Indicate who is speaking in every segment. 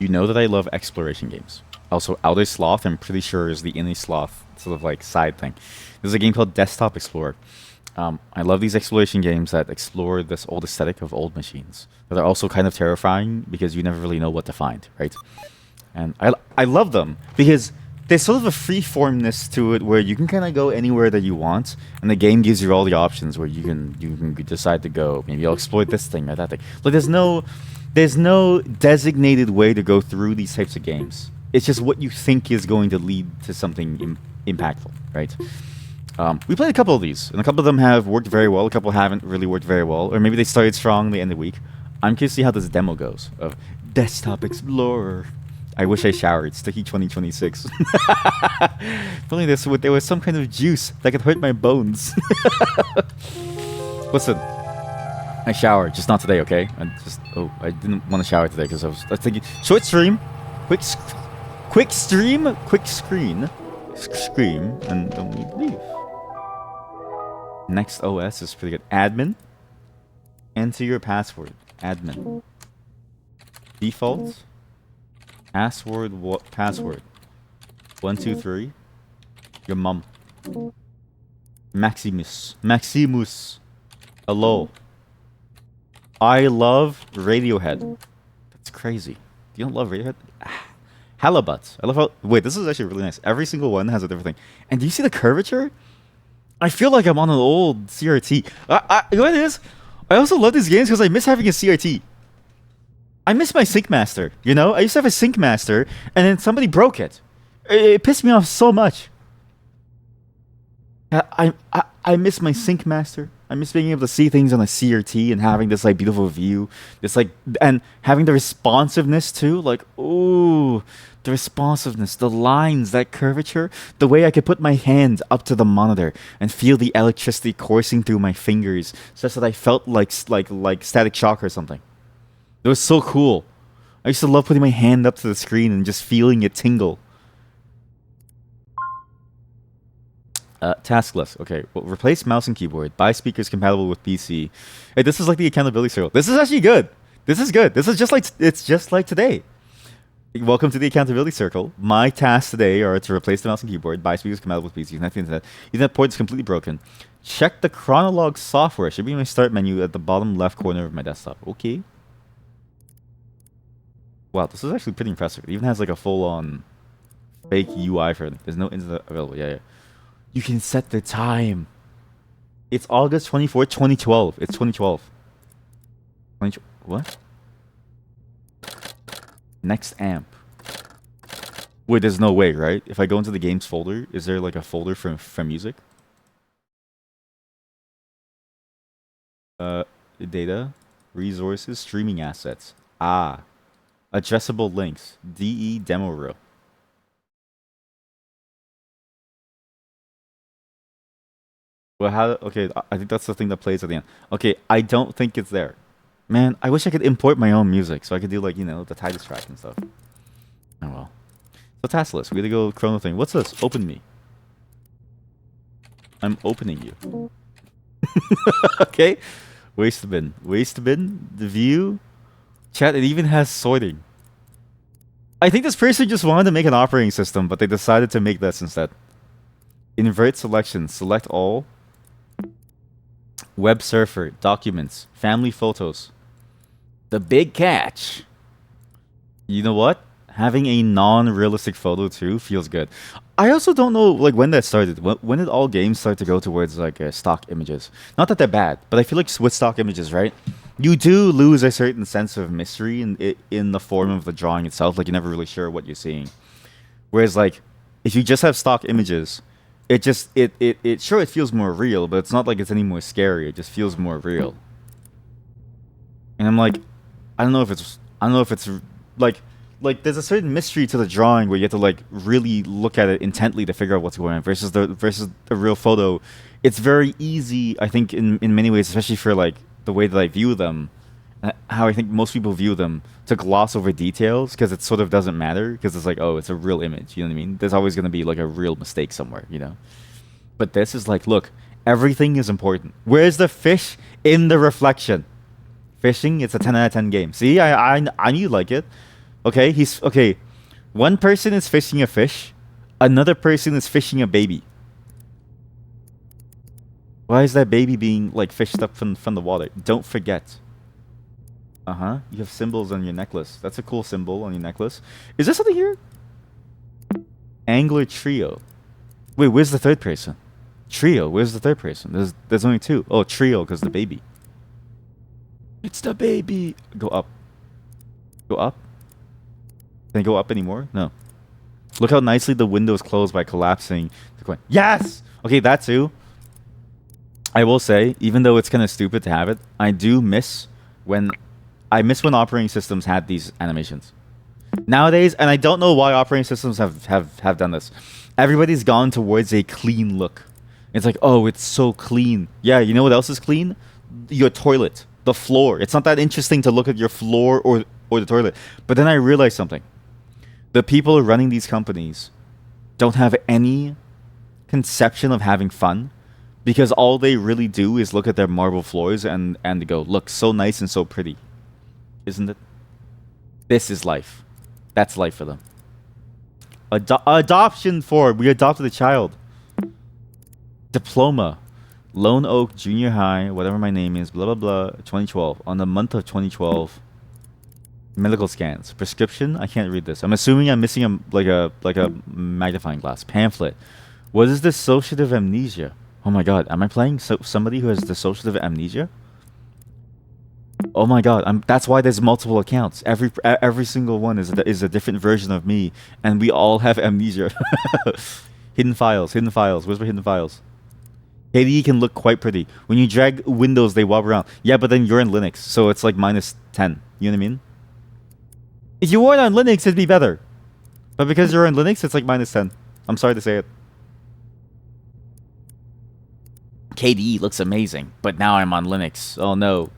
Speaker 1: You know that I love exploration games. Also, Outer Sloth, I'm pretty sure, is the Inner Sloth sort of like side thing. There's a game called Desktop Explorer. I love these exploration games that explore this old aesthetic of old machines. But they're also kind of terrifying because you never really know what to find, right? And I love them because there's sort of a freeformness to it where you can kind of go anywhere that you want, and the game gives you all the options where you can decide to go. Maybe I'll exploit this thing or that thing. Like there's no designated way to go through these types of games. It's just what you think is going to lead to something impactful, right? We played a couple of these, and a couple of them have worked very well. A couple haven't really worked very well, or maybe they started strong, they ended weak. I'm curious to see how this demo goes of Desktop Explorer. I wish I showered. Sticky 2026. If only there was some kind of juice that could hurt my bones. Listen, I showered, just not today, okay? I didn't want to shower today because I was thinking short stream, quick stream, quick screen, scream, and then we leave. Next OS is pretty good. Admin. Enter your password. Admin. Default. Password. What password? 123. Your mom. Maximus. Hello. I love Radiohead. That's crazy. You don't love Radiohead? Halibut. I love how... Wait, this is actually really nice. Every single one has a different thing. And do you see the curvature? I feel like I'm on an old CRT. You know what it is? I also love these games because I miss having a CRT. I miss my Sync Master, you know? I used to have a Sync Master, and then somebody broke it. It pissed me off so much. I miss my Sync Master. I miss being able to see things on a CRT and having this like beautiful view. This like and having the responsiveness too. Like, ooh, the responsiveness, the lines, that curvature, the way I could put my hand up to the monitor and feel the electricity coursing through my fingers, such that I felt like Static Shock or something. It was so cool. I used to love putting my hand up to the screen and just feeling it tingle. Task list. Okay, well, replace mouse and keyboard. Buy speakers compatible with PC. Hey, this is like the accountability circle. This is actually good. This is good. This is just like today. Welcome to the accountability circle. My tasks today are to replace the mouse and keyboard, buy speakers compatible with PC, connect to the internet. Ethernet port is completely broken. Check the Chronolog software. Should be in my start menu at the bottom left corner of my desktop. Okay. Wow, this is actually pretty impressive. It even has like a full-on fake UI for it. There's no internet available. Yeah. You can set the time. It's August 24th, 2012. It's 2012. What? Next amp. Wait, there's no way, right? If I go into the games folder, is there like a folder for music? Data, resources, streaming assets. Addressable links. DE demo row. Well, okay, I think that's the thing that plays at the end. Okay, I don't think it's there. Man, I wish I could import my own music so I could do like, you know, the Titus track and stuff. Oh well. So task list, we gotta go chrono thing. What's this? Open me. I'm opening you. Okay. Waste bin. Waste bin. The view. Chat, it even has sorting. I think this person just wanted to make an operating system, but they decided to make this instead. Invert selection. Select all. Web surfer. Documents. Family photos. The big catch. You know what? Having a non-realistic photo too feels good. I also don't know like when that started. When did all games start to go towards like stock images? Not that they're bad, but I feel like with stock images, right? You do lose a certain sense of mystery in the form of the drawing itself. Like you're never really sure what you're seeing. Whereas like if you just have stock images, it sure it feels more real, but it's not like it's any more scary. It just feels more real. And I'm like, I don't know if it's like there's a certain mystery to the drawing where you have to like really look at it intently to figure out what's going on versus the real photo. It's very easy, I think, in many ways, especially for like the way that I view them, how I think most people view them, to gloss over details because it sort of doesn't matter because it's like, oh, it's a real image. You know what I mean? There's always going to be like a real mistake somewhere, you know? But this is like, look, everything is important. Where's the fish in the reflection? Fishing, it's a 10 out of 10 game. See, I knew you like it. Okay, he's okay. One person is fishing a fish, another person is fishing a baby. Why is that baby being like fished up from the water? Don't forget. Uh-huh. You have symbols on your necklace. That's a cool symbol on your necklace. Is there something here? Angler trio. Wait, where's the third person? Trio, where's the third person? There's only two. Oh, trio, because the baby. It's the baby. Go up. Go up. Can I go up anymore? No. Look how nicely the window is closed by collapsing the coin. Yes! Okay, that too. I will say, even though it's kind of stupid to have it, I miss when operating systems had these animations. Nowadays, and I don't know why operating systems have done this. Everybody's gone towards a clean look. It's like, oh, it's so clean. Yeah, you know what else is clean? Your toilet, the floor. It's not that interesting to look at your floor or the toilet. But then I realized something. The people running these companies don't have any conception of having fun, because all they really do is look at their marble floors and go, look, so nice and so pretty. Isn't it? This is life. That's life for them. Adoption form. We adopted a child. Diploma. Lone Oak Junior High, whatever my name is, blah, blah, blah, 2012. On the month of 2012. Medical scans. Prescription. I can't read this. I'm assuming I'm missing a magnifying glass. Pamphlet. What is dissociative amnesia? Oh my god. Am I playing somebody who has dissociative amnesia? Oh my god, that's why there's multiple accounts. Every single one is a different version of me, and we all have amnesia. Hidden files. Where's my hidden files? KDE can look quite pretty. When you drag windows, they wobble around. Yeah, but then you're in Linux, so it's like -10. You know what I mean? If you weren't on Linux, it'd be better. But because you're on Linux, it's like -10. I'm sorry to say it. KDE looks amazing, but now I'm on Linux. Oh no.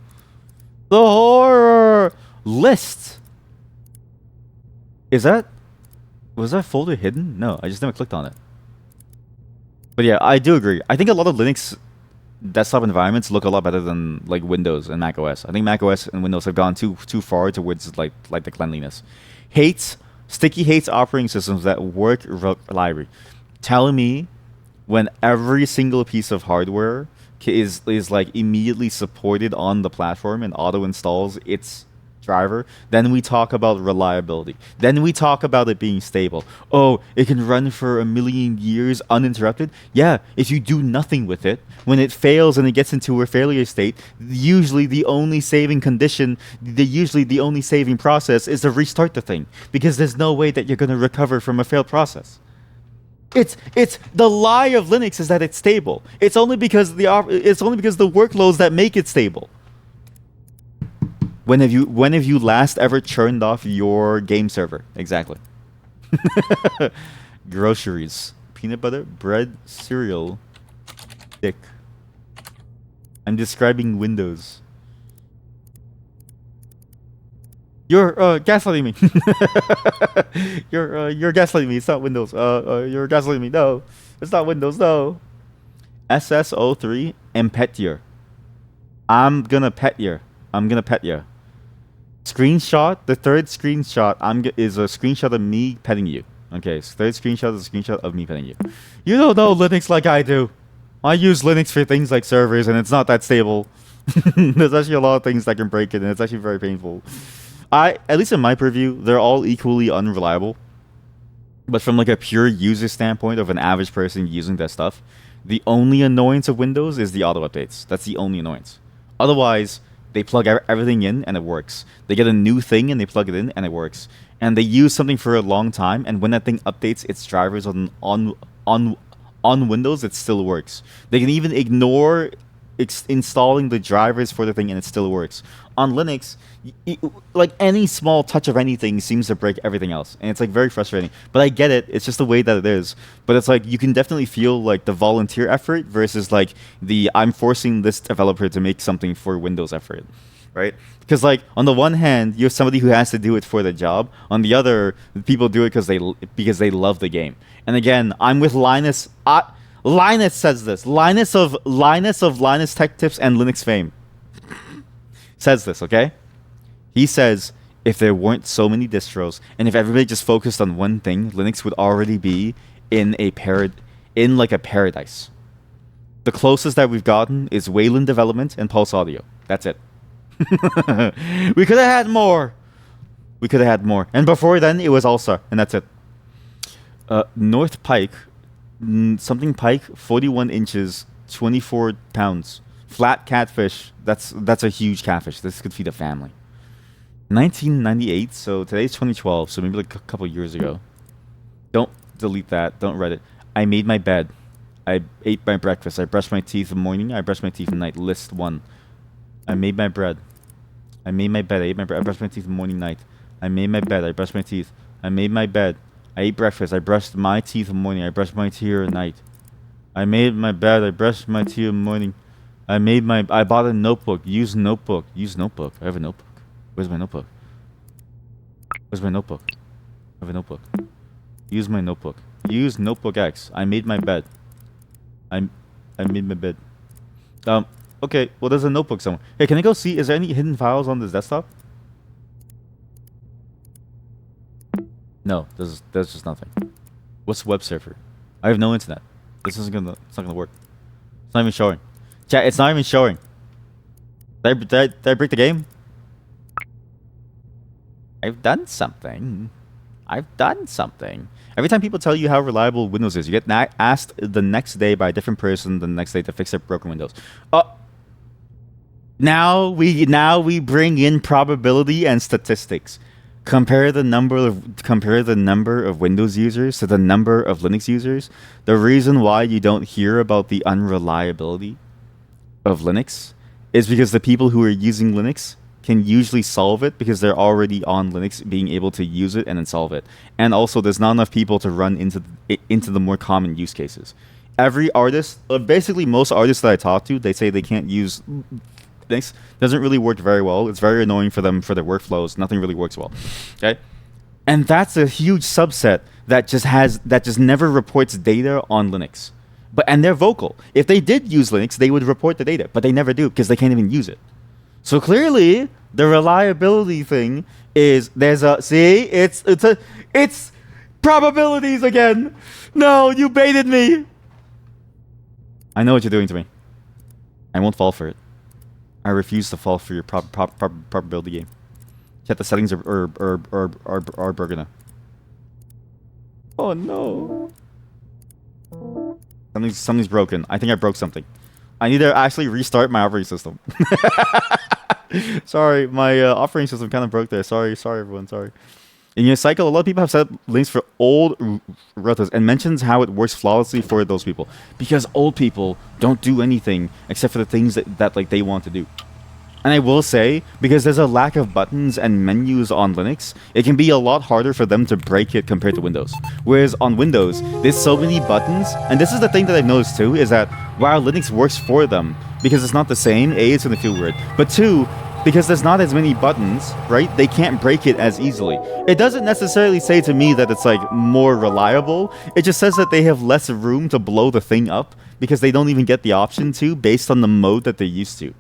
Speaker 1: The horror list. Was that folder hidden? No, I just never clicked on it. But yeah, I do agree. I think a lot of Linux desktop environments look a lot better than like Windows and Mac OS. I think Mac OS and Windows have gone too far towards like the cleanliness. Sticky hates operating systems that work reliably. Tell me when every single piece of hardware is like immediately supported on the platform and auto installs its driver, then we talk about reliability. Then we talk about it being stable. Oh, it can run for 1,000,000 years uninterrupted. Yeah, if you do nothing with it, when it fails and it gets into a failure state, usually the only saving process is to restart the thing, because there's no way that you're going to recover from a failed process. It's the lie of Linux is that it's stable. It's only because the workloads that make it stable. When have you last ever turned off your game server? Exactly. Groceries. Peanut butter, bread, cereal, dick. I'm describing Windows. You're gaslighting me. You're gaslighting me. It's not Windows. You're gaslighting me. No, it's not Windows. No. SS03 and pet you. I'm gonna pet you. Screenshot. The third screenshot is a screenshot of me petting you. Okay, so third screenshot is a screenshot of me petting you. You don't know Linux like I do. I use Linux for things like servers, and it's not that stable. There's actually a lot of things that can break it, and it's actually very painful. At least in my purview, they're all equally unreliable. But from like a pure user standpoint of an average person using that stuff, the only annoyance of Windows is the auto updates. That's the only annoyance. Otherwise, they plug everything in and it works. They get a new thing and they plug it in and it works. And they use something for a long time, and when that thing updates its drivers on Windows, it still works. They can even ignore installing the drivers for the thing and it still works. On Linux, like any small touch of anything seems to break everything else, and it's like very frustrating. But I get it; it's just the way that it is. But it's like you can definitely feel like the volunteer effort versus like the I'm forcing this developer to make something for Windows effort, right? Because like on the one hand, you have somebody who has to do it for the job. On the other, people do it because they love the game. And again, I'm with Linus. Linus says this. Linus of Linus Tech Tips and Linux fame says this, okay? He says, if there weren't so many distros, and if everybody just focused on one thing, Linux would already be in in like a paradise. The closest that we've gotten is Wayland Development and Pulse Audio. That's it. We could have had more. We could have had more. And before then, it was Ulsa, and that's it. North Pike, something Pike, 41 inches, 24 pounds. Flat catfish. That's a huge catfish. This could feed a family. 1998, so today's 2012, so maybe like a couple years ago. Don't delete that. Don't read it. I made my bed. I ate my breakfast. I brushed my teeth in the morning. I brushed my teeth at night. List 1. I made my bread. I made my bed. I ate my bread. I brushed my teeth in the morning, night. I made my bed. I brushed my teeth. I made my bed. I ate breakfast. I brushed my teeth in the morning. I brushed my teeth at night. I made my bed. I brushed my teeth in the morning. I bought a notebook. Use notebook. Use notebook. I have a notebook. Where's my notebook? Where's my notebook? I have a notebook. Use my notebook. Use notebook X. I made my bed. I made my bed. Okay, well there's a notebook somewhere. Hey, can I go see, is there any hidden files on this desktop? No, there's just nothing. What's web server? I have no internet. This isn't gonna, it's not gonna work. It's not even showing. Chat, it's not even showing. Did I break the game? I've done something. I've done something. Every time people tell you how reliable Windows is, you get asked the next day by a different person the next day to fix their broken Windows. Now we bring in probability and statistics. Compare the number of Windows users to the number of Linux users. The reason why you don't hear about the unreliability of Linux is because the people who are using Linux can usually solve it because they're already on Linux, being able to use it and then solve it. And also, there's not enough people to run into the more common use cases. Every artist, basically most artists that I talk to, they say they can't use Linux. Doesn't really work very well. It's very annoying for them for their workflows. Nothing really works well. Okay, and that's a huge subset that just never reports data on Linux. And they're vocal. If they did use Linux, they would report the data, but they never do because they can't even use it. So clearly, the reliability thing is it's probabilities again. No, you baited me. I know what you're doing to me. I won't fall for it. I refuse to fall for your probability game. Check the settings are broken now. Oh no. Something's broken. I think I broke something. I need to actually restart my operating system. Sorry, my operating system kind of broke there. Sorry, everyone. Sorry. In your cycle, a lot of people have set up links for old routers and mentions how it works flawlessly for those people. Because old people don't do anything except for the things that like they want to do. And I will say, because there's a lack of buttons and menus on Linux, it can be a lot harder for them to break it compared to Windows. Whereas on Windows, there's so many buttons, and this is the thing that I've noticed too, is that while Linux works for them, because it's not the same, A, it's going to feel weird, but 2, because there's not as many buttons, right, they can't break it as easily. It doesn't necessarily say to me that it's like more reliable, it just says that they have less room to blow the thing up, because they don't even get the option to, based on the mode that they're used to,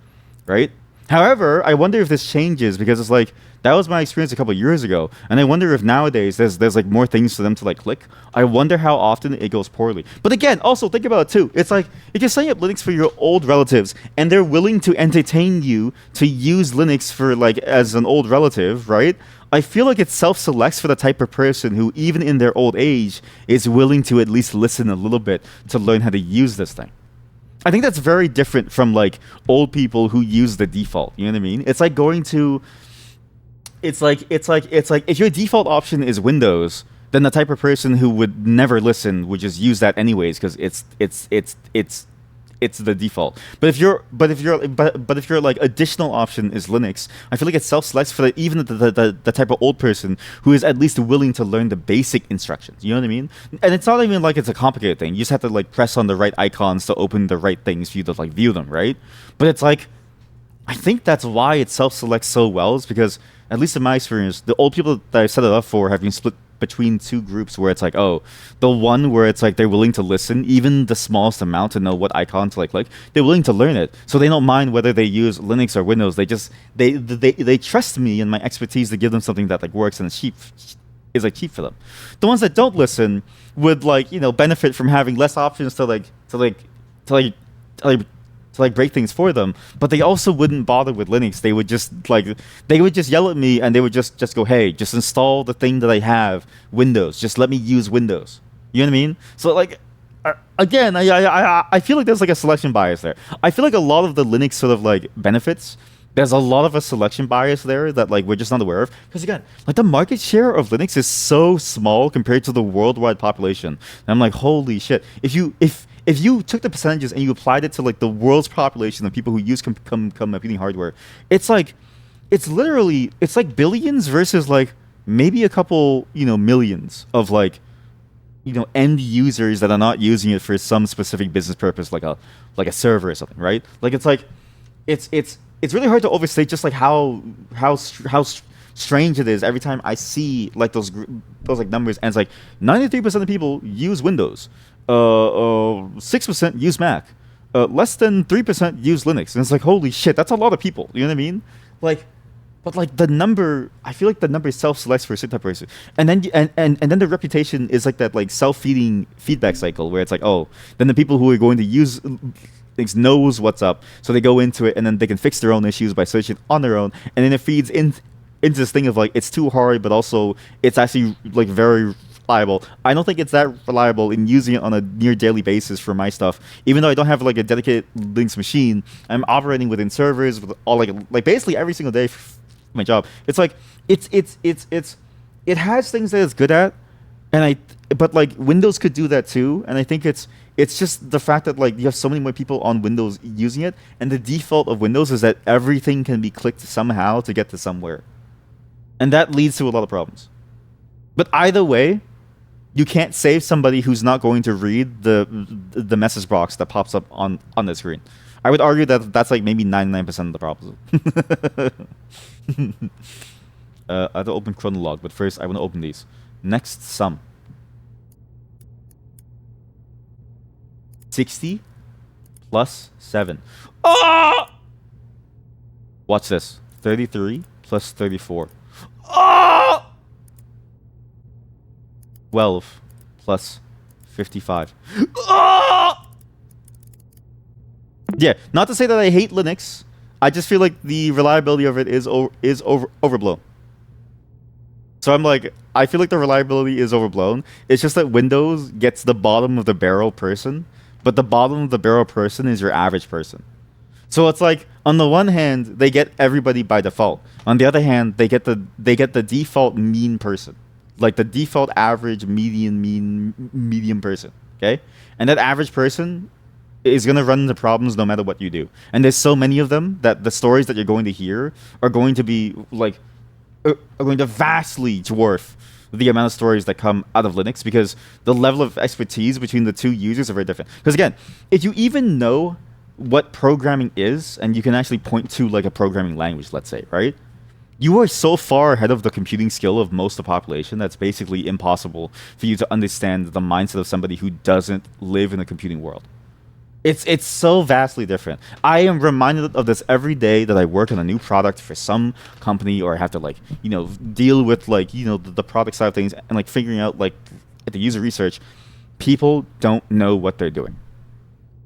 Speaker 1: right? However, I wonder if this changes because it's like that was my experience a couple of years ago, and I wonder if nowadays there's like more things for them to like click. I wonder how often it goes poorly. But again, also think about it too. It's like if you're setting up Linux for your old relatives and they're willing to entertain you to use Linux for like as an old relative, right? I feel like it self-selects for the type of person who, even in their old age, is willing to at least listen a little bit to learn how to use this thing. I think that's very different from like old people who use the default. You know what I mean? It's like going to, it's like if your default option is Windows, then the type of person who would never listen would just use that anyways because it's the default. But if your like additional option is Linux, I feel like it self-selects for even the type of old person who is at least willing to learn the basic instructions. You know what I mean? And it's not even like it's a complicated thing. You just have to like press on the right icons to open the right things for you to like view them, right? But it's like I think that's why it self-selects so well, is because, at least in my experience, the old people that I set it up for have been split between two groups where it's like, oh, the one where it's like they're willing to listen, even the smallest amount, to know what icon to like, they're willing to learn it. So they don't mind whether they use Linux or Windows. They just, they trust me and my expertise to give them something that like works and is like cheap for them. The ones that don't listen would like, benefit from having less options to break things for them, but they also wouldn't bother with Linux. They would just yell at me, and they would just go, hey, just install the thing that I have, Windows, just let me use Windows. You know what I mean? So like, again, I feel like there's like a selection bias there. I feel like a lot of the Linux sort of like benefits, there's a lot of a selection bias there that like we're just not aware of, because again, like the market share of Linux is so small compared to the worldwide population. And I'm like, holy shit, if you took the percentages and you applied it to like the world's population of people who use computing hardware, it's like billions versus like maybe a couple millions of like end users that are not using it for some specific business purpose, like a server or something, right? Like it's really hard to overstate just like how strange it is every time I see like those like numbers, and it's like 93% of people use Windows, 6% use Mac, less than 3% use Linux, and it's like, holy shit, that's a lot of people. You know what I mean? Like, but like the number, I feel like the number self-selects for a certain type of person, and then and then the reputation is like that like self-feeding feedback cycle where it's like, oh, then the people who are going to use things knows what's up, so they go into it and then they can fix their own issues by searching on their own, and then it feeds into this thing of like it's too hard, but also it's actually like very reliable. I don't think it's that reliable in using it on a near daily basis for my stuff. Even though I don't have like a dedicated Linux machine, I'm operating within servers with all like basically every single day for my job. It's like it has things that it's good at, but like Windows could do that too, and I think it's just the fact that like you have so many more people on Windows using it, and the default of Windows is that everything can be clicked somehow to get to somewhere. And that leads to a lot of problems. But either way, you can't save somebody who's not going to read the message box that pops up on the screen. I would argue that that's like maybe 99% of the problem. I have to open Chronolog, but first I want to open these. Next sum. 60 plus 7. Oh! Watch this. 33 plus 34. Oh! 12 plus 55. Oh! Yeah, not to say that I hate Linux. I just feel like the reliability of it is overblown. So I'm like, I feel like the reliability is overblown. It's just that Windows gets the bottom of the barrel person, but the bottom of the barrel person is your average person. So it's like, on the one hand, they get everybody by default. On the other hand, they get the default mean person, like the default average medium person. Okay, and that average person is going to run into problems no matter what you do. And there's so many of them that the stories that you're going to hear are going to be like are going to vastly dwarf the amount of stories that come out of Linux, because the level of expertise between the two users are very different. Because again, if you even know what programming is, and you can actually point to like a programming language, let's say, right? You are so far ahead of the computing skill of most of the population that's basically impossible for you to understand the mindset of somebody who doesn't live in a computing world. It's so vastly different. I am reminded of this every day that I work on a new product for some company, or I have to like, deal with like, the product side of things, and like figuring out like at the user research, people don't know what they're doing,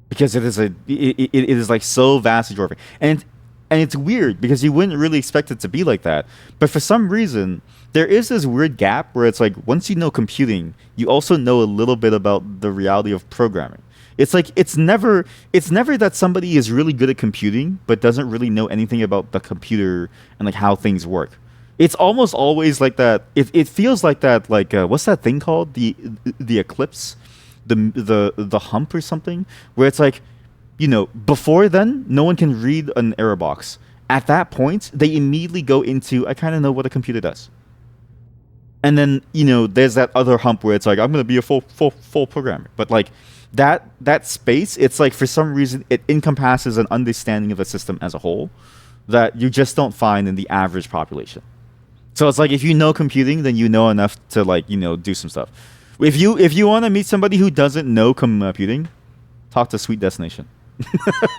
Speaker 1: because it is like so vastly dwarfing. And it's weird because you wouldn't really expect it to be like that. But for some reason, there is this weird gap where it's like, once you know computing, you also know a little bit about the reality of programming. It's like, it's never that somebody is really good at computing but doesn't really know anything about the computer and like how things work. It's almost always like that. It feels like that, like what's that thing called? The eclipse, the hump or something, where it's like, before then no one can read an error box. At that point, they immediately go into, I kind of know what a computer does. And then there's that other hump where it's like, I'm going to be a full programmer, but like that space, it's like for some reason it encompasses an understanding of the system as a whole, that you just don't find in the average population. So it's like if you know computing, then you know enough to like, you know, do some stuff. If you want to meet somebody who doesn't know computing, talk to Sweet Destination.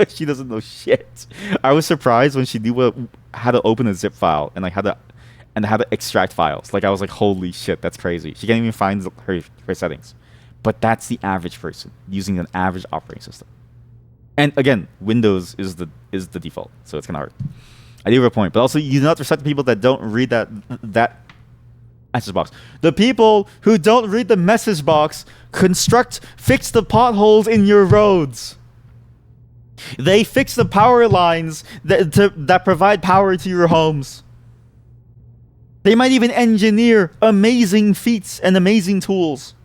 Speaker 1: She doesn't know shit. I was surprised when she knew how to open a zip file and like how to extract files. Like I was like, holy shit, that's crazy. She can't even find her settings. But that's the average person using an average operating system. And again, Windows is the default, so it's kind of hard. I do have a point, but also you do not respect the people that don't read that message box. The people who don't read the message box fix the potholes in your roads. They fix the power lines that provide power to your homes. They might even engineer amazing feats and amazing tools.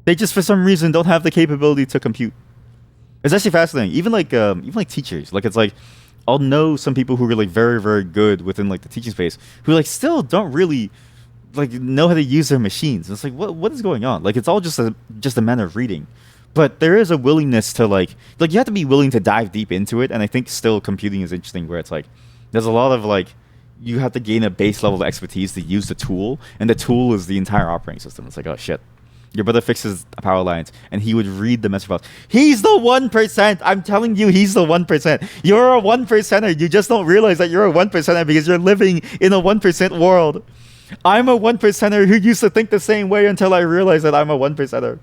Speaker 1: They just for some reason don't have the capability to compute. It's actually fascinating. Even like teachers, like it's like I'll know some people who are like very, very good within like the teaching space who like still don't really like know how to use their machines. It's like what is going on? Like it's all just a matter of reading. But there is a willingness to like you have to be willing to dive deep into it, and I think still computing is interesting where it's like there's a lot of like you have to gain a base level of expertise to use the tool, and the tool is the entire operating system. It's like, oh shit. Your brother fixes power lines, and he would read the message box. He's the 1%. I'm telling you, he's the 1%. You're a 1%er. You just don't realize that you're a 1%er because you're living in a 1% world. I'm a 1%er who used to think the same way until I realized that I'm a 1%er.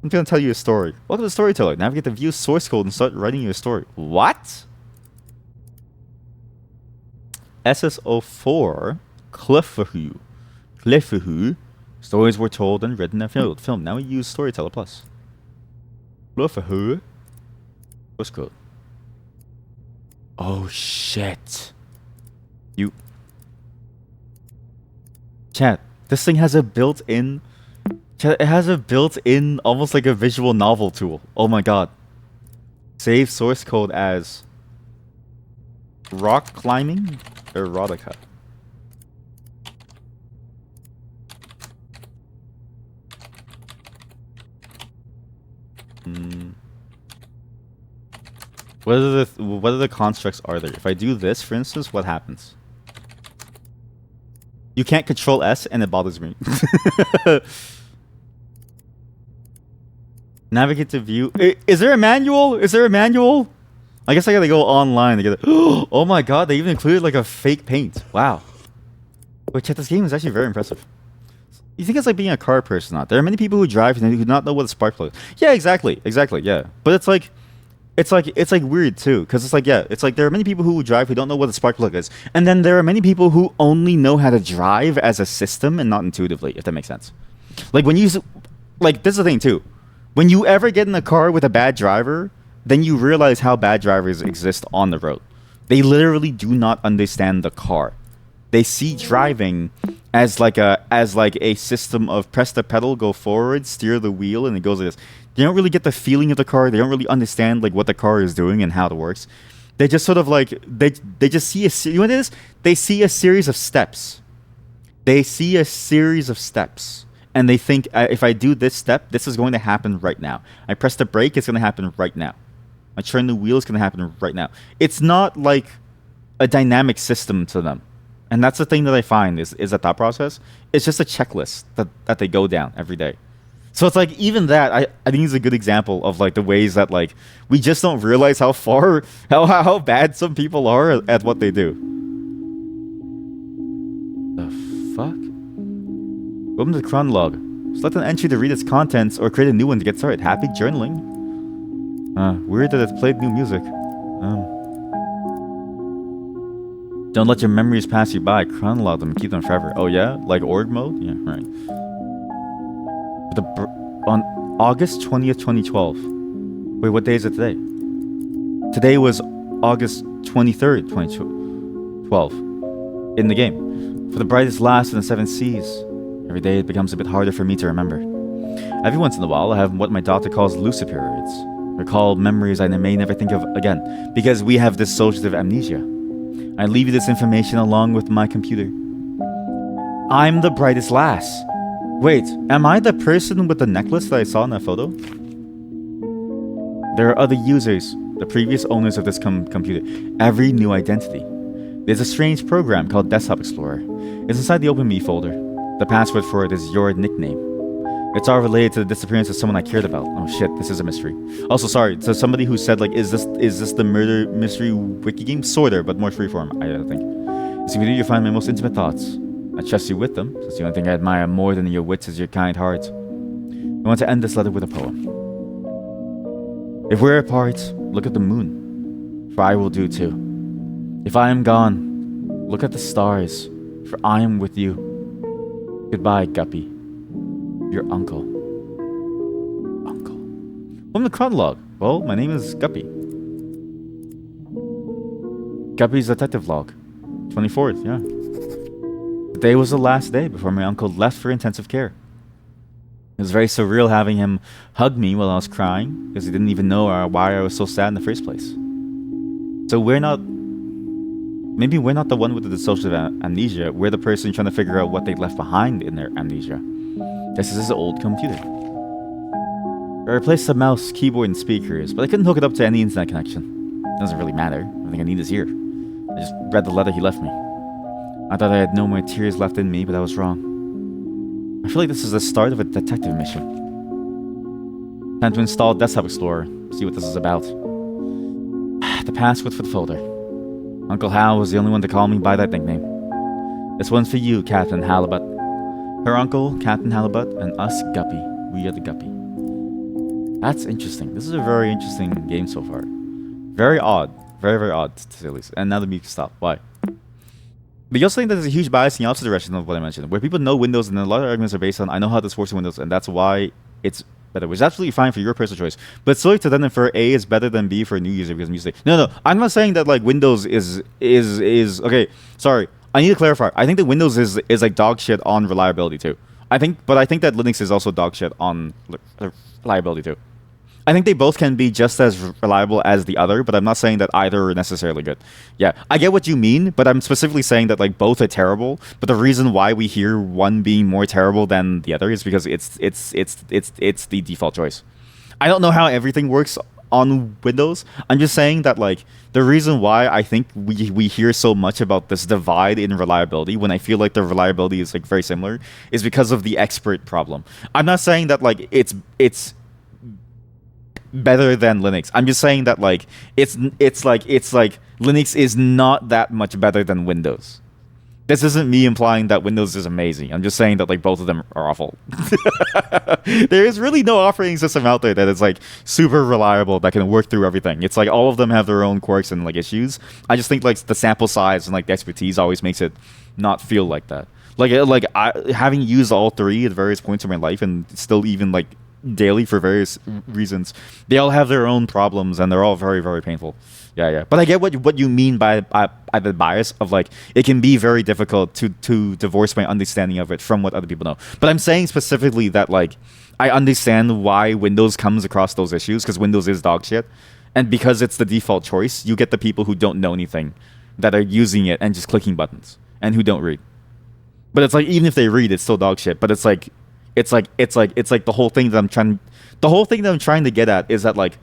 Speaker 1: I'm going to tell you a story. Welcome to Storyteller. Navigate the view source code and start writing your story. What? SSO4 Cliffahu. Stories were told and written and filmed. Now we use Storyteller Plus. Cliffahu. Source code. Oh shit. Chat, this thing has a built-in... Chat, it has a built-in, almost like a visual novel tool. Oh my god. Save source code as... Rock climbing erotica. What are the constructs are there? If I do this, for instance, what happens? You can't control S and it bothers me. Navigate to view. Is there a manual? Is there a manual? I guess I gotta go online to get it. Oh my god, they even included like a fake paint. Wow. Wait, check, this game is actually very impressive. You think it's like being a car person, not? There are many people who drive and who do not know what a spark plug is. Yeah, exactly, yeah. But it's like weird too, because it's like, yeah, it's like there are many people who drive who don't know what a spark plug is, and then there are many people who only know how to drive as a system and not intuitively, if that makes sense. Like when you, like this is the thing too, when you ever get in a car with a bad driver, then you realize how bad drivers exist on the road. They literally do not understand the car. They see driving as like a system of press the pedal, go forward, steer the wheel, and it goes like this. They don't really get the feeling of the car. They don't really understand like what the car is doing and how it works. They just sort of like they just see you know what it is? They see a series of steps. They see a series of steps, and they think if I do this step, this is going to happen right now. I press the brake, it's going to happen right now. I turn the wheel, it's going to happen right now. It's not like a dynamic system to them. And that's the thing that I find is that thought process. It's just a checklist that they go down every day. So it's like even that I think is a good example of like the ways that like we just don't realize how bad some people are at what they do. The fuck? Welcome to the cron log. Select an entry to read its contents or create a new one to get started. Happy journaling. Weird that it's played new music. Don't let your memories pass you by. Chronologue them, keep them forever. Oh yeah? Like org mode? Yeah, right. On August 20th, 2012. Wait, what day is it today? Today was August 23rd, 2012. In the game. For the brightest last in the seven seas. Every day it becomes a bit harder for me to remember. Every once in a while I have what my doctor calls lucid periods. Recall memories I may never think of again. Because we have dissociative amnesia. I leave you this information along with my computer. I'm the brightest lass. Wait, am I the person with the necklace that I saw in that photo? There are other users, the previous owners of this computer, every new identity. There's a strange program called Desktop Explorer. It's inside the OpenMe folder. The password for it is your nickname. It's all related to the disappearance of someone I cared about. Oh shit, this is a mystery. Also, sorry, so somebody who said like, is this the murder mystery wiki game? Sorta, but more freeform, I think. This video you find my most intimate thoughts. I trust you with them, since the only thing I admire more than your wits is your kind heart. I want to end this letter with a poem. If we're apart, look at the moon, for I will do too. If I am gone, look at the stars, for I am with you. Goodbye, Guppy. Your uncle. Uncle. From the chronologue. Well, my name is Guppy. Guppy's detective log. 24th, yeah. Today was the last day before my uncle left for intensive care. It was very surreal having him hug me while I was crying, because he didn't even know why I was so sad in the first place. So maybe we're not the one with the dissociative amnesia, we're the person trying to figure out what they left behind in their amnesia. This is his old computer. I replaced the mouse, keyboard, and speakers, but I couldn't hook it up to any internet connection. It doesn't really matter, everything I need is here. I just read the letter he left me. I thought I had no more tears left in me, but I was wrong. I feel like this is the start of a detective mission. Time to install Desktop Explorer, see what this is about. The password for the folder. Uncle Hal was the only one to call me by that nickname. This one's for you, Captain Halibut. Her uncle, Captain Halibut, and us, Guppy. We are the Guppy. That's interesting. This is a very interesting game so far. Very odd. Very, very odd, to say the least. And now the music stopped. Why? But you also think that there's a huge bias in the opposite direction of what I mentioned, where people know Windows and a lot of arguments are based on, I know how this works in Windows, and that's why it's better, which is absolutely fine for your personal choice. But silly to then infer A is better than B for a new user because music. No, I'm not saying that like Windows is okay. Sorry, I need to clarify. I think that Windows is like dog shit on reliability too. I think that Linux is also dog shit on reliability too. I think they both can be just as reliable as the other, but I'm not saying that either are necessarily good. Yeah, I get what you mean, but I'm specifically saying that like both are terrible. But the reason why we hear one being more terrible than the other is because it's the default choice. I don't know how everything works on Windows. I'm just saying that like the reason why I think we hear so much about this divide in reliability when I feel like the reliability is like very similar is because of the expert problem. I'm not saying that like it's better than Linux. I'm just saying that like it's like Linux is not that much better than Windows. This isn't me implying that Windows is amazing. I'm just saying that like both of them are awful. There is really no operating system out there that is like super reliable that can work through everything. It's like all of them have their own quirks and like issues. I just think like the sample size and like the expertise always makes it not feel like that. Like I having used all three at various points in my life and still even like daily for various reasons, they all have their own problems and they're all very, very painful. Yeah. But I get what you mean by the bias of like it can be very difficult to divorce my understanding of it from what other people know. But I'm saying specifically that like I understand why Windows comes across those issues because Windows is dog shit, and because it's the default choice, you get the people who don't know anything that are using it and just clicking buttons and who don't read. But it's like even if they read, it's still dog shit. But it's like the whole thing that I'm trying to get at is that like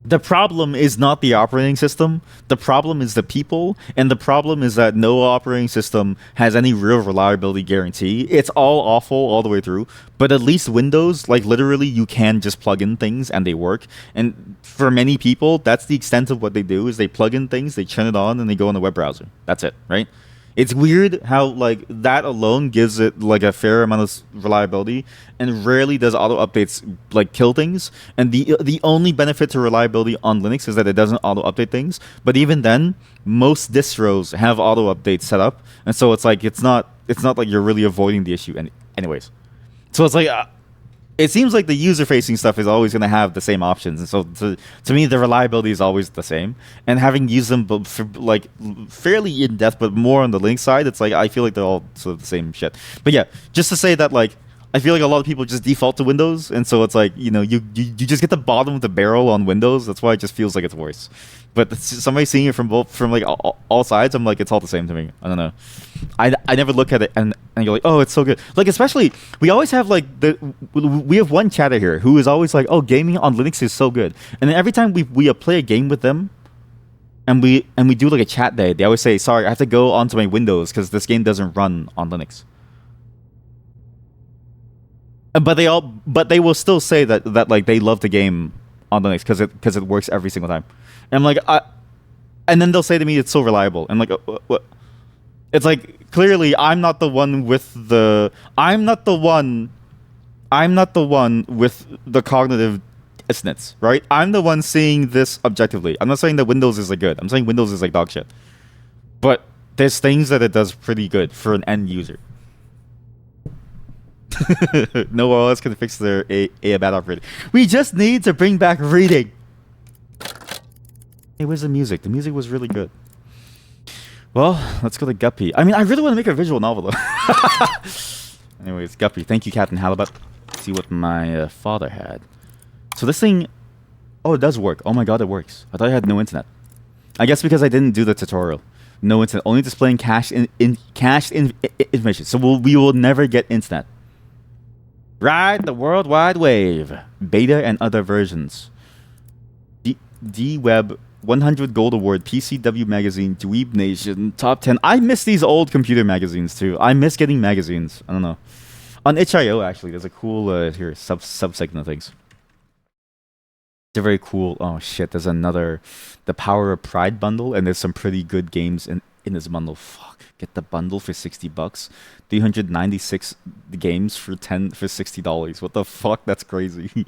Speaker 1: the problem is not the operating system, the problem is the people, and the problem is that no operating system has any real reliability guarantee. It's all awful all the way through, but at least Windows, like literally you can just plug in things and they work. And for many people, that's the extent of what they do is they plug in things, they turn it on, and they go in the web browser. That's it, right? It's weird how like that alone gives it like a fair amount of reliability, and rarely does auto updates like kill things. And the only benefit to reliability on Linux is that it doesn't auto update things. But even then, most distros have auto updates set up, and so it's like it's not like you're really avoiding the issue. Anyways, so it's like it seems like the user-facing stuff is always going to have the same options, and so to me, the reliability is always the same. And having used them like fairly in depth, but more on the Linux side, it's like I feel like they're all sort of the same shit. But yeah, just to say that like I feel like a lot of people just default to Windows, and so it's like you just get the bottom of the barrel on Windows. That's why it just feels like it's worse. But somebody seeing it from like all sides, I'm like, it's all the same to me. I don't know. I never look at it and you're like, oh, it's so good. Like, especially we always have like we have one chatter here who is always like, oh, gaming on Linux is so good. And then every time we play a game with them, and we do like a chat day, they always say, sorry, I have to go onto my Windows because this game doesn't run on Linux. But they will still say that like they love the game on Linux because it works every single time. And I'm like, and then they'll say to me, it's so reliable. I'm like, what? It's like, clearly I'm not the one with the cognitive dissonance, right? I'm the one seeing this objectively. I'm not saying that Windows is like good. I'm saying Windows is like dog shit. But there's things that it does pretty good for an end user. No OS can fix their a bad operating. We just need to bring back reading. Hey, where's the music? The music was really good. Well, let's go to Guppy. I mean, I really want to make a visual novel, though. Anyways, Guppy. Thank you, Captain Halibut. Let's see what my father had. So this thing... Oh, it does work. Oh my god, it works. I thought I had no internet. I guess because I didn't do the tutorial. No internet. Only displaying cached information. So we will never get internet. Ride the World Wide Wave. Beta and other versions. D-Web 100 Gold Award, PCW Magazine, Dweeb Nation, Top 10. I miss these old computer magazines too. I miss getting magazines. I don't know. On itch.io, actually, there's a cool sub-segment of things. They're very cool. Oh shit, there's another, the Power of Pride bundle, and there's some pretty good games in this bundle. Fuck, get the bundle for $60. 396 games for $60. What the fuck? That's crazy.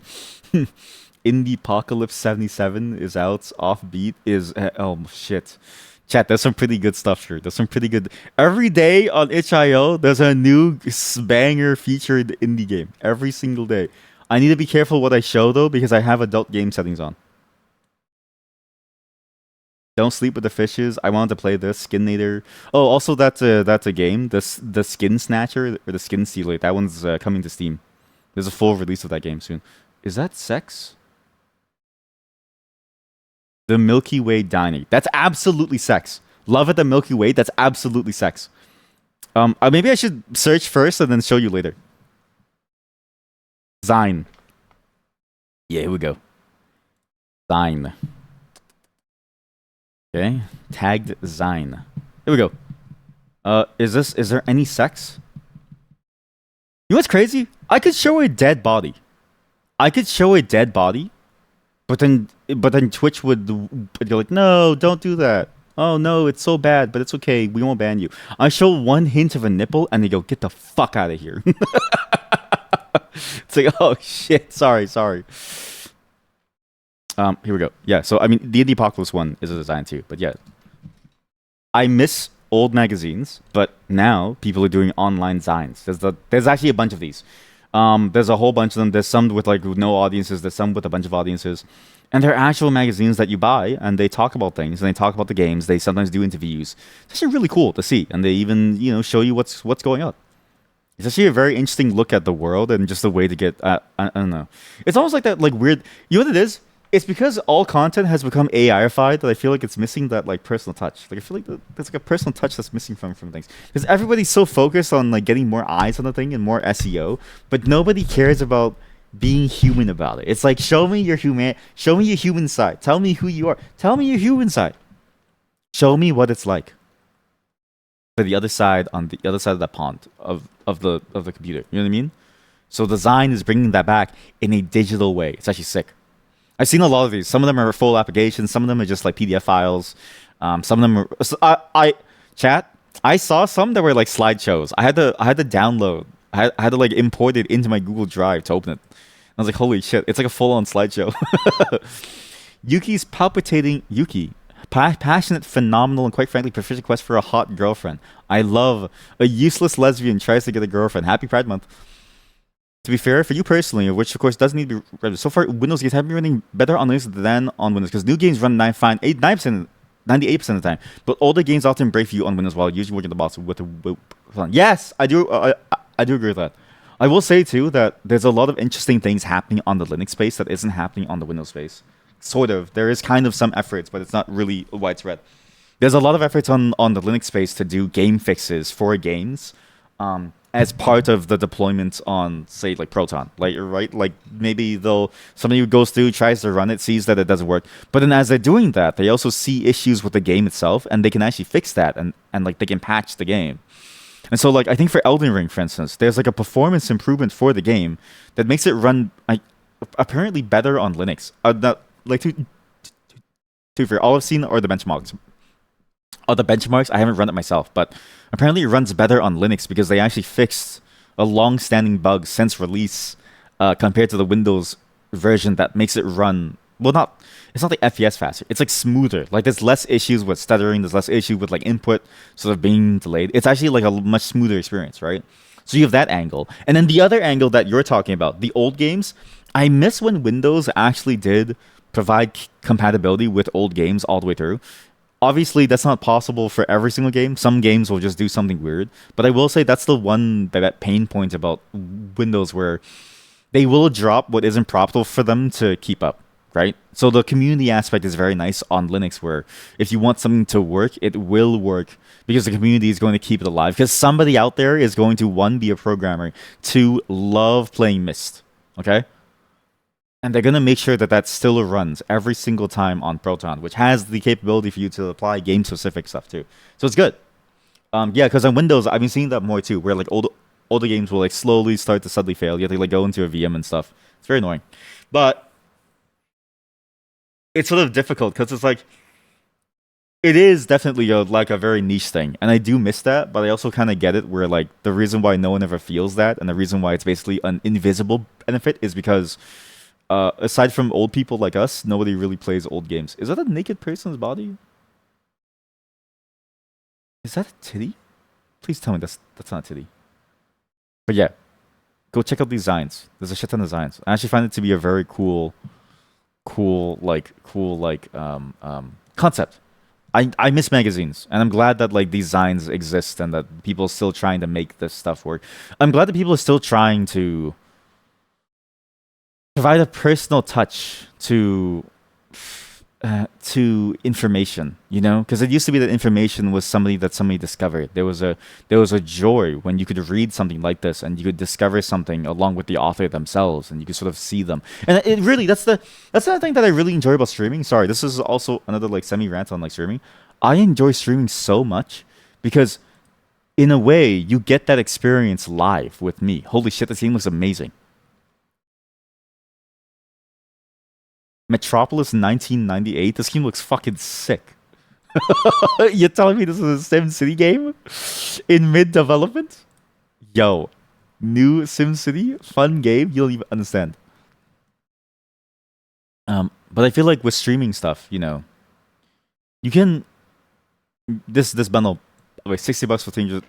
Speaker 1: Indiepocalypse 77 is out. Offbeat is oh shit. Chat, there's some pretty good stuff here. There's some pretty good. Every day on itch.io, there's a new banger featured indie game. Every single day. I need to be careful what I show though, because I have adult game settings on. Don't sleep with the fishes. I wanted to play this Skinator. Oh, also that's a game. The Skin Snatcher or the Skin Stealer. That one's coming to Steam. There's a full release of that game soon. Is that sex? The Milky Way Dining. That's absolutely sex. Love at the Milky Way. That's absolutely sex. Maybe I should search first and then show you later. Zine. Yeah, here we go. Zine. Okay. Tagged Zine. Here we go. Is there any sex? You know what's crazy? I could show a dead body. But then Twitch would go like, no, don't do that. Oh no, it's so bad, but it's okay. We won't ban you. I show one hint of a nipple and they go, get the fuck out of here. It's like, oh shit, sorry. Here we go. Yeah, so I mean, the Indiepocalypse one is a design too, but yeah. I miss old magazines, but now people are doing online zines. There's actually a bunch of these. There's a whole bunch of them. There's some with like no audiences. There's some with a bunch of audiences. And they're actual magazines that you buy, and they talk about things, and they talk about the games. They sometimes do interviews. It's actually really cool to see, and they even show you what's going on. It's actually a very interesting look at the world and just a way to get. I don't know. It's almost like that, like weird. You know what it is? It's because all content has become AI-ified that I feel like it's missing that like personal touch. Like I feel like there's like a personal touch that's missing from things because everybody's so focused on like getting more eyes on the thing and more SEO, but nobody cares about being human about it. It's like show me your human side. Tell me who you are. Tell me your human side. Show me what it's like. For the other side, on the other side of that pond of the computer. You know what I mean? So design is bringing that back in a digital way. It's actually sick. I've seen a lot of these. Some of them are full applications. Some of them are just like PDF files. Some of them are. I saw some that were like slideshows. I had to download. I had to like import it into my Google Drive to open it. I was like, holy shit! It's like a full-on slideshow. Yuki's palpitating Yuki. Passionate, phenomenal, and quite frankly, proficient quest for a hot girlfriend. I love a useless lesbian tries to get a girlfriend. Happy Pride Month. To be fair, for you personally, which of course doesn't need to be so far, Windows games have been running better on Linux than on Windows because new games run 98% of the time. But older games often break for you on Windows while usually working the box with a. Yes, I do. I do agree with that. I will say too that there's a lot of interesting things happening on the Linux space that isn't happening on the Windows space. Sort of. There is kind of some efforts, but it's not really widespread. There's a lot of efforts on the Linux space to do game fixes for games, as part of the deployment on, say, like Proton. Like, right, like maybe they'll somebody who goes through, tries to run it, sees that it doesn't work, but then as they're doing that, they also see issues with the game itself, and they can actually fix that, and like they can patch the game. And so, like, I think for Elden Ring, for instance, there's like a performance improvement for the game that makes it run apparently better on Linux. Not, like, for all I've seen are the benchmarks. I haven't run it myself, but apparently it runs better on Linux because they actually fixed a long-standing bug since release, compared to the Windows version that makes it run. Well, not it's not like FPS faster. It's like smoother. Like there's less issues with stuttering. There's less issue with like input sort of being delayed. It's actually like a much smoother experience, right? So you have that angle, and then the other angle that you're talking about, the old games. I miss when Windows actually did provide compatibility with old games all the way through. Obviously, that's not possible for every single game. Some games will just do something weird. But I will say that's the one that pain point about Windows where they will drop what isn't profitable for them to keep up, right? So the community aspect is very nice on Linux where if you want something to work, it will work because the community is going to keep it alive. Because somebody out there is going to, one, be a programmer, two, love playing Myst, okay? And they're going to make sure that that still runs every single time on Proton, which has the capability for you to apply game-specific stuff too. So it's good. Yeah, because on Windows, I've been seeing that more too, where like older games will like slowly start to suddenly fail. You have to like go into a VM and stuff. It's very annoying. But it's sort of difficult because it's like, it is definitely like a very niche thing. And I do miss that, but I also kind of get it where like the reason why no one ever feels that and the reason why it's basically an invisible benefit is because aside from old people like us, nobody really plays old games. Is that a naked person's body? Is that a titty? Please tell me that's not a titty. But yeah, go check out these designs. There's a shit ton of designs. I actually find it to be a very cool concept. I miss magazines, and I'm glad that like these designs exist and that people are still trying to make this stuff work. I'm glad that people are still trying to provide a personal touch to information, you know, because it used to be that information was somebody that somebody discovered. There was a joy when you could read something like this and you could discover something along with the author themselves and you could sort of see them. And it really that's the thing that I really enjoy about streaming. Sorry, this is also another like semi rant on like streaming. I enjoy streaming so much because in a way you get that experience live with me. Holy shit, this game looks amazing. Metropolis 1998. This game looks fucking sick. You're telling me this is a SimCity game in mid development? Yo, new SimCity, fun game. You don't even understand. But I feel like with streaming stuff, you know, you can this bundle, like $60 for 300.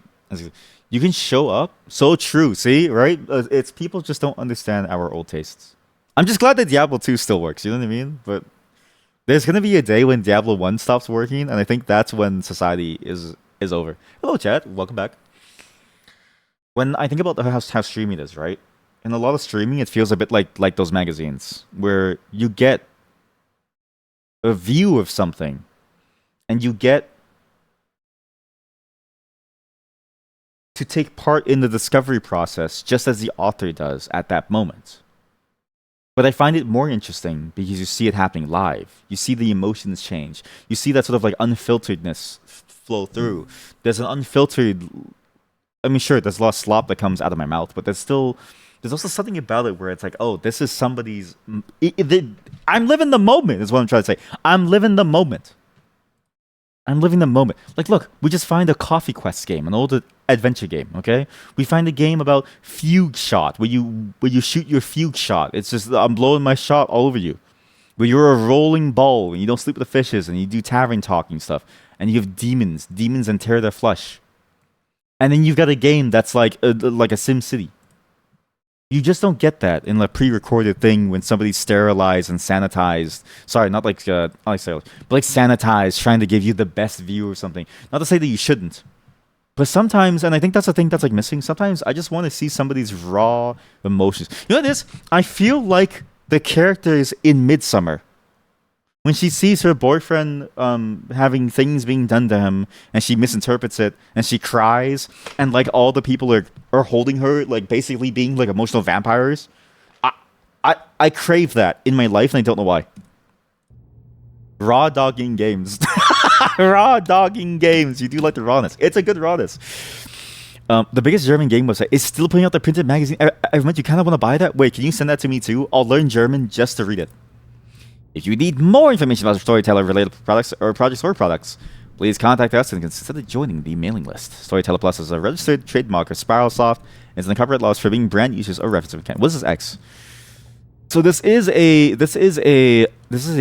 Speaker 1: You can show up. So true. See, right? It's people just don't understand our old tastes. I'm just glad that Diablo 2 still works, you know what I mean? But there's gonna be a day when Diablo 1 stops working, and I think that's when society is over. Hello, chat. Welcome back. When I think about how streaming is, right? In a lot of streaming, it feels a bit like those magazines where you get a view of something, and you get to take part in the discovery process just as the author does at that moment. But I find it more interesting because you see it happening live. You see the emotions change. You see that sort of like unfilteredness flow through. There's an unfiltered. I mean, sure, there's a lot of slop that comes out of my mouth, but there's also something about it where it's like, oh, this is somebody's. I'm living the moment, is what I'm trying to say. I'm living the moment. I'm living the moment. Like, look, we just find a Coffee Quest game, an old adventure game, okay? We find a game about fugue shot, where you shoot your fugue shot. It's just, I'm blowing my shot all over you. Where you're a rolling ball, and you don't sleep with the fishes, and you do tavern talking stuff. And you have demons and tear their flesh. And then you've got a game that's like a Sim City. You just don't get that in a pre-recorded thing when somebody's sterilized and sanitized. Sorry, not like sterilized, but like sanitized, trying to give you the best view or something. Not to say that you shouldn't, But sometimes, and I think that's the thing that's like missing. Sometimes I just want to see somebody's raw emotions. You know what it is? I feel like the character is in Midsummer when she sees her boyfriend having things being done to him, and she misinterprets it, and she cries, and like all the people are holding her, like basically being like emotional vampires. I I crave that in my life, and I don't know why. Raw dogging games. Raw dogging games. You do like the rawness. It's a good rawness. The biggest German game website is still putting out the printed magazine. I meant you kind of want to buy that. Wait, can you send that to me too? I'll learn German just to read it. If you need more information about Storyteller-related products or projects or products, please contact us and consider joining the mailing list. Storyteller Plus is a registered trademark of Spiralsoft and is in the copyright laws forbidding brand uses or reference of account. What is this X? So this is a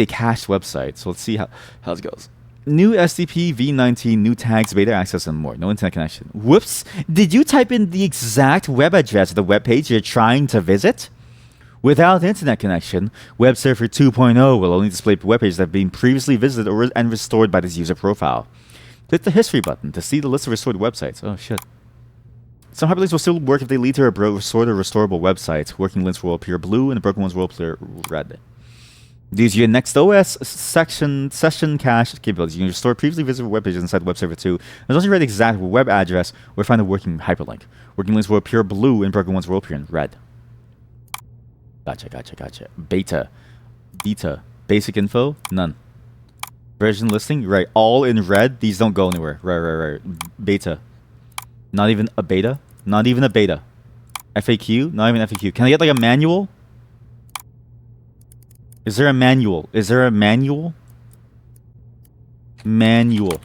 Speaker 1: cached website. So let's see how it goes. New SDP v19, new tags, beta access, and more. No internet connection. Whoops! Did you type in the exact web address of the web page you're trying to visit? Without internet connection, Web Server 2.0 will only display web pages that have been previously visited and restored by this user profile. Click the history button to see the list of restored websites. Oh shit. Some hyperlinks will still work if they lead to a restored or restorable website. Working links will appear blue and the broken ones will appear red. These are your next OS session cache capabilities. You can restore previously visited web pages inside Web Server 2. There's also the exact web address or find a working hyperlink. Working links will appear blue and broken ones will appear in red. Gotcha. Beta. Basic info? None. Version listing? Right. All in red. These don't go anywhere. Right. Beta. Not even a beta? Not even a beta. FAQ? Not even FAQ. Can I get like a manual? Is there a manual? Manual.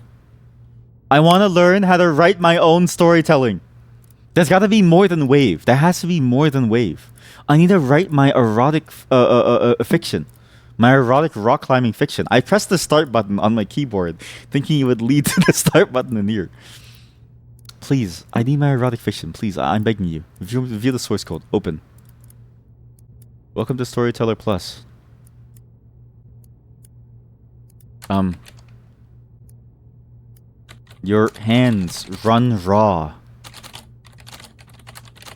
Speaker 1: I want to learn how to write my own storytelling. There's got to be more than Wave. There has to be more than Wave. I need to write my erotic fiction. My erotic rock climbing fiction. I pressed the start button on my keyboard, thinking it would lead to the start button in here. Please, I need my erotic fiction. Please, I'm begging you. Review the source code. Open. Welcome to Storyteller Plus. Your hands run raw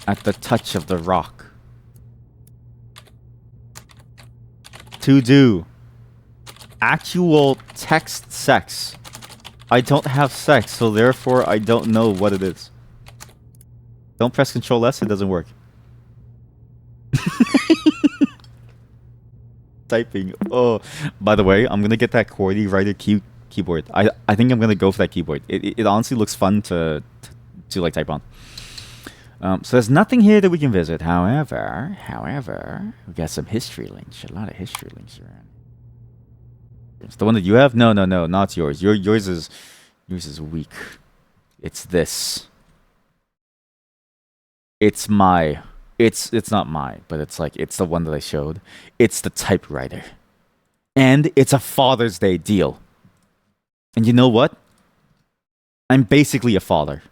Speaker 1: at the touch of the rock. To do actual text sex. I don't have sex, so therefore I don't know what it is. Don't press Control S, it doesn't work. Typing. Oh, by the way, I'm gonna get that QWERTY writer keyboard. I think I'm gonna go for that keyboard. It honestly looks fun to like type on. So there's nothing here that we can visit. However, we got some history links. A lot of history links around. It's the one that you have? No, not yours. Yours is weak. It's this. It's not mine, but it's like it's the one that I showed. It's the typewriter. And it's a Father's Day deal. And you know what? I'm basically a father.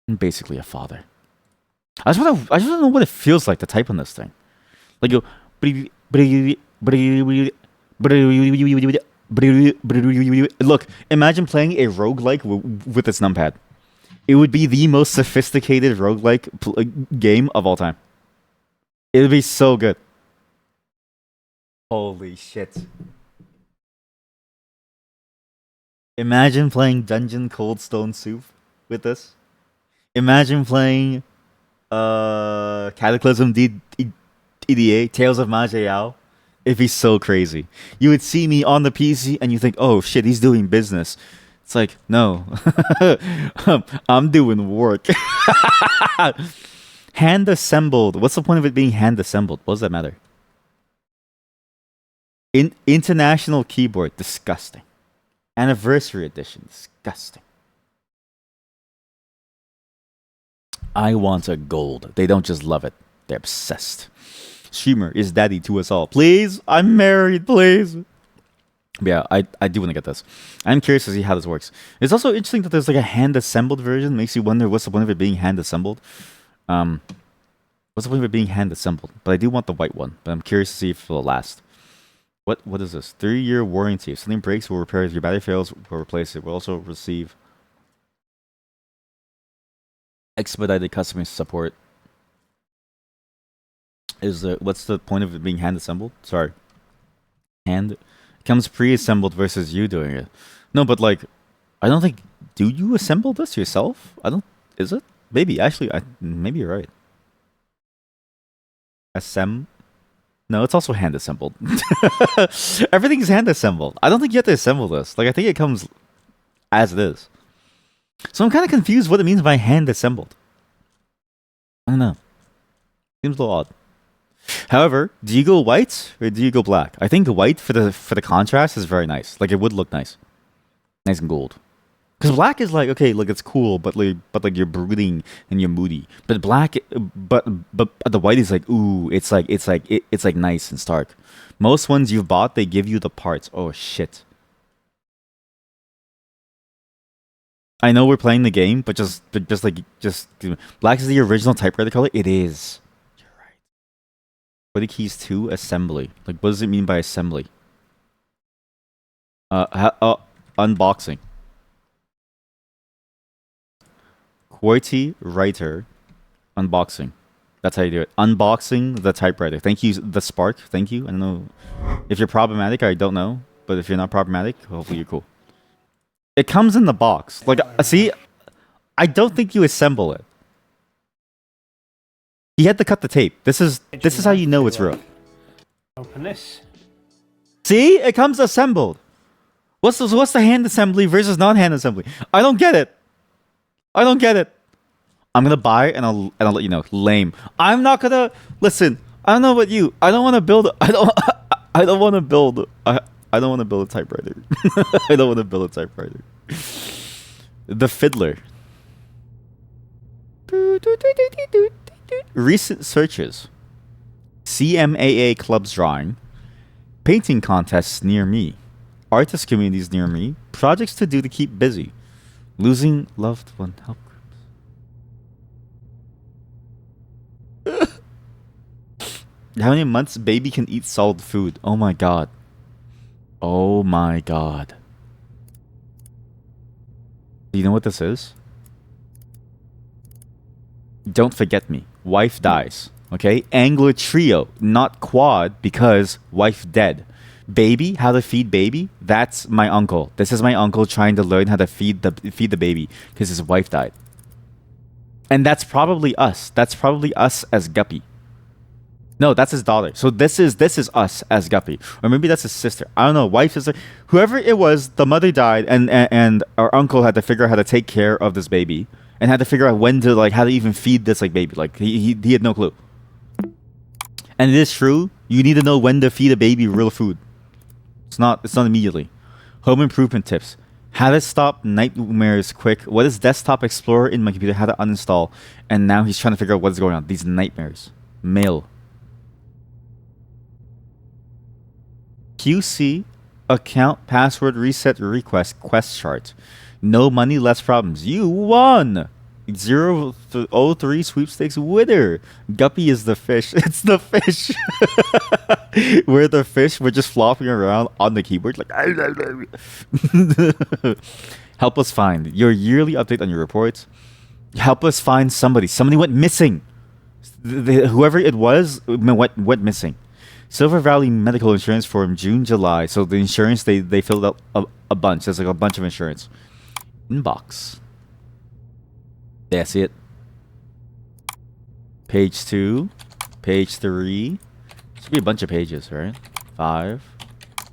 Speaker 1: I just want to know what it feels like to type on this thing. Like go look, imagine playing a roguelike with this numpad. It would be the most sophisticated roguelike game of all time. It would be so good. Holy shit. Imagine playing Dungeon Cold Stone Soup with this. Imagine playing Cataclysm EDA, Tales of Majayao. It'd be so crazy. You would see me on the PC and you think, oh shit, he's doing business. It's like, no. I'm doing work. Hand assembled. What's the point of it being hand assembled? What does that matter? International keyboard. Disgusting. Anniversary edition. Disgusting. I want a gold. They don't just love it. They're obsessed. Streamer is daddy to us all. Please? I'm married, please. But yeah, I do want to get this. I'm curious to see how this works. It's also interesting that there's like a hand-assembled version. Makes you wonder what's the point of it being hand-assembled. What's the point of it being hand-assembled? But I do want the white one. But I'm curious to see if it'll last. What is this? 3-year warranty. If something breaks, we'll repair it. If your battery fails, we'll replace it. We'll also receive Expedited customer support. What's the point of it being hand assembled? Sorry. Hand comes pre-assembled versus you doing it. No, but like, I don't think. Do you assemble this yourself? I don't. Is it? Maybe actually. Maybe you're right. No, it's also hand assembled. Everything's hand assembled. I don't think you have to assemble this. Like, I think it comes as it is. So I'm kind of confused what it means by hand assembled. I don't know. Seems a little odd. However, do you go white or do you go black? I think white for the contrast is very nice. Like, it would look nice, nice and gold. Because black is like, okay, look, it's cool, but like you're brooding and you're moody. But black, but the white is like, ooh, it's like nice and stark. Most ones you've bought, they give you the parts. Oh shit. I know we're playing the game, but just black is the original typewriter color. It is. You're right. What are keys to assembly? Like, what does it mean by assembly? Unboxing. QWERTY writer unboxing. That's how you do it. Unboxing the typewriter. Thank you, the Spark. Thank you. I don't know if you're problematic. I don't know, but if you're not problematic, hopefully you're cool. It comes in the box. Like, see, I don't think you assemble it. He had to cut the tape. This is how you know it's real.
Speaker 2: Open this.
Speaker 1: See, it comes assembled. What's the hand assembly versus non-hand assembly? I don't get it. I don't get it. I'm gonna buy and I'll let you know. Lame. I'm not gonna listen. I don't know about you. I don't want to build. I don't want to build. I don't want to build a typewriter. I don't want to build a typewriter. The Fiddler. Recent searches. CMAA clubs drawing. Painting contests near me. Artist communities near me. Projects to do to keep busy. Losing loved one help groups. How many months baby can eat solid food? Oh my god. Oh my god. Do you know what this is? Don't forget me. Wife dies. Okay? Angler trio, not quad because wife dead. Baby, how to feed baby? That's my uncle. This is my uncle trying to learn how to feed the baby because his wife died. And that's probably us. That's probably us as Guppy. No, that's his daughter. So this is us as Guppy. Or maybe that's his sister. I don't know. Wife, sister. Whoever it was, the mother died and our uncle had to figure out how to take care of this baby and had to figure out when to how to even feed this baby. Like he had no clue. And it is true. You need to know when to feed a baby real food. It's not immediately. Home improvement tips. How to stop nightmares quick. What is Desktop Explorer in my computer? How to uninstall. And now he's trying to figure out what's going on. These nightmares. Mail. QC. Account password reset request. Quest chart. No money, less problems. You won! 003 sweepstakes winner. Guppy is the fish. It's the fish. We're the fish. We're just flopping around on the keyboard like. Help us find your yearly update on your reports. Help us find somebody. Somebody went missing. Whoever it was went missing. Silver Valley Medical Insurance from June, July. So the insurance they filled out a bunch. There's like a bunch of insurance. Inbox. Yeah, see it. Page 2, page 3. Should be a bunch of pages, right? 5,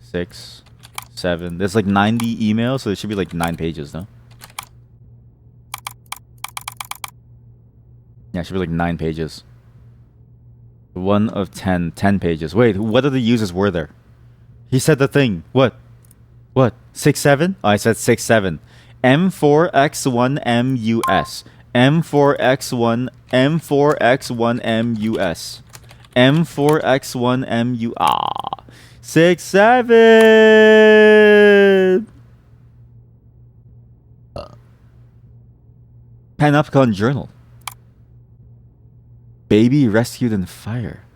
Speaker 1: 6, 7. There's like 90 emails, so there should be like 9 pages, no? Yeah, it should be like 9 pages. 1 of 10 pages. Wait, what other users were there? He said the thing. What? 6, 7? Oh, I said 6, 7. M4X1MUS. M4X1 M4X1MUS. M4X1MU 6, 7. Panopticon Journal. Baby rescued in fire.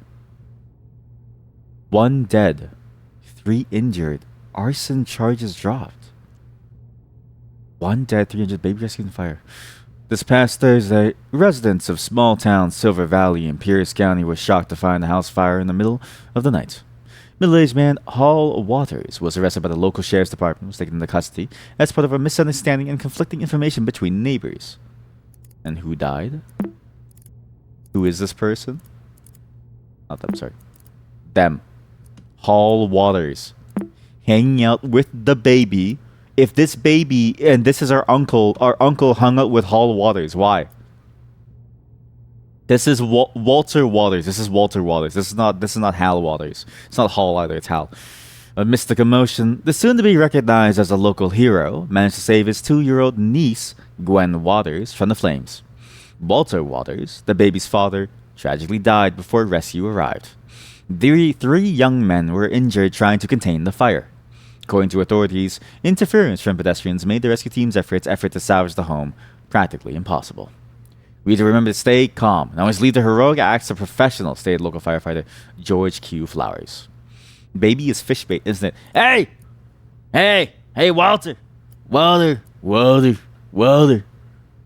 Speaker 1: 1 dead. 3 injured. Arson charges dropped. 1 dead, 3 injured. Baby rescued in fire. This past Thursday, residents of small town Silver Valley in Pierce County were shocked to find the house fire in the middle of the night. Middle-aged man Hall Waters was arrested by the local sheriff's department, was taken into custody as part of a misunderstanding and conflicting information between neighbors. And who died? Who is this person? Not them, sorry. Them. Hall Waters. Hanging out with the baby. If this baby, and this is our uncle hung out with Hall Waters. Why? This is Walter Waters. This is Walter Waters. This is not Hal Waters. It's not Hall either. It's Hal. Amidst the commotion, the soon-to-be recognized as a local hero managed to save his 2-year-old niece, Gwen Waters, from the flames. Walter Waters, the baby's father, tragically died before rescue arrived. The 3 young men were injured trying to contain the fire. According to authorities, interference from pedestrians made the rescue team's effort to salvage the home practically impossible. We need to remember to stay calm and always leave the heroic acts of professionals, stated local firefighter George Q. Flowers. Baby is fish bait, isn't it? Hey! Hey, Walter! Walter!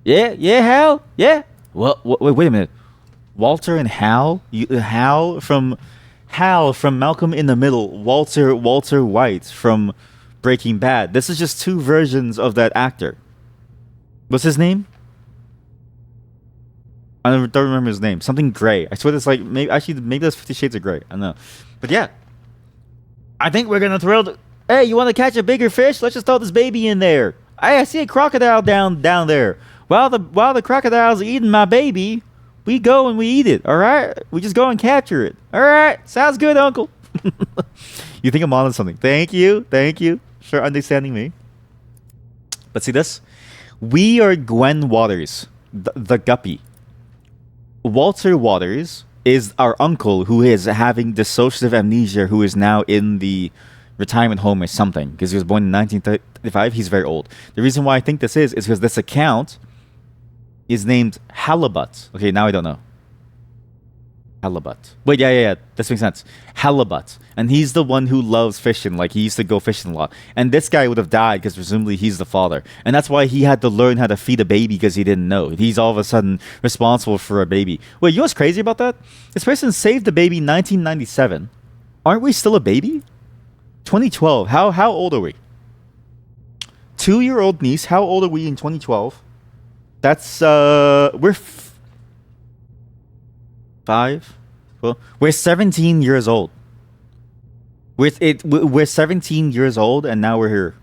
Speaker 1: Yeah, Hal? Yeah? Wait a minute. Walter and Hal? Hal from Malcolm in the Middle. Walter White from Breaking Bad. This is just 2 versions of that actor. What's his name? I don't remember his name. Something Gray. I swear it's like maybe that's 50 Shades of Grey. I don't know. But yeah. I think we're gonna throw hey, you wanna catch a bigger fish? Let's just throw this baby in there. I see a crocodile down there. While the crocodile's eating my baby, we go and we eat it, alright? We just go and capture it. Alright, sounds good, Uncle. You think I'm on something. Thank you for understanding me. But see this? We are Gwen Waters, the guppy. Walter Waters is our uncle who is having dissociative amnesia, who is now in the retirement home or something, because he was born in 1935. He's very old. The reason why I think this is because this account is named Halibut. Okay, now I don't know. Halibut. Wait, yeah. This makes sense. Halibut. And he's the one who loves fishing. Like, he used to go fishing a lot. And this guy would have died because presumably he's the father. And that's why he had to learn how to feed a baby because he didn't know. He's all of a sudden responsible for a baby. Wait, you know what's crazy about that? This person saved the baby in 1997. Aren't we still a baby? 2012. How old are we? 2-year-old niece. How old are we in 2012? That's, we're 5. Well, we're 17 years old. We're 17 years old, and now we're here.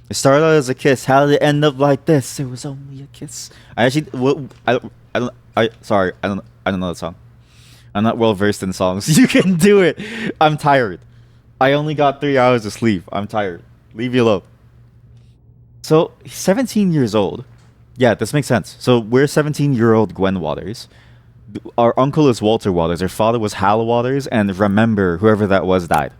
Speaker 1: It started out as a kiss. How did it end up like this? It was only a kiss. I actually, I don't know the song. I'm not well versed in songs. You can do it. I'm tired. I only got 3 hours of sleep. I'm tired. Leave me alone. So, 17 years old. Yeah, this makes sense. So, we're 17-year-old Gwen Waters. Our uncle is Walter Waters. Our father was Hal Waters. And remember, whoever that was died.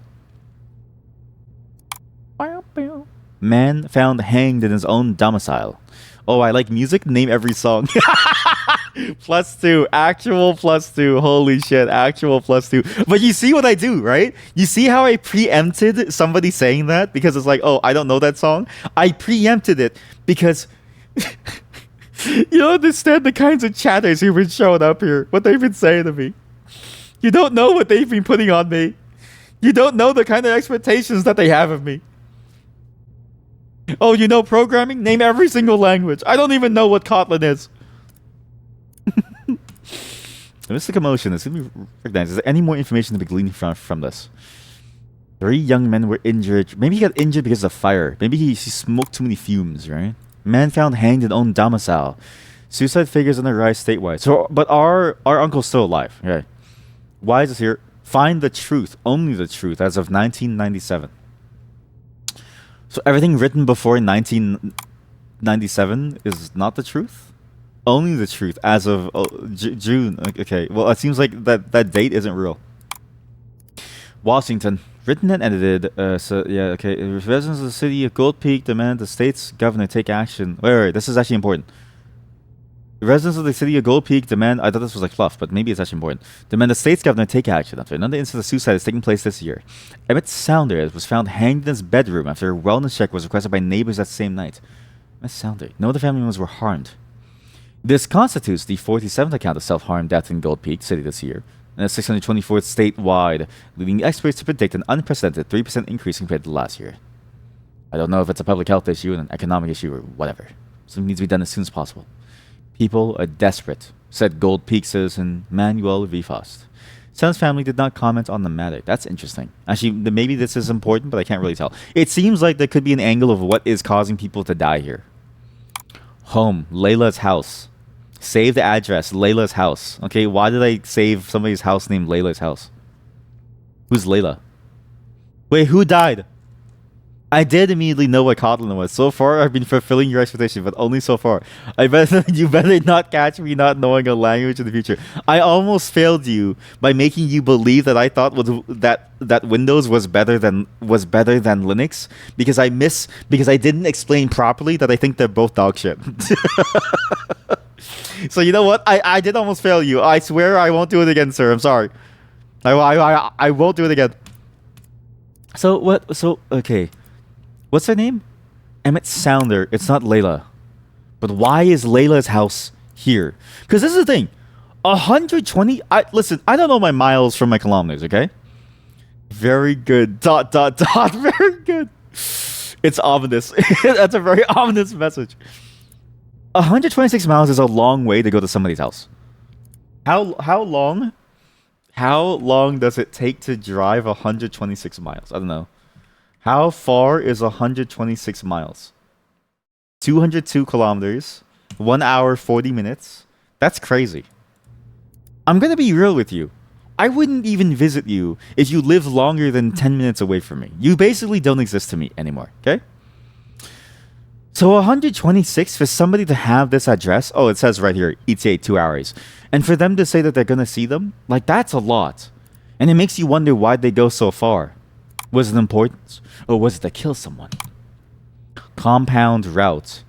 Speaker 1: Man found hanged in his own domicile. Oh, I like music. Name every song. +2. Actual +2. Holy shit. Actual +2. But you see what I do, right? You see how I preempted somebody saying that? Because it's like, oh, I don't know that song. I preempted it because... You don't understand the kinds of chatters who've been showing up here. What they've been saying to me. You don't know what they've been putting on me. You don't know the kind of expectations that they have of me. Oh, you know programming? Name every single language. I don't even know what Kotlin is. Amidst the commotion, it's going to be recognized. Is there any more information to be gleaned from this? 3 young men were injured. Maybe he got injured because of fire. Maybe he smoked too many fumes, right? Man found hanged in own domicile. Suicide figures on the rise statewide. So, but our uncle's still alive. Okay. Why is this here? Find the truth. Only the truth as of 1997. So everything written before 1997 is not the truth? Only the truth as of June. Okay. Well, it seems like that date isn't real. Washington. Written and edited. Residents of the city of Gold Peak demand the state's governor take action. Wait. This is actually important. Residents of the city of Gold Peak demand... I thought this was like fluff, but maybe it's actually important. Demand the state's governor take action after another incident of suicide is taking place this year. Emmett Saunders was found hanged in his bedroom after a wellness check was requested by neighbors that same night. Emmett Saunders. No other family members were harmed. This constitutes the 47th account of self-harm death in Gold Peak City this year, and the 624th statewide, leading experts to predict an unprecedented 3% increase compared to last year. I don't know if it's a public health issue, an economic issue, or whatever. Something needs to be done as soon as possible. People are desperate, said Gold Peak citizen Manuel Vifast. Son's family did not comment on the matter. That's interesting. Actually, maybe this is important, but I can't really tell. It seems like there could be an angle of what is causing people to die here. Home, Layla's house. Save the address, Layla's house. Okay, why did I save somebody's house named Layla's house? Who's Layla? Wait, who died? I did immediately know what Kotlin was. So far, I've been fulfilling your expectation, but only so far. You better not catch me not knowing a language in the future. I almost failed you by making you believe that I thought that Windows was better than Linux because I didn't explain properly that I think they're both dog shit. So you know what? I did almost fail you. I swear I won't do it again, sir. I'm sorry. I won't do it again. So what? So okay. What's her name? Emmett Sounder. It's not Layla. But why is Layla's house here? Because this is the thing. 120... listen, I don't know my miles from my kilometers, okay? Very good. ... Very good. It's ominous. That's a very ominous message. 126 miles is a long way to go to somebody's house. How long? How long does it take to drive 126 miles? I don't know. How far is 126 miles? 202 kilometers. 1 hour, 40 minutes. That's crazy. I'm going to be real with you. I wouldn't even visit you if you live longer than 10 minutes away from me. You basically don't exist to me anymore, okay? So 126 for somebody to have this address. Oh, it says right here, ETA 2 hours. And for them to say that they're going to see them, like that's a lot. And it makes you wonder why they go so far. Was it important? Or was it to kill someone? Compound route.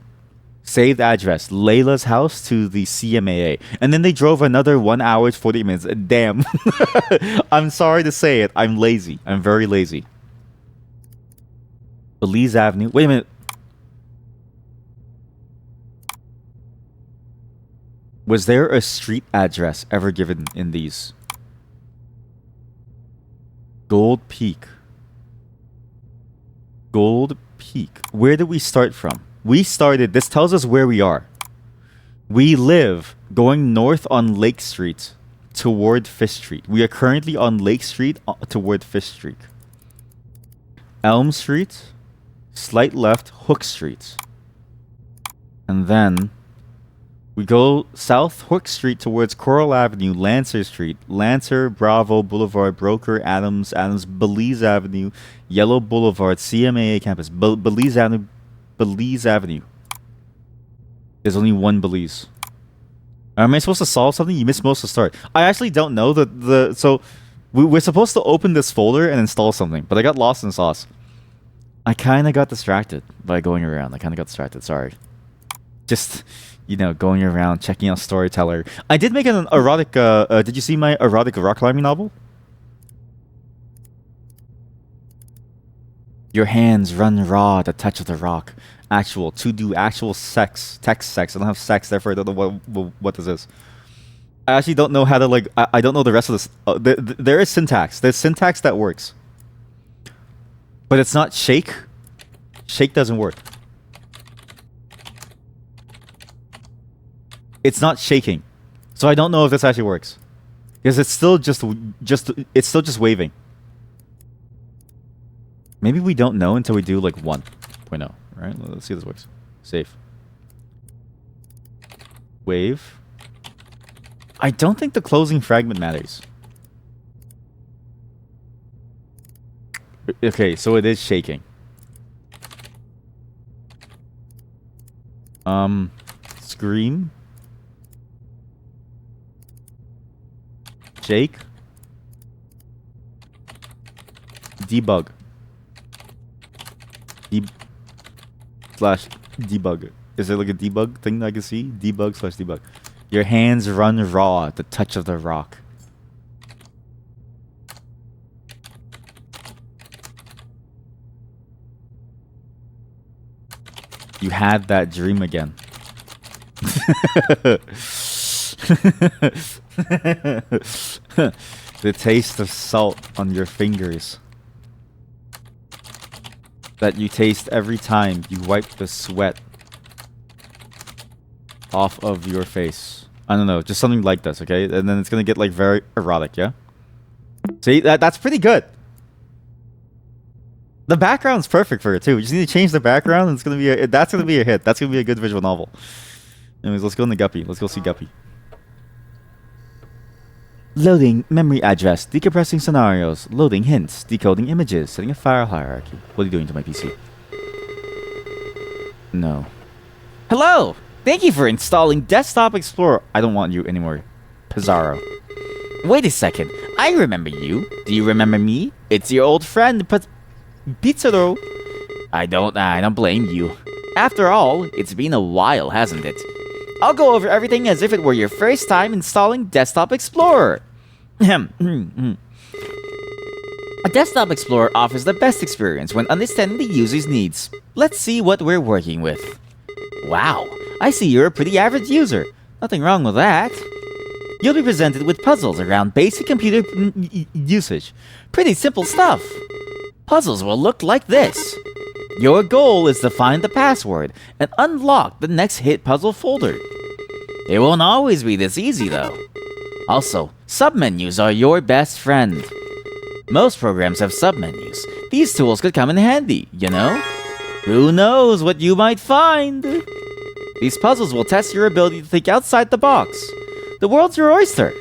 Speaker 1: Saved address. Layla's house to the CMAA. And then they drove another 1 hour, 40 minutes. Damn. I'm sorry to say it. I'm lazy. I'm very lazy. Belize Avenue. Wait a minute. Was there a street address ever given in these? Gold Peak. Gold Peak. Where did we start from? We started... This tells us where we are. We live going north on Lake Street toward Fish Street. We are currently on Lake Street toward Fish Street. Elm Street. Slight left. Hook Street. And then... we go south Hook Street towards Coral Avenue, Lancer Street, Lancer, Bravo, Boulevard, Broker, Adams, Belize Avenue, Yellow Boulevard, CMAA campus, Belize Avenue. There's only one Belize. Am I supposed to solve something? You missed most of the start. I actually don't know so we're supposed to open this folder and install something, but I got lost in sauce. I kind of got distracted by going around. Sorry. Just... going around, checking out Storyteller. I did make an erotic... did you see my erotic rock climbing novel? Your hands run raw at the touch of the rock. To do actual sex. Text sex. I don't have sex, therefore I don't know what this is. I actually don't know how to, I don't know the rest of this. There is syntax. There's syntax that works. But it's not shake. Shake doesn't work. It's not shaking. So I don't know if this actually works. Because it's still just waving. Maybe we don't know until we do 1.0, right? Let's see if this works. Save. Wave. I don't think the closing fragment matters. Okay, so it is shaking. Scream. Shake. Debug. Debug. Is there a debug thing I can see? Debug/debug. Your hands run raw at the touch of the rock. You had that dream again. The taste of salt on your fingers that you taste every time you wipe the sweat off of your face. I don't know, just something like this, okay? And then it's gonna get like very erotic, yeah? See, that's pretty good. The background's perfect for it too. You just need to change the background and it's gonna be that's gonna be a hit. That's gonna be a good visual novel. Anyways, let's go in the Guppy. Let's go see Guppy. Loading memory address, decompressing scenarios, loading hints, decoding images, setting a file hierarchy. What are you doing to my PC? No. Hello! Thank you for installing Desktop Explorer. I don't want you anymore, Pizarro. Wait a second. I remember you. Do you remember me? It's your old friend, Pizarro. I don't blame you. After all, it's been a while, hasn't it? I'll go over everything as if it were your first time installing Desktop Explorer. A Desktop Explorer offers the best experience when understanding the user's needs. Let's see what we're working with. Wow, I see you're a pretty average user. Nothing wrong with that. You'll be presented with puzzles around basic computer usage. Pretty simple stuff. Puzzles will look like this. Your goal is to find the password and unlock the next hit puzzle folder. It won't always be this easy though. Also, submenus are your best friend. Most programs have submenus. These tools could come in handy, you know? Who knows what you might find? These puzzles will test your ability to think outside the box. The world's your oyster.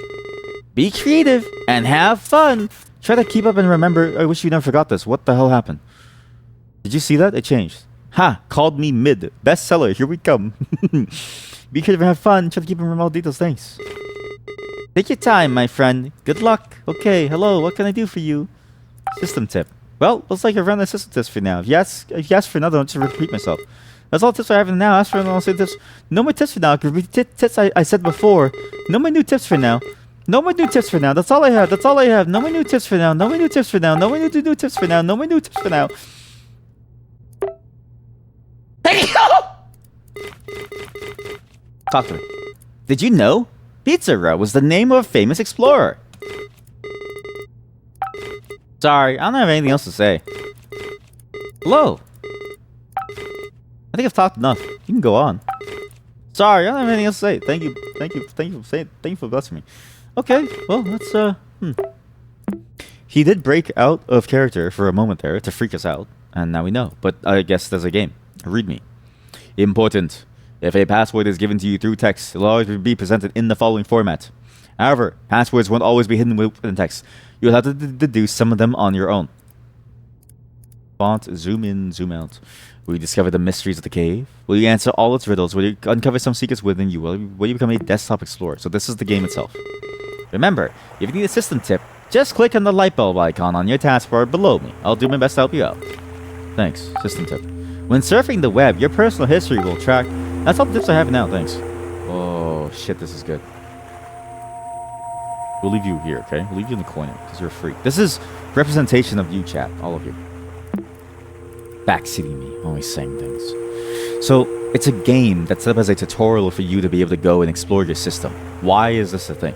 Speaker 1: Be creative and have fun. Try to keep up and remember. I wish you never forgot this. What the hell happened? Did you see that? It changed. Ha! Called me mid. Bestseller. Here we come. Be creative and have fun. Try to keep and remember all details. Thanks. Take your time, my friend. Good luck. Okay, hello. What can I do for you? System tip. Well, looks like I've run the system test for now. If you ask for another, I'll just repeat myself. That's all the tips I have now. Ask for another tips. No more tips for now. I can repeat tips I said before. No more new tips for now. No more new tips for now. That's all I have. That's all I have. No more new tips for now. No more new tips for now. No more new tips for now. No more new tips for now. Talk to me. Did you know? Pizarro was the name of a famous explorer. Sorry, I don't have anything else to say. Hello. I think I've talked enough. You can go on. Sorry, I don't have anything else to say. Thank you for blessing me. Okay, well, that's He did break out of character for a moment there to freak us out, and now we know. But I guess there's a game. Read me. Important. If a password is given to you through text, it will always be presented in the following format. However, passwords won't always be hidden within text. You'll have to deduce some of them on your own. Font, zoom in, zoom out. Will you discover the mysteries of the cave? Will you answer all its riddles? Will you uncover some secrets within you? Will you become a desktop explorer? So this is the game itself. Remember, if you need a system tip, just click on the light bulb icon on your taskbar below me. I'll do my best to help you out. Thanks. System tip. When surfing the web, your personal history will track. That's all the tips I have now, thanks. Oh, shit, this is good. We'll leave you here, okay? We'll leave you in the corner, because you're free. This is representation of you, chat. All of you. Backseating me, always saying things. So, it's a game that's set up as a tutorial for you to be able to go and explore your system. Why is this a thing?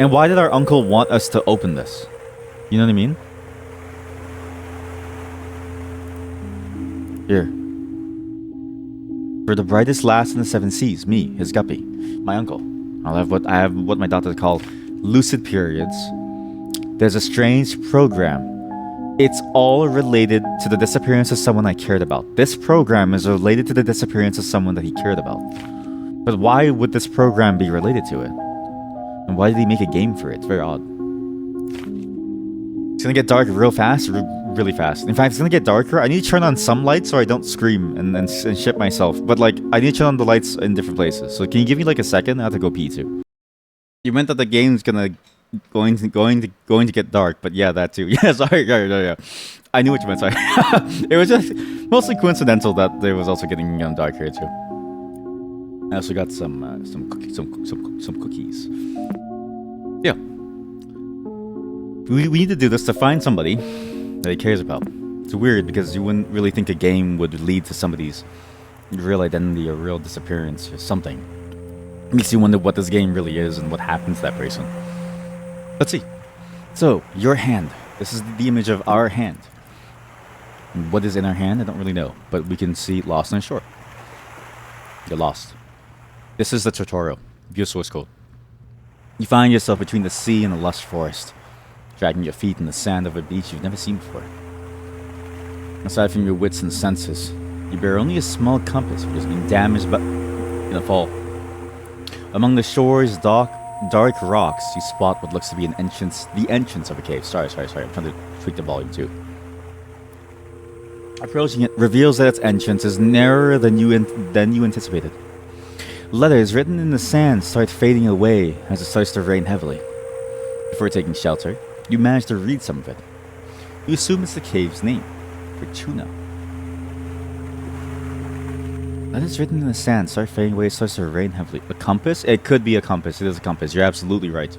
Speaker 1: And why did our uncle want us to open this? You know what I mean? Here. For the brightest lass in the seven seas, me, his guppy, my uncle. I have what my doctor called lucid periods. There's a strange program. It's all related to the disappearance of someone I cared about. This program is related to the disappearance of someone that he cared about. But why would this program be related to it? And why did he make a game for it? It's very odd. It's gonna get dark real fast, really fast. In fact, it's gonna get darker. I need to turn on some lights so I don't scream and shit myself. But like, I need to turn on the lights in different places. So can you give me like a second? I have to go pee too. You meant that the game's going to get dark, but yeah, that too. Yeah, sorry, yeah. I knew what you meant. Sorry. It was just mostly coincidental that it was also getting dark here too. I also got some cookies. Yeah. We need to do this to find somebody that he cares about. It's weird because you wouldn't really think a game would lead to somebody's real identity or real disappearance or something. Makes you wonder what this game really is and what happens to that person. Let's see. So, your hand. This is the image of our hand. And what is in our hand? I don't really know. But we can see lost on shore. You're lost. This is the tutorial. View source code. You find yourself between the sea and the lush forest, dragging your feet in the sand of a beach you've never seen before. Aside from your wits and senses, you bear only a small compass which has been damaged in a fall. Among the shore's dark rocks, you spot what looks to be the entrance of a cave. Sorry. I'm trying to tweak the volume too. Approaching it reveals that its entrance is narrower than you anticipated. Letters written in the sand start fading away as it starts to rain heavily. Before taking shelter, you manage to read some of it. You assume it's the cave's name, Fortuna. Letters written in the sand start fading away, it starts to rain heavily. A compass? It could be a compass. It is a compass. You're absolutely right.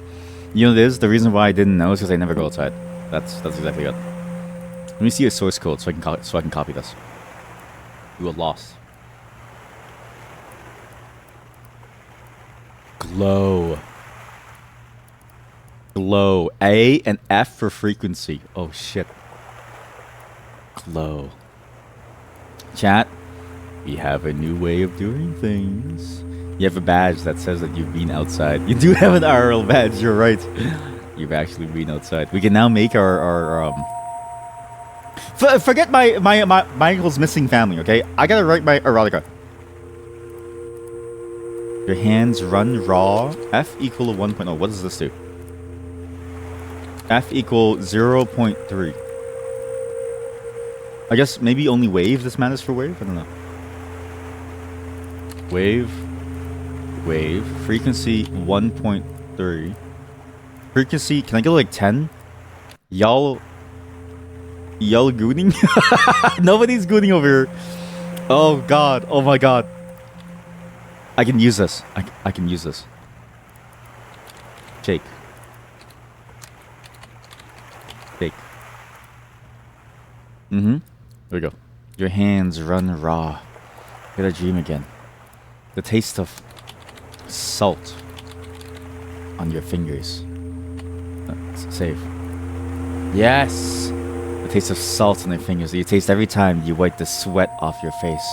Speaker 1: You know what it is? The reason why I didn't know is because I never go outside. That's exactly it. Let me see a source code so I can copy this. You are lost. Glow. Glow. A and F for frequency. Oh shit. Glow. Chat. We have a new way of doing things. You have a badge that says that you've been outside. You do have an RL badge, you're right. You've actually been outside. We can now make our forget my uncle's missing family, okay? I gotta write my erotica. Your hands run raw. F equal 1.0. What does this do? F equal 0.3. I guess maybe only wave. This matters for wave? I don't know. Wave. Frequency 1.3. Frequency, can I go like 10? Y'all gooning? Nobody's gooning over here. Oh god. Oh my god. I can use this. I can use this. Shake. There we go. Your hands run raw. Get a dream again. The taste of salt on your fingers. Save. Yes! The taste of salt on your fingers that you taste every time you wipe the sweat off your face.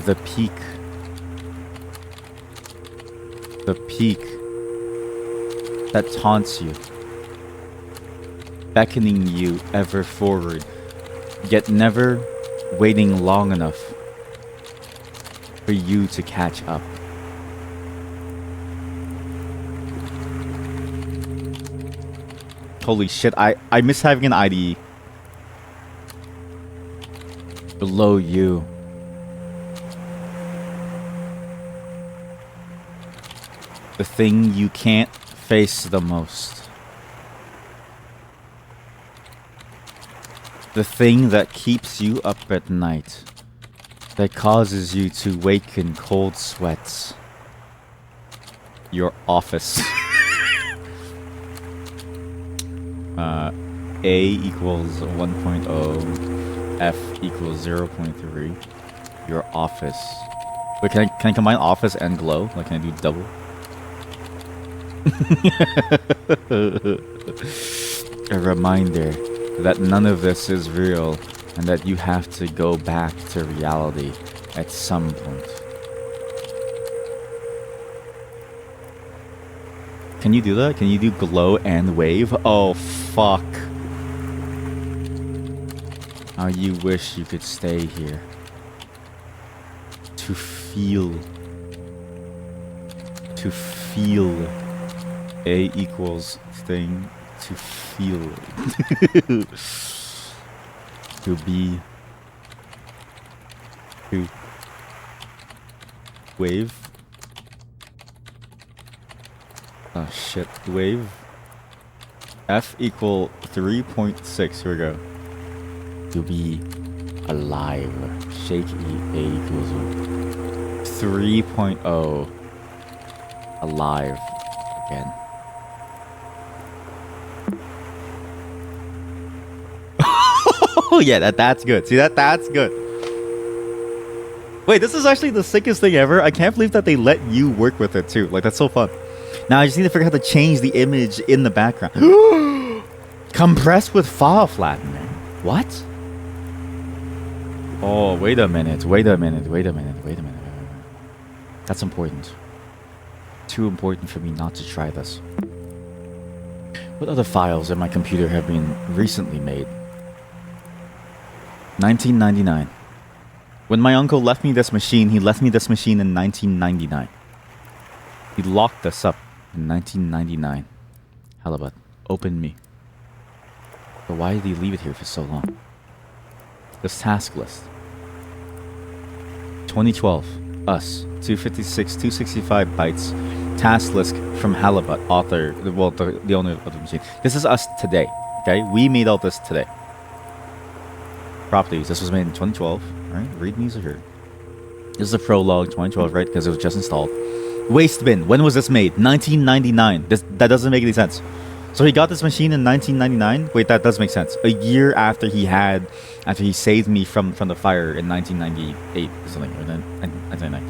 Speaker 1: The peak that taunts you, beckoning you ever forward, yet never waiting long enough for you to catch up. Holy shit, I miss having an IDE. Below you. The thing you can't face the most. The thing that keeps you up at night. That causes you to wake in cold sweats. Your office. A equals 1.0. F equals 0.3. Your office. Wait, can I combine office and glow? Like, can I do double? A reminder that none of this is real and that you have to go back to reality at some point. Can you do that? Can you do glow and wave? Oh, fuck. How you wish you could stay here. To feel. A equals thing. To feel. To be. To wave. Oh shit. Wave. F equal 3.6. Here we go. To be alive. Shake A equals 3.0. Alive again. yeah, that's good. See that's good. Wait, this is actually the sickest thing ever. I can't believe that they let you work with it too. Like, that's so fun. Now I just need to figure out how to change the image in the background. Compress with file flattening. What? Oh, wait a minute. That's important. Too important for me not to try this. What other files in my computer have been recently made? 1999. When my uncle left me this machine, he left me this machine in 1999. He locked us up in 1999. Halibut, open me. But why did he leave it here for so long? This task list. 2012. Us. 256, 265 bytes. Task list from Halibut, author, well, the owner of the machine. This is us today, okay? We made all this today. Properties. This was made in 2012. Alright, readmes are here. This is the prologue, 2012, right? Because it was just installed. Waste bin. When was this made? 1999. That doesn't make any sense. So he got this machine in 1999. Wait, that does make sense. A year after he saved me from the fire in 1998 or something. Or 1999.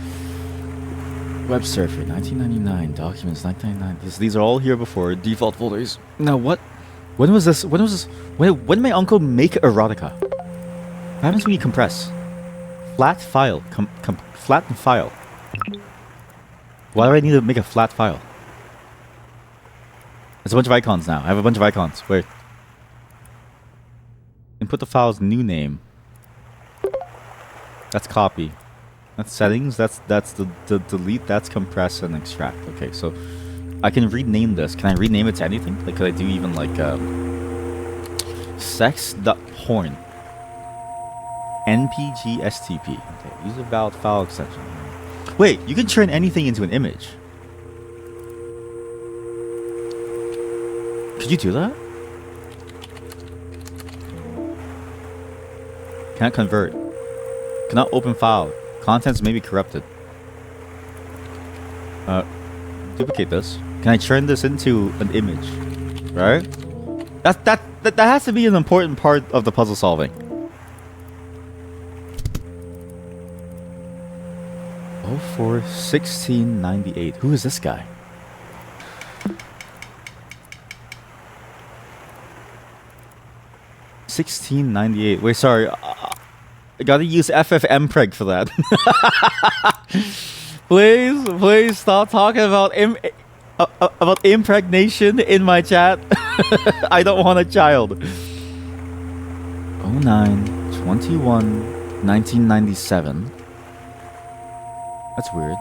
Speaker 1: Web surfer, 1999. Documents, 1999. These are all here before. Default folders. Now what? When was this? When did my uncle make erotica? What happens when you compress? Flat file. Flatten file. Why do I need to make a flat file? There's a bunch of icons now. I have a bunch of icons. Wait. Input the file's new name. That's copy. That's settings. That's the delete. That's compress and extract. Okay, so I can rename this. Can I rename it to anything? Like, could I do even like sex.porn? NPGSTP. Okay, use a valid file extension. Wait, you can turn anything into an image. Could you do that? Cannot convert. Cannot open file. Contents may be corrupted. Duplicate this. Can I turn this into an image? Right? That has to be an important part of the puzzle solving. 04/1698. Who is this guy? $16.98. Wait, sorry. I gotta use FFmpeg for that. please stop talking about impregnation in my chat. I don't want a child. 09/21/1997. That's weird.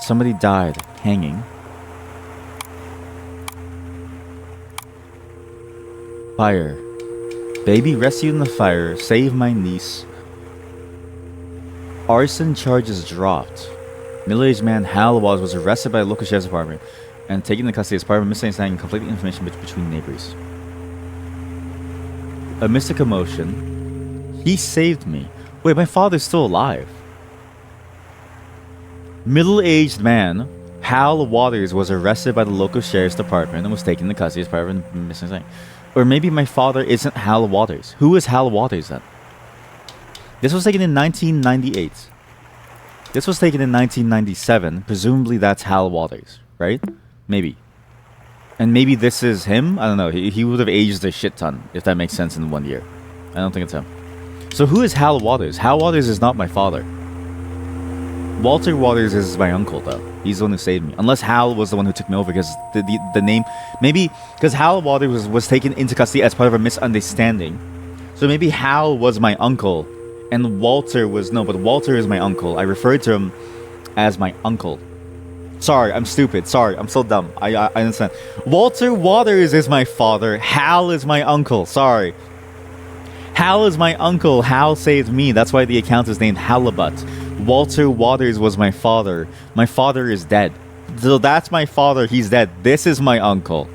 Speaker 1: Somebody died hanging. Fire. Baby rescued in the fire. Save my niece. Arson charges dropped. Middle-aged man Hal was arrested by the local sheriff's department and taken into custody as part of a misunderstanding and conflicting information between neighbors. Amidst a commotion, he saved me. Wait, my father's still alive. Middle-aged man Hal Waters was arrested by the local sheriff's department and was taken into custody as part of a misunderstanding. Or maybe my father isn't Hal Waters. Who is Hal Waters then? This was taken in 1998. This was taken in 1997. Presumably that's Hal Waters, right? Maybe. And maybe this is him? I don't know. He would have aged a shit ton, if that makes sense, in 1 year. I don't think it's him. So who is Hal Waters? Hal Waters is not my father. Walter Waters is my uncle, though. He's the one who saved me. Unless Hal was the one who took me over, because the name... Maybe... Because Hal Waters was taken into custody as part of a misunderstanding. So maybe Hal was my uncle, and Walter was... No, but Walter is my uncle. I referred to him as my uncle. Sorry, I'm stupid. Sorry, I'm so dumb. I understand. Walter Waters is my father. Hal is my uncle. Sorry. Hal is my uncle. Hal saved me. That's why the account is named Halibut. Walter Waters was my father. My father is dead. So that's my father. He's dead. This is my uncle.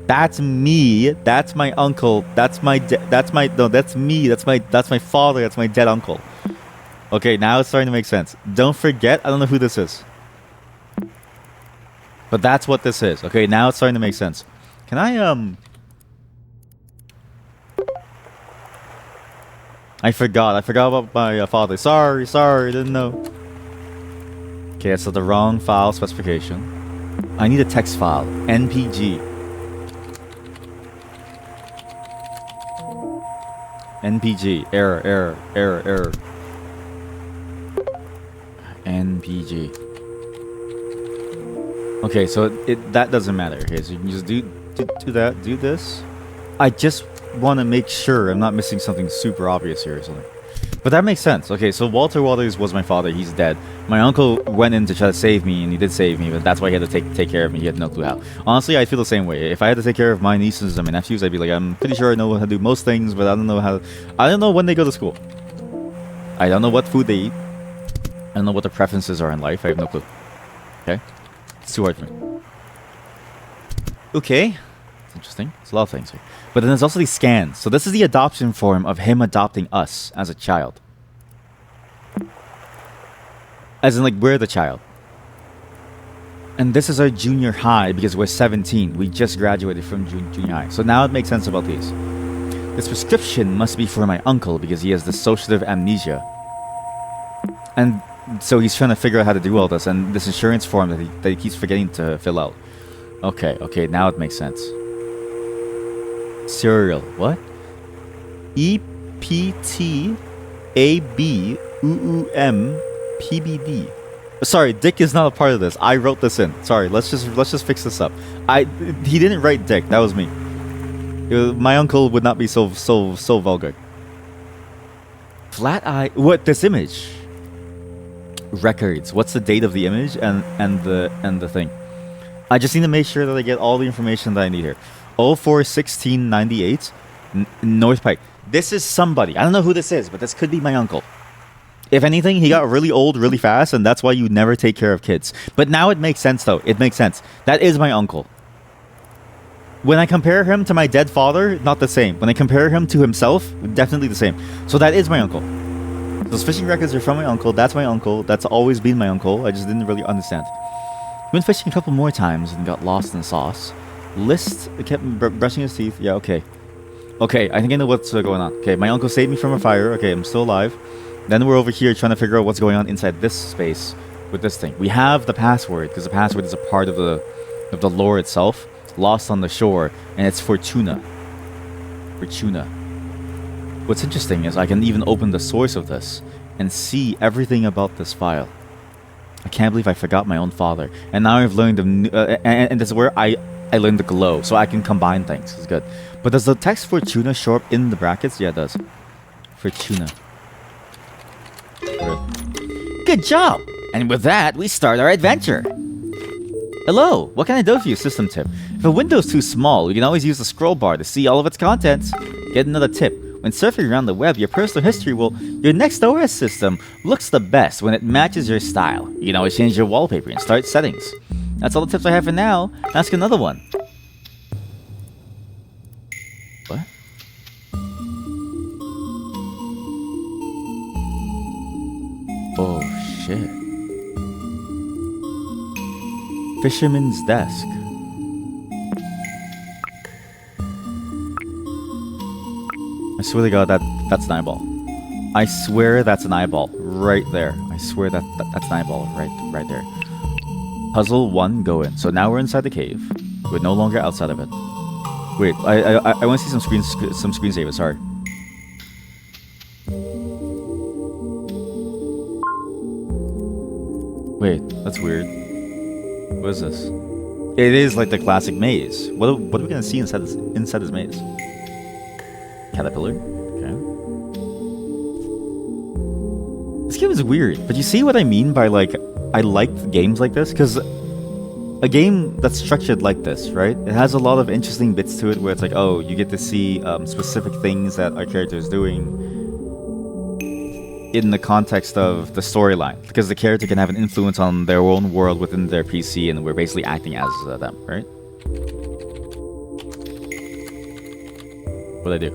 Speaker 1: That's me. That's my uncle. That's me. That's my father. That's my dead uncle. Okay, now it's starting to make sense. Don't forget, I don't know who this is. But that's what this is. Okay, now it's starting to make sense. Can I I forgot about my father. Sorry, didn't know. Okay, so the wrong file specification. I need a text file. NPG. NPG. Error. NPG. Okay, so that doesn't matter. Okay, so you can just do that, do this. I just want to make sure I'm not missing something super obvious here or something. But that makes sense. Okay, so Walter Waters was my father. He's dead. My uncle went in to try to save me, and he did save me, but that's why he had to take care of me. He had no clue how. Honestly, I feel the same way. If I had to take care of my nieces and my nephews, I'd be like, I'm pretty sure I know how to do most things, but I don't know how. I don't know when they go to school. I don't know what food they eat. I don't know what their preferences are in life. I have no clue. Okay? It's too hard for me. Okay. It's interesting. It's a lot of things here. But then there's also these scans. So this is the adoption form of him adopting us as a child. As in, like, we're the child. And this is our junior high because we're 17. We just graduated from junior high. So now it makes sense about these. This prescription must be for my uncle because he has dissociative amnesia. And so he's trying to figure out how to do all this. And this insurance form that he keeps forgetting to fill out. Okay, now it makes sense. Cereal. What? EPTABUUMPBD. Sorry, Dick is not a part of this. I wrote this in. Sorry, let's just fix this up. He didn't write Dick. That was me. My uncle would not be so vulgar. Flat eye. What? This image? Records. What's the date of the image and the thing? I just need to make sure that I get all the information that I need here. 04/16/98, North Pike. This is somebody. I don't know who this is, but this could be my uncle. If anything, he got really old really fast, and that's why you never take care of kids. But now it makes sense, though. It makes sense. That is my uncle. When I compare him to my dead father, not the same. When I compare him to himself, definitely the same. So that is my uncle. Those fishing records are from my uncle. That's my uncle. That's always been my uncle. I just didn't really understand. Went fishing a couple more times and got lost in the sauce. List kept brushing his teeth. Yeah, okay. Okay, I think I know what's going on. Okay, my uncle saved me from a fire. Okay, I'm still alive. Then we're over here trying to figure out what's going on inside this space with this thing. We have the password because the password is a part of the lore itself. Lost on the shore, and it's Fortuna. Fortuna. What's interesting is I can even open the source of this and see everything about this file. I can't believe I forgot my own father, and now I've learned and this is where I learned the glow, so I can combine things. It's good. But does the text Fortuna show up in the brackets? Yeah, it does. Fortuna. Good job! And with that, we start our adventure. Hello, what can I do for you? System tip. If a window's too small, you can always use the scroll bar to see all of its contents. Get another tip. When surfing around the web, your personal history your next OS system looks the best when it matches your style. You can always change your wallpaper and start settings. That's all the tips I have for now. Ask another one. What? Oh, shit. Fisherman's desk. I swear to God, that's an eyeball. I swear that's an eyeball right there. I swear that's an eyeball right there. Puzzle 1, go in. So now we're inside the cave. We're no longer outside of it. Wait, I want to see some screensavers. Sorry. Wait, that's weird. What is this? It is like the classic maze. What are we gonna see inside this maze? Caterpillar. Okay. This game is weird, but you see what I mean by like I like games like this because a game that's structured like this, right? It has a lot of interesting bits to it where it's like, oh, you get to see specific things that our character is doing in the context of the storyline, because the character can have an influence on their own world within their PC, and we're basically acting as them, right? What'd I do?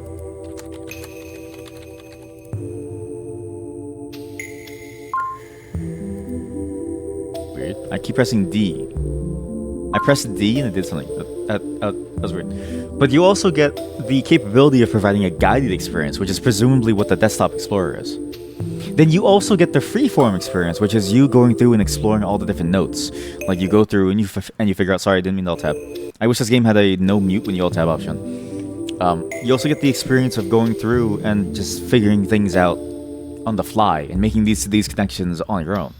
Speaker 1: Weird. I keep pressing D. I pressed D and it did something. That was weird. But you also get the capability of providing a guided experience, which is presumably what the desktop explorer is. Then you also get the freeform experience, which is you going through and exploring all the different notes. Like you go through and you figure out. Sorry, I didn't mean to alt tab. I wish this game had a no mute when you alt tab option. You also get the experience of going through and just figuring things out on the fly and making these connections on your own.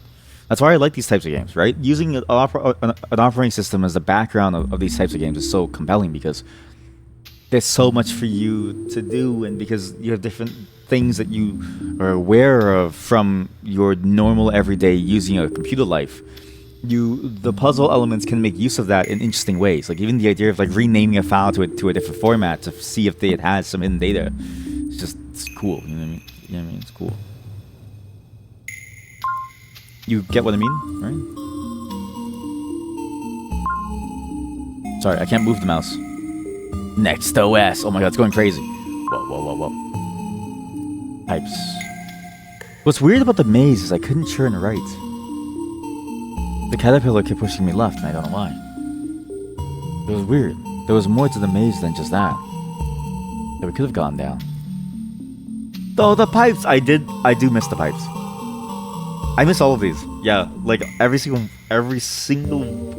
Speaker 1: That's why I like these types of games, right? Using an operating system as the background of these types of games is so compelling because there's so much for you to do, and because you have different things that you are aware of from your normal everyday using a computer life. The puzzle elements can make use of that in interesting ways. Like even the idea of like renaming a file to a different format to see if it has some hidden data. It's cool. You know what I mean? You know what I mean? It's cool. You get what I mean, right? Sorry, I can't move the mouse. Next OS. Oh my god, it's going crazy. Whoa. Pipes. What's weird about the maze is I couldn't turn right. The caterpillar kept pushing me left, and I don't know why. It was weird. There was more to the maze than just that we could have gone down. Though the pipes, I do miss the pipes. I miss all of these. Yeah, like every single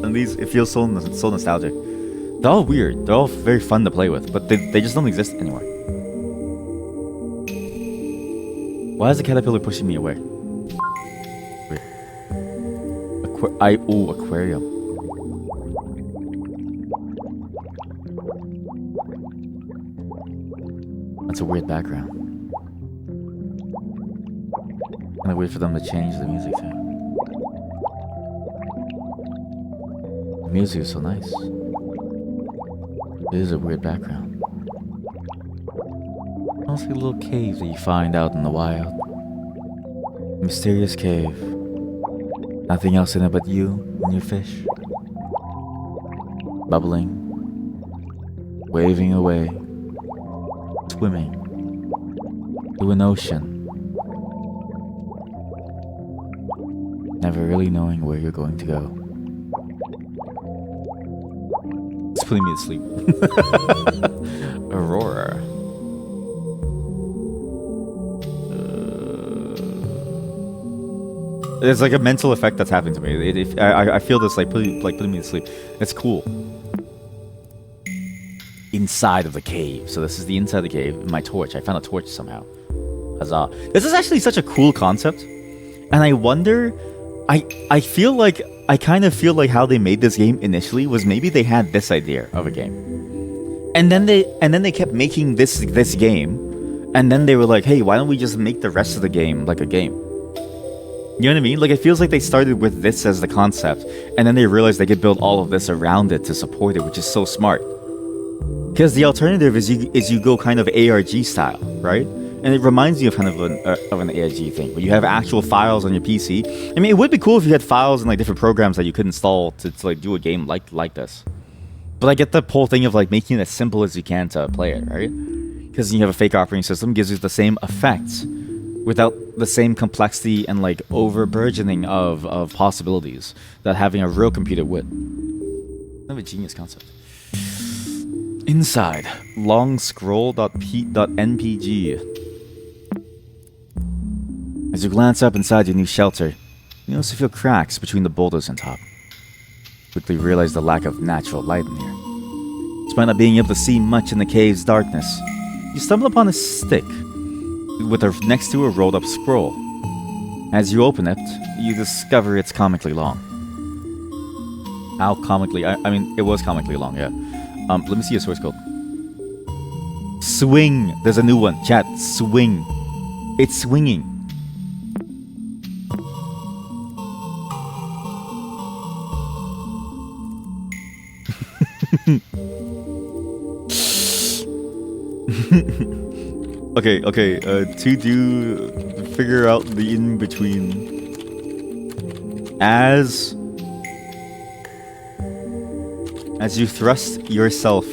Speaker 1: of these. It feels so nostalgic. They're all weird. They're all very fun to play with, but they just don't exist anymore. Why is the caterpillar pushing me away? Weird. Aquarium. That's a weird background. And I wait for them to change the music too. The music is so nice. It is a weird background. Also a little cave that you find out in the wild. A mysterious cave. Nothing else in it but you and your fish. Bubbling. Waving away. Swimming. To an ocean. Never really knowing where you're going to go. It's putting me to sleep. Aurora. It's like a mental effect that's happening to me. I feel this like putting me to sleep. It's cool. Inside of the cave. So this is the inside of the cave. My torch. I found a torch somehow. Huzzah. This is actually such a cool concept. And I wonder... I kind of feel like how they made this game initially was maybe they had this idea of a game. And then they kept making this game. And then they were like, hey, why don't we just make the rest of the game like a game? You know what I mean? Like, it feels like they started with this as the concept, and then they realized they could build all of this around it to support it, which is so smart. Because the alternative is you go kind of ARG style, right? And it reminds you of kind of an ARG thing, where you have actual files on your PC. I mean, it would be cool if you had files and like different programs that you could install to like do a game like this. But I get the whole thing of like making it as simple as you can to play it, right? Because you have a fake operating system, gives you the same effects without the same complexity and like over-burgeoning of possibilities that having a real computer would. Kind of a genius concept. Inside, long scroll.npg. As you glance up inside your new shelter, you notice a few cracks between the boulders on top. Quickly realize the lack of natural light in here. Despite not being able to see much in the cave's darkness, you stumble upon a stick next to a rolled up scroll. As you open it, you discover it's comically long. How comically? I mean, it was comically long, yeah. Let me see a source code. Swing. There's a new one. Chat. Swing. It's swinging. Okay. To figure out the in between. As you thrust yourself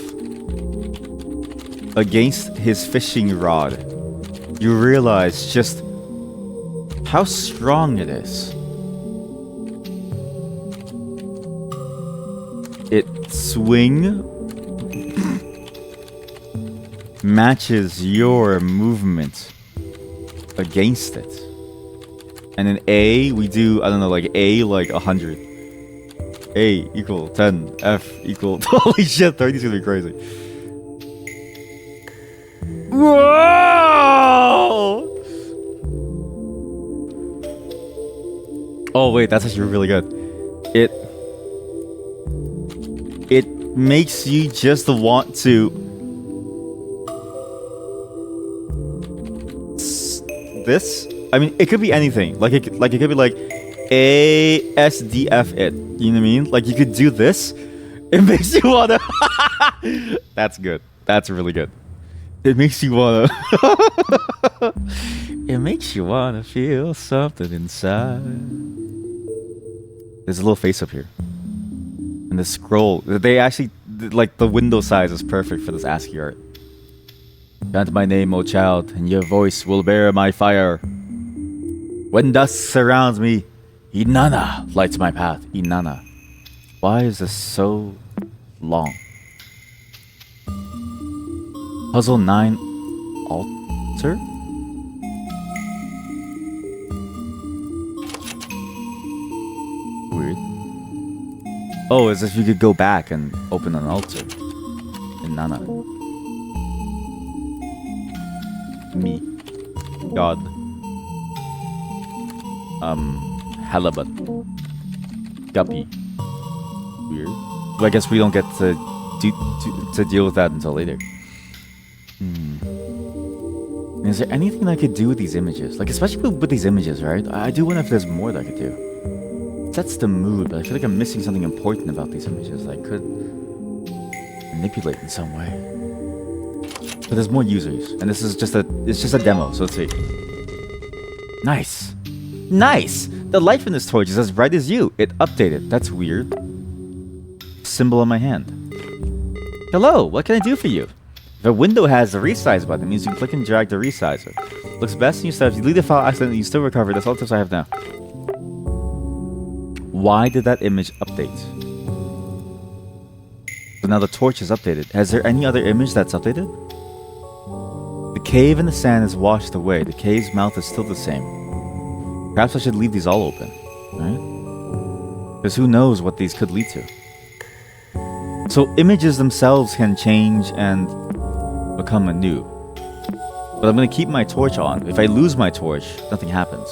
Speaker 1: against his fishing rod, you realize just how strong it is. It swing matches your movement against it. And in A, we do, I don't know, like A like 100. A equal 10. F equal... Holy shit, 30 is gonna be crazy. Whoa! Oh wait, that's actually really good. It makes you just want to... This? I mean, it could be anything. Like it could be like ASDF it. You know what I mean? Like you could do this. It makes you wanna. That's good. That's really good. It makes you wanna. It makes you wanna feel something inside. There's a little face up here, and the scroll. They actually like the window size is perfect for this ASCII art. Chant my name, O child, and your voice will bear my fire. When dust surrounds me, Inanna lights my path. Inanna. Why is this so long? Puzzle 9 altar? Weird. Oh, as if you could go back and open an altar. Inanna. Me. God. Halibut. Guppy. Weird. Well, I guess we don't get to deal with that until later. Is there anything I could do with these images? Like, especially with these images, right? I do wonder if there's more that I could do. It sets the mood, but I feel like I'm missing something important about these images that I could manipulate in some way. But there's more users, and this is just a demo, so let's see. Nice. Nice! The light in this torch is as bright as you. It updated. That's weird. Symbol on my hand. Hello, what can I do for you? The window has a resize button. It means you can click and drag the resizer. Looks best in your stuff. If you leave the file accidentally, you still recover. That's all the tips I have now. Why did that image update? So now the torch is updated. Is there any other image that's updated? The cave in the sand is washed away. The cave's mouth is still the same. Perhaps I should leave these all open, right? Because who knows what these could lead to. So images themselves can change and become anew. But I'm going to keep my torch on. If I lose my torch, nothing happens.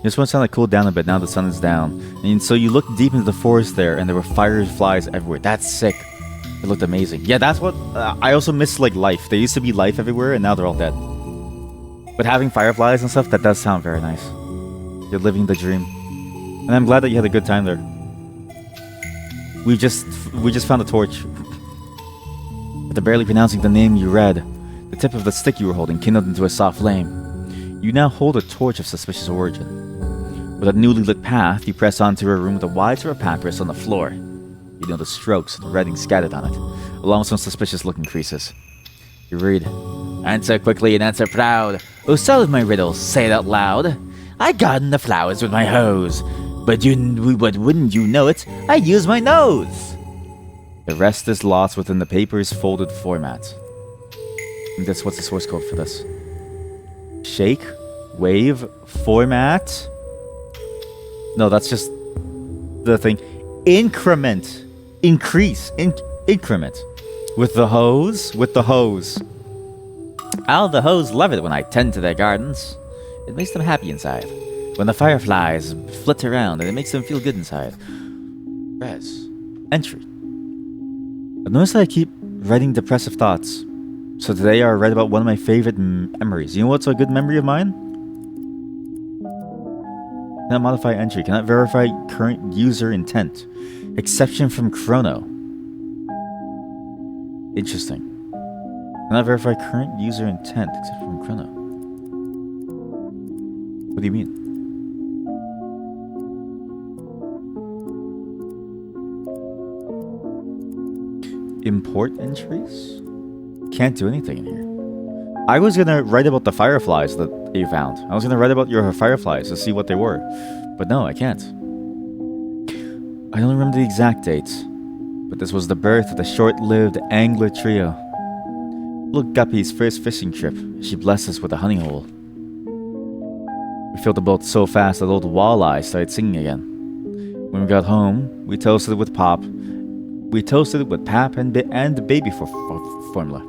Speaker 1: This one sounded like cooled down a bit now the sun is down. And so you look deep into the forest there and there were fireflies everywhere. That's sick. It looked amazing. Yeah, that's what... I also miss like life. There used to be life everywhere and now they're all dead. But having fireflies and stuff, that does sound very nice. You're living the dream. And I'm glad that you had a good time there. We just found a torch. After barely pronouncing the name you read, the tip of the stick you were holding kindled into a soft flame. You now hold a torch of suspicious origin. With a newly lit path, you press onto a room with a wide strip of papyrus on the floor. You know the strokes and writing scattered on it, along with some suspicious-looking creases. You read, "Answer quickly and answer proud. Oh, solve my riddles, say it out loud. I garden the flowers with my hose, but wouldn't you know it, I use my nose." The rest is lost within the paper's folded format. And what's the source code for this? Shake, wave, format. No, that's just the thing. Increment, increase, increment. With the hose. All the hoes love it when I tend to their gardens. It makes them happy inside. When the fireflies flit around and it makes them feel good inside. Res. Entry. I've noticed that I keep writing depressive thoughts. So today I read about one of my favorite memories. You know what's a good memory of mine? Cannot modify entry. Cannot verify current user intent. Exception from chrono. Interesting. Cannot verify current user intent except from chrono. What do you mean? Import entries? Can't do anything in here. I was gonna write about the fireflies that you found. I was gonna write about your fireflies to see what they were. But no, I can't. I don't remember the exact date. But this was the birth of the short-lived angler trio. Little Guppy's first fishing trip. She blessed us with a honey hole. We filled the boat so fast that old Walleye started singing again. When we got home, we toasted it with Pop. We toasted it with Pap and the baby formula.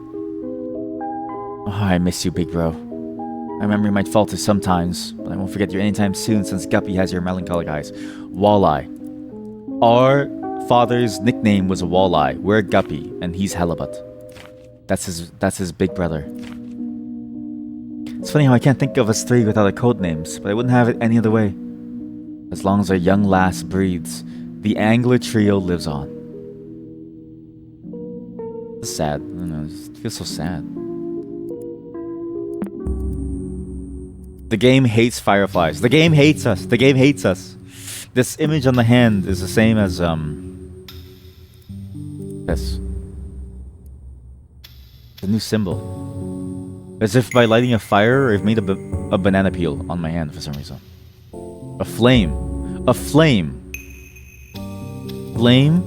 Speaker 1: Oh, I miss you, big bro. My memory might falter sometimes, but I won't forget you anytime soon since Guppy has your melancholic eyes. Walleye. Our father's nickname was Walleye. We're Guppy, and he's Halibut. That's his big brother. It's funny how I can't think of us three without our code names, but I wouldn't have it any other way. As long as our young lass breathes, the angler trio lives on. It's sad. I don't know, it feels so sad. The game hates fireflies. The game hates us. The game hates us. This image on the hand is the same as this. The new symbol. As if by lighting a fire, I've made a banana peel on my hand for some reason. A flame. A flame. Flame.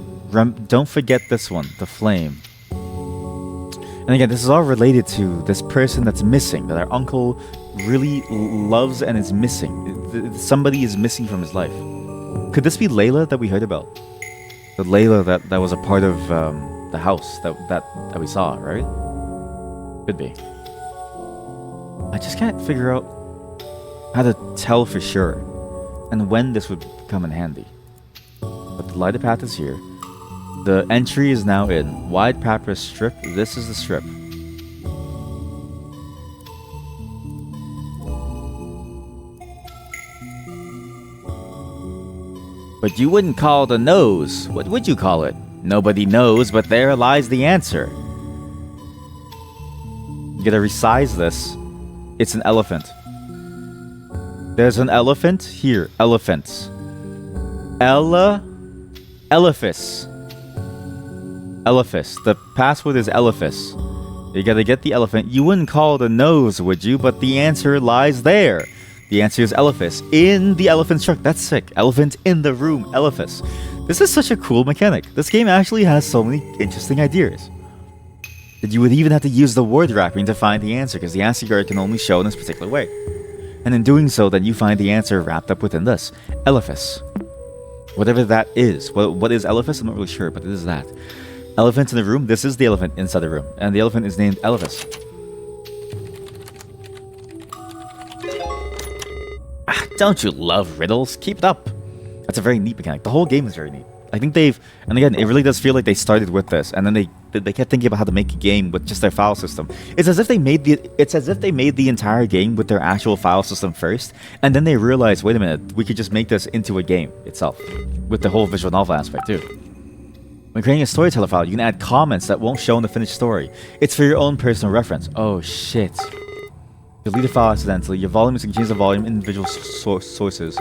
Speaker 1: Don't forget this one. The flame. And again, this is all related to this person that's missing, that our uncle really loves and is missing. Somebody is missing from his life. Could this be Layla that we heard about? The Layla that was a part of the house that we saw, right? Could be. I just can't figure out how to tell for sure and when this would come in handy. But the lighted path is here. The entry is now in. Wide papyrus strip. This is the strip. But you wouldn't call it a nose. What would you call it? Nobody knows, but there lies the answer. You gotta resize this. It's an elephant. There's an elephant here. Elephants. Elephus. Elephus. The password is Elephus. You gotta get the elephant. You wouldn't call it a nose, would you? But the answer lies there. The answer is Elephus. In the elephant's truck. That's sick. Elephant in the room. Elephus. This is such a cool mechanic. This game actually has so many interesting ideas. That you would even have to use the word wrapping to find the answer, because the ASCII card can only show in this particular way. And in doing so, then you find the answer wrapped up within this. Elephus. Whatever that is. What is Elephus? I'm not really sure, but it is that. Elephant in the room. This is the elephant inside the room. And the elephant is named Elephus. Ah, don't you love riddles? Keep it up. That's a very neat mechanic. The whole game is very neat. I think and again, it really does feel like they started with this, and then they kept thinking about how to make a game with just their file system. It's as if they made the entire game with their actual file system first, and then they realized, wait a minute, we could just make this into a game itself, with the whole visual novel aspect too. When creating a storyteller file, you can add comments that won't show in the finished story. It's for your own personal reference. Oh shit. Delete a file accidentally. Your volumes can change the volume in individual sources.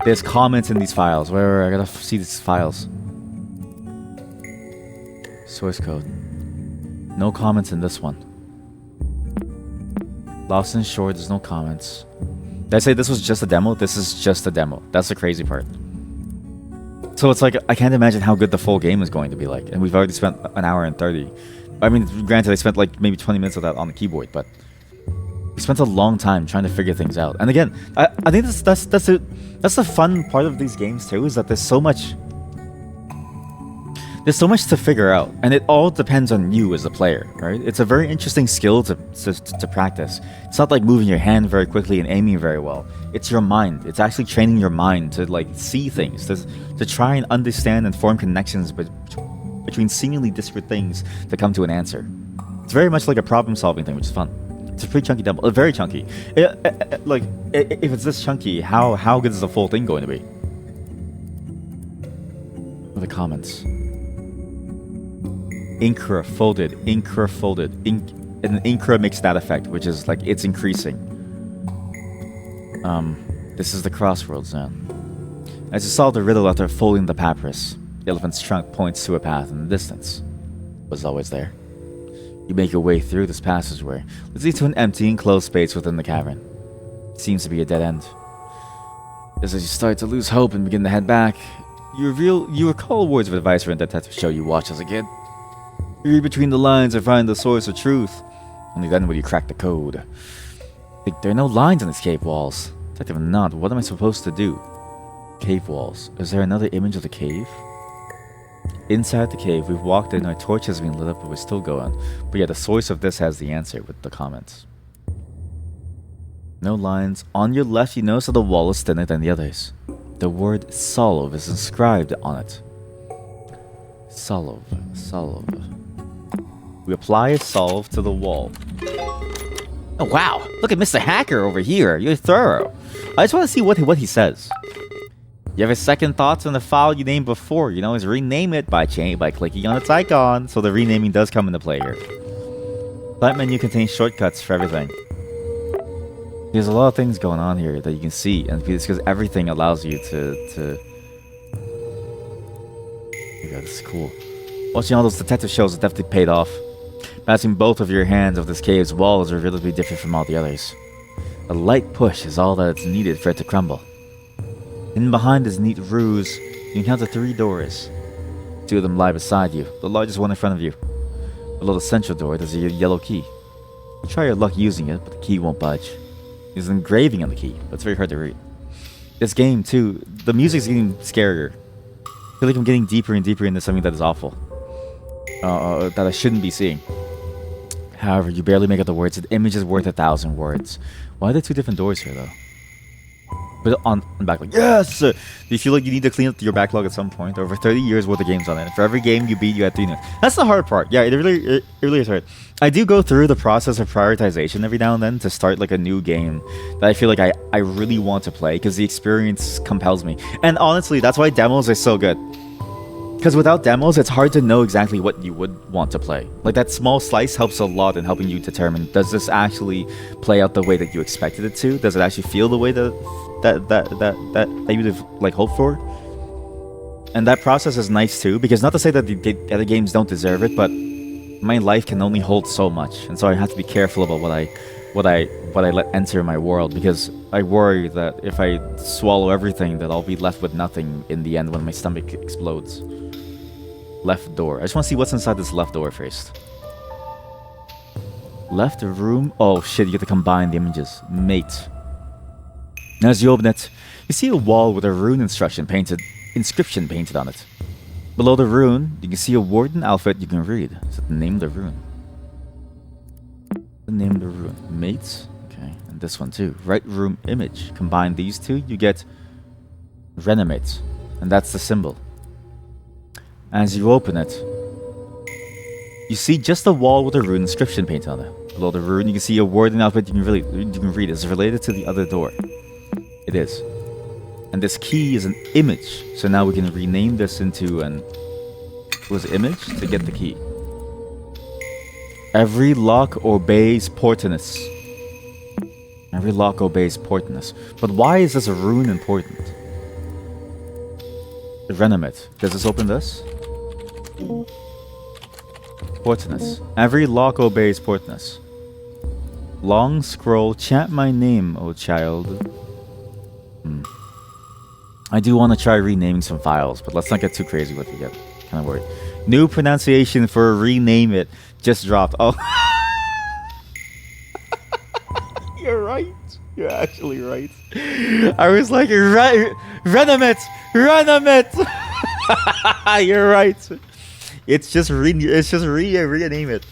Speaker 1: There's comments in these files. Where I gotta see these files. Source code. No comments in this one. Lost and Shore, there's no comments. Did I say this was just a demo? This is just a demo. That's the crazy part. So it's like, I can't imagine how good the full game is going to be like. And we've already spent an hour and 30. I mean, granted, I spent like maybe 20 minutes of that on the keyboard, but we spent a long time trying to figure things out. And again, I think that's the fun part of these games too, is that there's so much to figure out, and it all depends on you as a player, right? It's a very interesting skill to practice. It's not like moving your hand very quickly and aiming very well. It's your mind. It's actually training your mind to like see things, to try and understand and form connections between seemingly disparate things to come to an answer. It's very much like a problem-solving thing, which is fun. It's a pretty chunky demo. Very chunky. Like, if it's this chunky, how good is the full thing going to be? What are the comments? Incra folded. And Incra makes that effect, which is like it's increasing. This is the crossroads now. As you solve the riddle after folding the papyrus, the elephant's trunk points to a path in the distance. It was always there. You make your way through this passageway, which leads to an empty enclosed space within the cavern. It seems to be a dead end. As you start to lose hope and begin to head back, You recall words of advice from a detective show you watched as a kid. Read between the lines and find the source of truth. Only then will you crack the code. There are no lines on these cave walls. Detective not. What am I supposed to do? Cave walls. Is there another image of the cave? Inside the cave, we've walked in, our torch has been lit up, but we're still going. But yeah, the source of this has the answer with the comments. No lines. On your left, you notice that the wall is thinner than the others. The word Solov is inscribed on it. Solov. We apply a solve to the wall. Oh wow! Look at Mr. Hacker over here. You're thorough. I just want to see what he says. You have a second thoughts on the file you named before. You can always rename it by clicking on its icon. So the renaming does come into play here. That menu contains shortcuts for everything. There's a lot of things going on here that you can see, and it's because everything allows you to. Yeah, this is cool. Watching all those detective shows has definitely paid off. Passing both of your hands of this cave's wall is revealed to be different from all the others. A light push is all that is needed for it to crumble. Hidden behind this neat ruse, you encounter 3 doors. 2 of them lie beside you, the largest one in front of you. Below the central door, there's a yellow key. You try your luck using it, but the key won't budge. There's an engraving on the key, but it's very hard to read. This game, too, the music's getting scarier. I feel like I'm getting deeper and deeper into something that is awful. That I shouldn't be seeing. However, you barely make out the words. The image is worth 1,000 words. Why are there 2 different doors here, though? But on the backlog, yes! Do you feel like you need to clean up your backlog at some point? Over 30 years worth of games on it. For every game you beat, you add 3 new. That's the hard part. Yeah, it really is hard. I do go through the process of prioritization every now and then to start like a new game that I feel like I really want to play because the experience compels me. And honestly, that's why demos are so good. Because without demos, it's hard to know exactly what you would want to play. Like that small slice helps a lot in helping you determine, does this actually play out the way that you expected it to? Does it actually feel the way that you would have like hoped for? And that process is nice too, because not to say that the other games don't deserve it, but my life can only hold so much, and so I have to be careful about what I let enter my world, because I worry that if I swallow everything, that I'll be left with nothing in the end when my stomach explodes. Left door. I just want to see what's inside this left door first. Left room. Oh shit, you get to combine the images. Mate. As you open it, you see a wall with a rune inscription painted on it. Below the rune, you can see a warden alphabet you can read. Is it the name of the rune? The name of the rune. Mate. Okay, and this one too. Right room image. Combine these 2, you get renomate, and that's the symbol. As you open it, you see just a wall with a rune inscription painted on it. Below the rune, you can see a word and alphabet you can read. It's related to the other door. It is. And this key is an image. So now we can rename this into an image to get the key. Every lock obeys Portinus. Every lock obeys Portinus. But why is this rune important? Renomate. Does this open this? Portinus. Every lock obeys Portinus. Long scroll. Chant my name, O child. I do want to try renaming some files, but let's not get too crazy with it yet. Kind of worried. New pronunciation for rename it just dropped. Oh. You're right. You're actually right. I was like, Renomate! You're right. It's just rename it.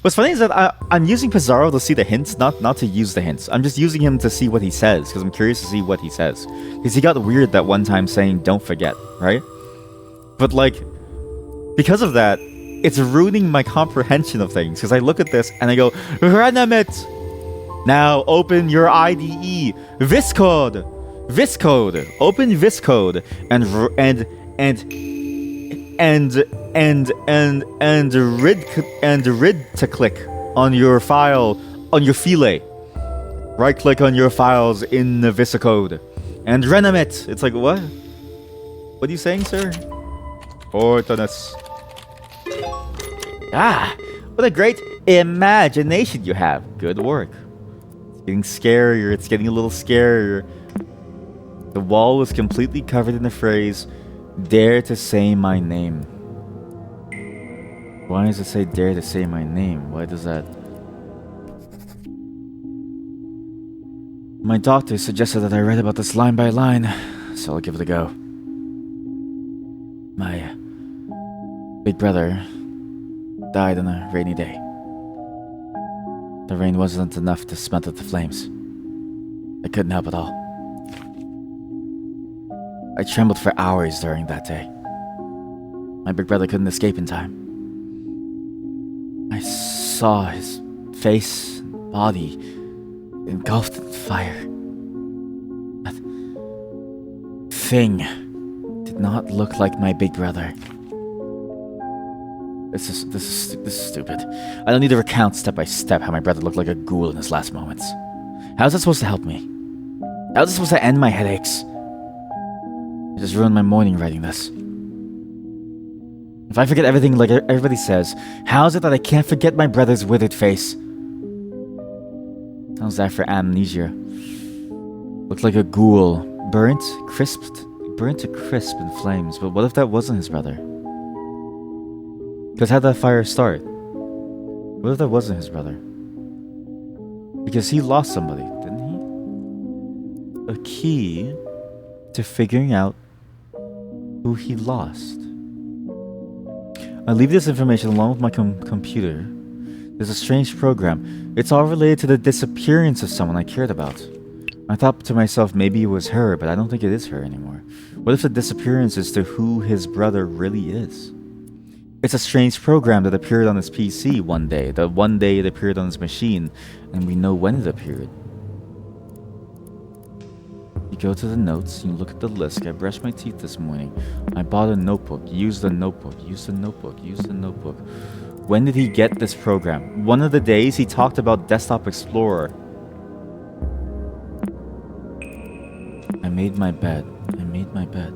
Speaker 1: What's funny is that I'm using Pizarro to see the hints, not to use the hints. I'm just using him to see what he says, because I'm curious to see what he says. Because he got weird that one time saying, don't forget, right? But like, because of that, it's ruining my comprehension of things. Because I look at this and I go, Renomate! Now open your IDE. Viscode! Open Viscode and read to click on your file on your file. Right click on your files in the Viscode and renomate. It's like, what? What are you saying, sir? Portinus. Ah, what a great imagination you have. Good work. It's getting scarier. It's getting a little scarier. The wall was completely covered in the phrase, Dare to say my name. Why does it say dare to say my name? Why does that? My doctor suggested that I write about this line by line, so I'll give it a go. My big brother died on a rainy day. The rain wasn't enough to smother the flames. I couldn't help at all. I trembled for hours during that day. My big brother couldn't escape in time. I saw his face and body engulfed in fire. That thing did not look like my big brother. This is stupid. I don't need to recount step by step how my brother looked like a ghoul in his last moments. How's that supposed to help me? How's it supposed to end my headaches? I just ruined my morning writing this. If I forget everything like everybody says, how is it that I can't forget my brother's withered face? How's that for amnesia? Looked like a ghoul, burnt to crisp in flames. But what if that wasn't his brother? Because how'd that fire start? What if that wasn't his brother? Because he lost somebody, didn't he? A key to figuring out who he lost. I leave this information along with my computer. There's a strange program. It's all related to the disappearance of someone I cared about. I thought to myself maybe it was her, but I don't think it is her anymore. What if the disappearance is to who his brother really is? It's a strange program that appeared on his PC one day. The one day it appeared on his machine, and we know when it appeared. You go to the notes, you look at the list. I brushed my teeth this morning. I bought a notebook, used the notebook, used the notebook, used the notebook. When did he get this program? One of the days he talked about Desktop Explorer. I made my bed. I made my bed.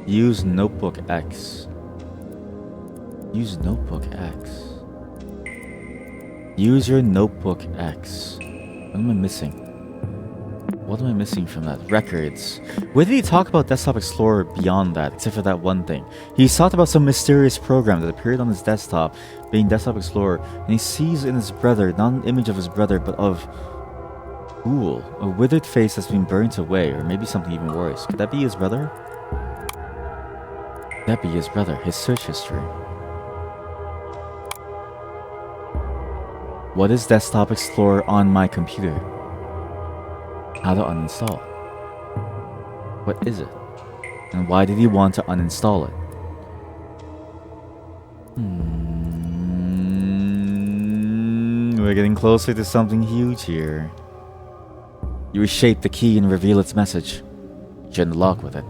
Speaker 1: Use Notebook X. Use Notebook X. Use your Notebook X. What am I missing? What am I missing from that? Records. Where did he talk about Desktop Explorer beyond that, except for that one thing? He's talked about some mysterious program that appeared on his desktop, being Desktop Explorer, and he sees in his brother, not an image of his brother, but of Ghoul, a withered face that's been burnt away, or maybe something even worse. Could that be his brother? Could that be his brother? His search history. What is Desktop Explorer on my computer? How to uninstall. What is it? And why did he want to uninstall it? We're getting closer to something huge here. You reshape the key and reveal its message. You turn the lock with it.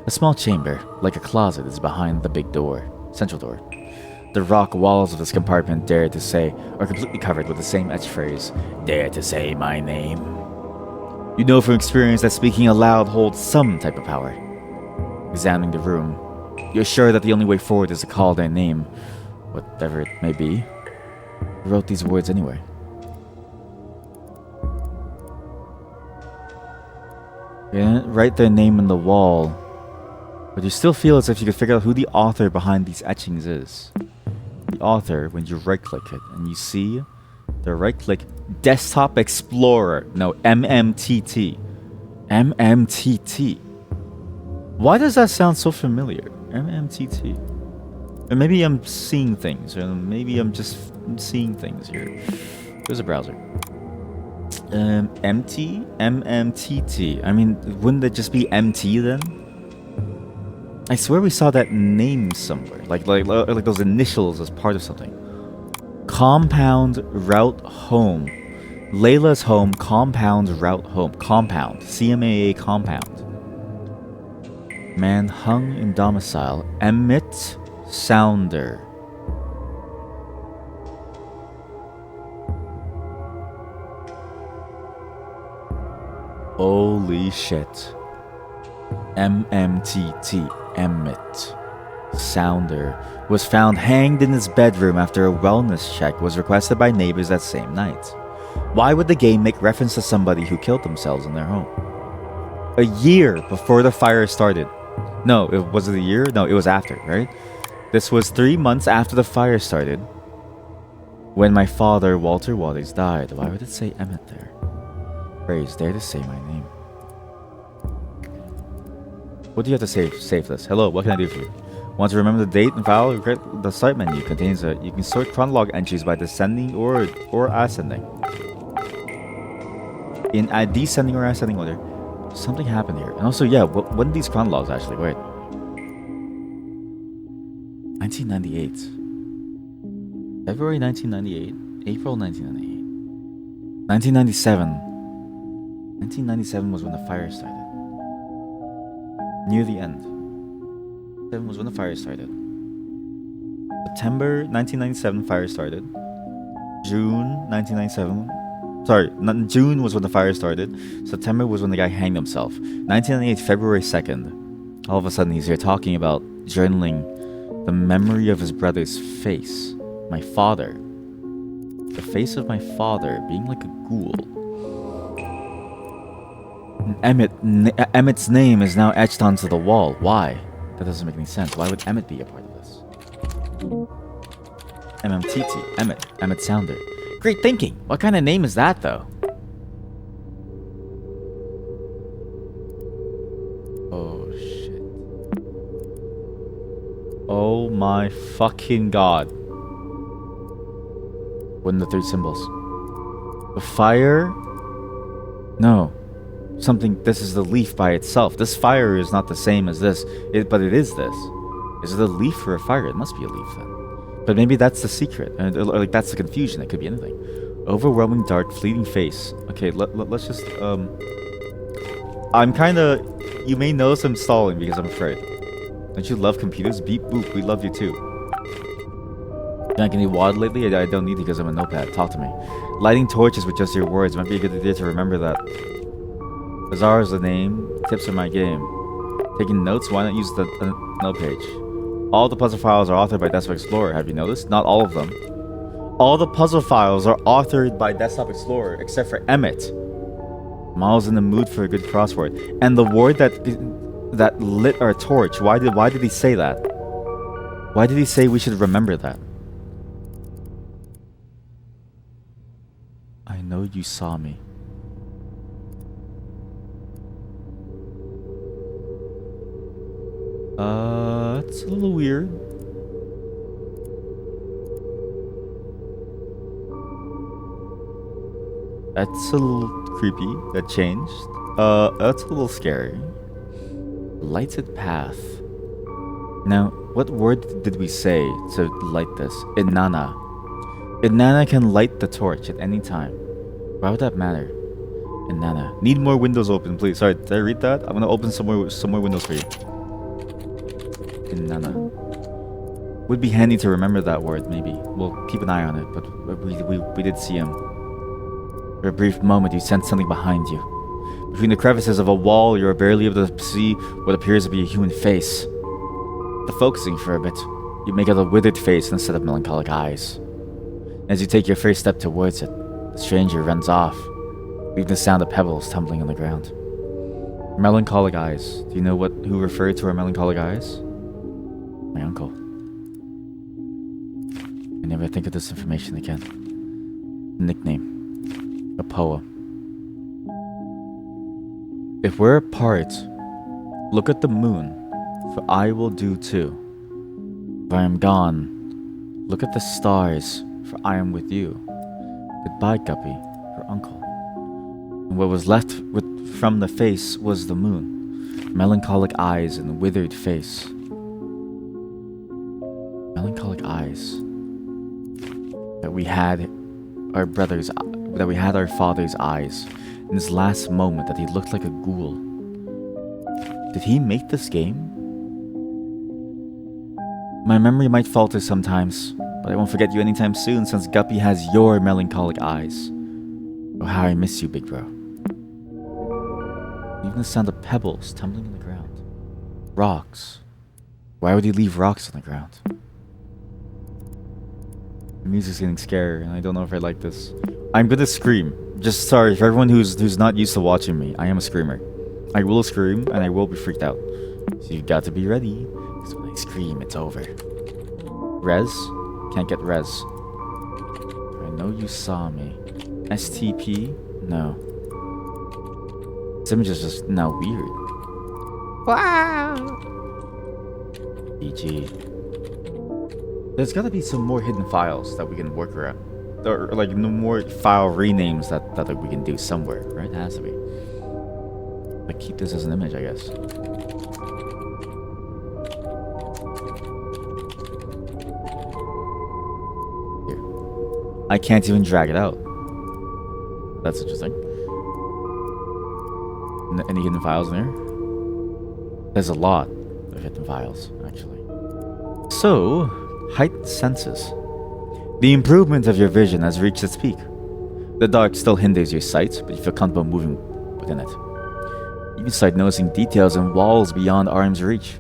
Speaker 1: A small chamber, like a closet, is behind the big door, central door. The rock walls of this compartment, dare to say, are completely covered with the same etched phrase, "Dare to say my name." You know from experience that speaking aloud holds some type of power. Examining the room, you're sure that the only way forward is to call their name, whatever it may be. You wrote these words anyway. You didn't write their name on the wall, but you still feel as if you could figure out who the author behind these etchings is. The author, when you right-click it, and you see the right-click Desktop Explorer. No, MMTT. MMTT. Why does that sound so familiar? MMTT. Or maybe I'm seeing things, or maybe I'm just seeing things here. There's a browser. MT? MMTT. I mean, wouldn't it just be MT then? I swear we saw that name somewhere, like those initials as part of something. Compound route home. Layla's home. Compound route home. Compound. CMAA compound. Man hung in domicile. Emmett Sounder. Holy shit. MMTT. Emmett Sounder was found hanged in his bedroom after a wellness check was requested by neighbors that same night. Why would the game make reference to somebody who killed themselves in their home? A year before the fire started, No, it was it a year? No, it was after, right? This was 3 months after the fire started. When my father, Walter Waters, died. Why would it say Emmett there? Praise, dare to say my name. What do you have to say for this? Hello, what can I do for you? Want to remember the date and file? The site menu contains a. You can sort chronolog entries by descending or ascending. In a descending or ascending order. Something happened here. And also, yeah, when did these chronologs actually? Wait. 1998. February 1998. April 1998. 1997. 1997 was when the fire started. Near the end. 7 was when the fire started. September 1997 fire started. June 1997. Sorry, June was when the fire started. September was when the guy hanged himself. 1998 February 2nd. All of a sudden he's here talking about journaling the memory of his brother's face. My father. The face of my father being like a ghoul. Emmett's name is now etched onto the wall. Why? That doesn't make any sense. Why would Emmett be a part of this? MMTT. Emmett Sounder. Great thinking. What kind of name is that, though? Oh, shit. Oh my fucking god. What are the 3 symbols? The fire? No. Something. This is the leaf by itself. This fire is not the same as this, but it is this. Is it a leaf or a fire? It must be a leaf then. But maybe that's the secret, or like that's the confusion. It could be anything. Overwhelming dark, fleeting face. Okay, let's just I'm kind of. You may notice I'm stalling because I'm afraid. Don't you love computers? Beep boop. We love you too. Drank any water lately? I don't need it because I'm a notepad. Talk to me. Lighting torches with just your words might be a good idea to remember that. Bazaar is the name. Tips are my game. Taking notes? Why not use the note page? All the puzzle files are authored by Desktop Explorer. Have you noticed? Not all of them. All the puzzle files are authored by Desktop Explorer, except for Emmett. Miles in the mood for a good crossword. And the word that lit our torch. Why did he say that? Why did he say we should remember that? I know you saw me. It's a little weird. That's a little creepy. That changed. That's a little scary. Lighted path. Now, what word did we say to light this? Inanna. Inanna can light the torch at any time. Why would that matter? Inanna. Need more windows open, please. Sorry, did I read that? I'm gonna open some more windows for you. Inanna. Would be handy to remember that word, maybe. We'll keep an eye on it, but we did see him. For a brief moment, you sense something behind you. Between the crevices of a wall, you are barely able to see what appears to be a human face. After focusing for a bit, you make out a withered face instead of melancholic eyes. As you take your first step towards it, the stranger runs off, leaving the sound of pebbles tumbling on the ground. Melancholic eyes. Do you know who referred to our melancholic eyes? My uncle. I never think of this information again. A nickname. A poem. If we're apart, look at the moon, for I will do too. If I am gone, look at the stars, for I am with you. Goodbye, Guppy, her uncle. And what was left from the face was the moon, melancholic eyes and withered face. Melancholic eyes. That we had our father's eyes. In his last moment, that he looked like a ghoul. Did he make this game? My memory might falter sometimes, but I won't forget you anytime soon since Guppy has your melancholic eyes. Oh, how I miss you, big bro. Even the sound of pebbles tumbling on the ground. Rocks. Why would he leave rocks on the ground? The music's getting scary, and I don't know if I like this. I'm gonna scream. Just sorry for everyone who's not used to watching me. I am a screamer. I will scream, and I will be freaked out. So you got to be ready. Because when I scream, it's over. Res? Can't get res. I know you saw me. STP? No. This image is just now weird. Wow! GG. There's gotta be some more hidden files that we can work around. Or like no more file renames that we can do somewhere, right? It has to be. Like keep this as an image, I guess. Here. I can't even drag it out. That's interesting. Any hidden files in there? There's a lot of hidden files, actually. So, heightened senses. The improvement of your vision has reached its peak. The dark still hinders your sight, but you feel comfortable moving within it. You can start noticing details in walls beyond arm's reach.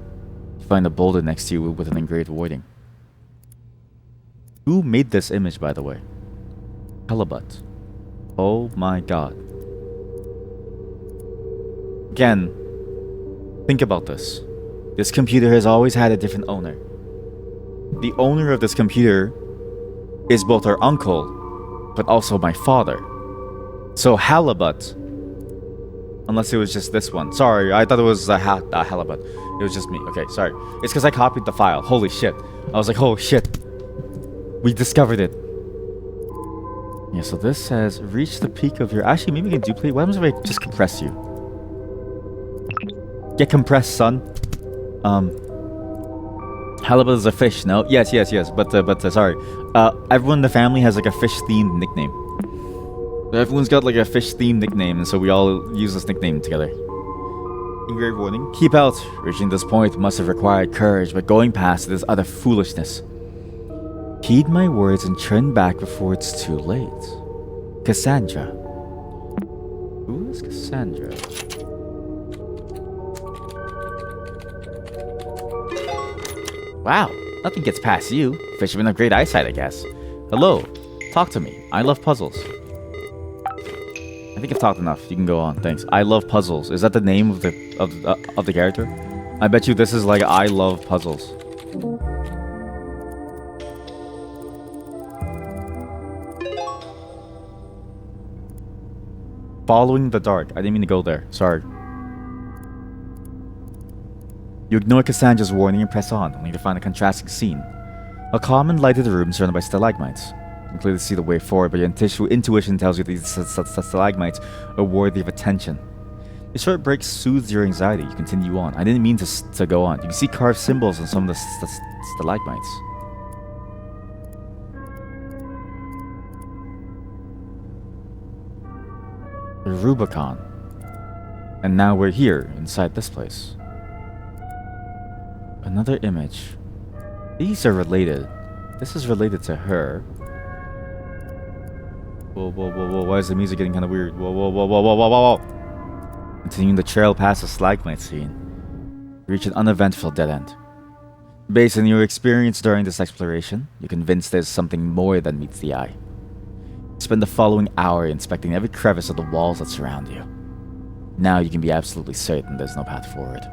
Speaker 1: You find a boulder next to you with an engraved wording. Who made this image, by the way? Helibut. Oh my god. Again, think about this. This computer has always had a different owner. The owner of this computer is both our uncle, but also my father. So halibut, unless it was just this one. Sorry, I thought it was a halibut. It was just me. Okay, sorry. It's because I copied the file. Holy shit. I was like, oh shit. We discovered it. Yeah, so this says, reach the peak of your... Actually, maybe we can duplicate. What happens if I just compress you? Get compressed, son. Halibut is a fish, no? Yes. But sorry. Everyone in the family has like a fish-themed nickname. Everyone's got like a fish-themed nickname, and so we all use this nickname together. Engraved warning. Keep out. Reaching this point must have required courage, but going past it is utter foolishness. Heed my words and turn back before it's too late. Cassandra. Who is Cassandra? Wow, nothing gets past you. Fishermen have great eyesight, I guess. Hello, talk to me. I love puzzles. I think I've talked enough. You can go on. Thanks. I love puzzles. Is that the name of the character? I bet you this is like I love puzzles. Following the dark. I didn't mean to go there. Sorry. You ignore Cassandra's warning and press on, only to find a contrasting scene. A calm and lighted room surrounded by stalagmites. You can clearly see the way forward, but your intuition tells you these stalagmites are worthy of attention. The short break soothes your anxiety. You continue on. I didn't mean to go on. You can see carved symbols on some of the stalagmites. The Rubicon. And now we're here, inside this place. Another image. These are related. This is related to her. Whoa. Why is the music getting kind of weird? Whoa. Continuing the trail past the stalagmite scene. You reach an uneventful dead end. Based on your experience during this exploration, you're convinced there's something more than meets the eye. Spend the following hour inspecting every crevice of the walls that surround you. Now you can be absolutely certain there's no path forward.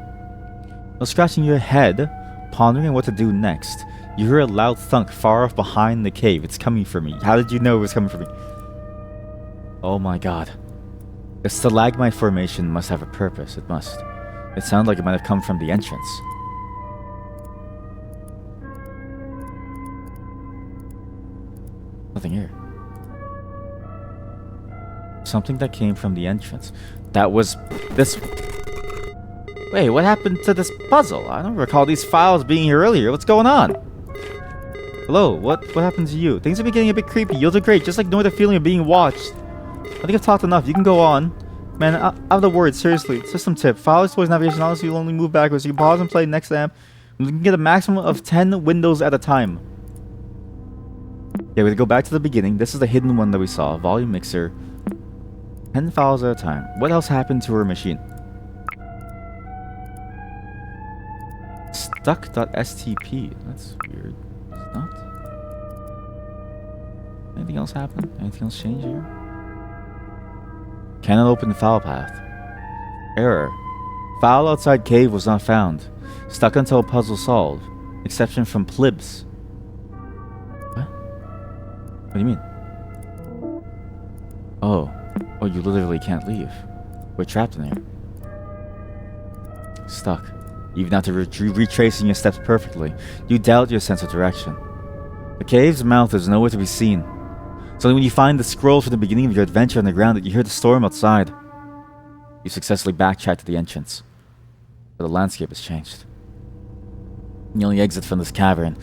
Speaker 1: While scratching your head, pondering what to do next, you hear a loud thunk far off behind the cave. It's coming for me. How did you know it was coming for me? Oh my god. The stalagmite formation must have a purpose. It must. It sounded like it might have come from the entrance. Nothing here. Something that came from the entrance. That was this... Wait, what happened to this puzzle? I don't recall these files being here earlier. What's going on? Hello, what happened to you? Things have been getting a bit creepy. You'll do great. Just ignore the feeling of being watched. I think I've talked enough. You can go on. Man, out of the words, seriously. System tip. Files towards navigation. Honestly, you'll only move backwards. You can pause and play next to you can get a maximum of 10 windows at a time. Yeah, we go back to the beginning. This is the hidden one that we saw. Volume mixer. 10 files at a time. What else happened to her machine? Stuck.stp. That's weird. It's not. Anything else happen? Anything else change here? Cannot open the file path. Error. File outside cave was not found. Stuck until puzzle solved. Exception from plibs. What? What do you mean? Oh. Oh, you literally can't leave. We're trapped in here. Stuck. Even after retracing your steps perfectly, you doubt your sense of direction. The cave's mouth is nowhere to be seen. So when you find the scrolls from the beginning of your adventure on the ground, that you hear the storm outside. You successfully backtrack to the entrance. But the landscape has changed. The only exit from this cavern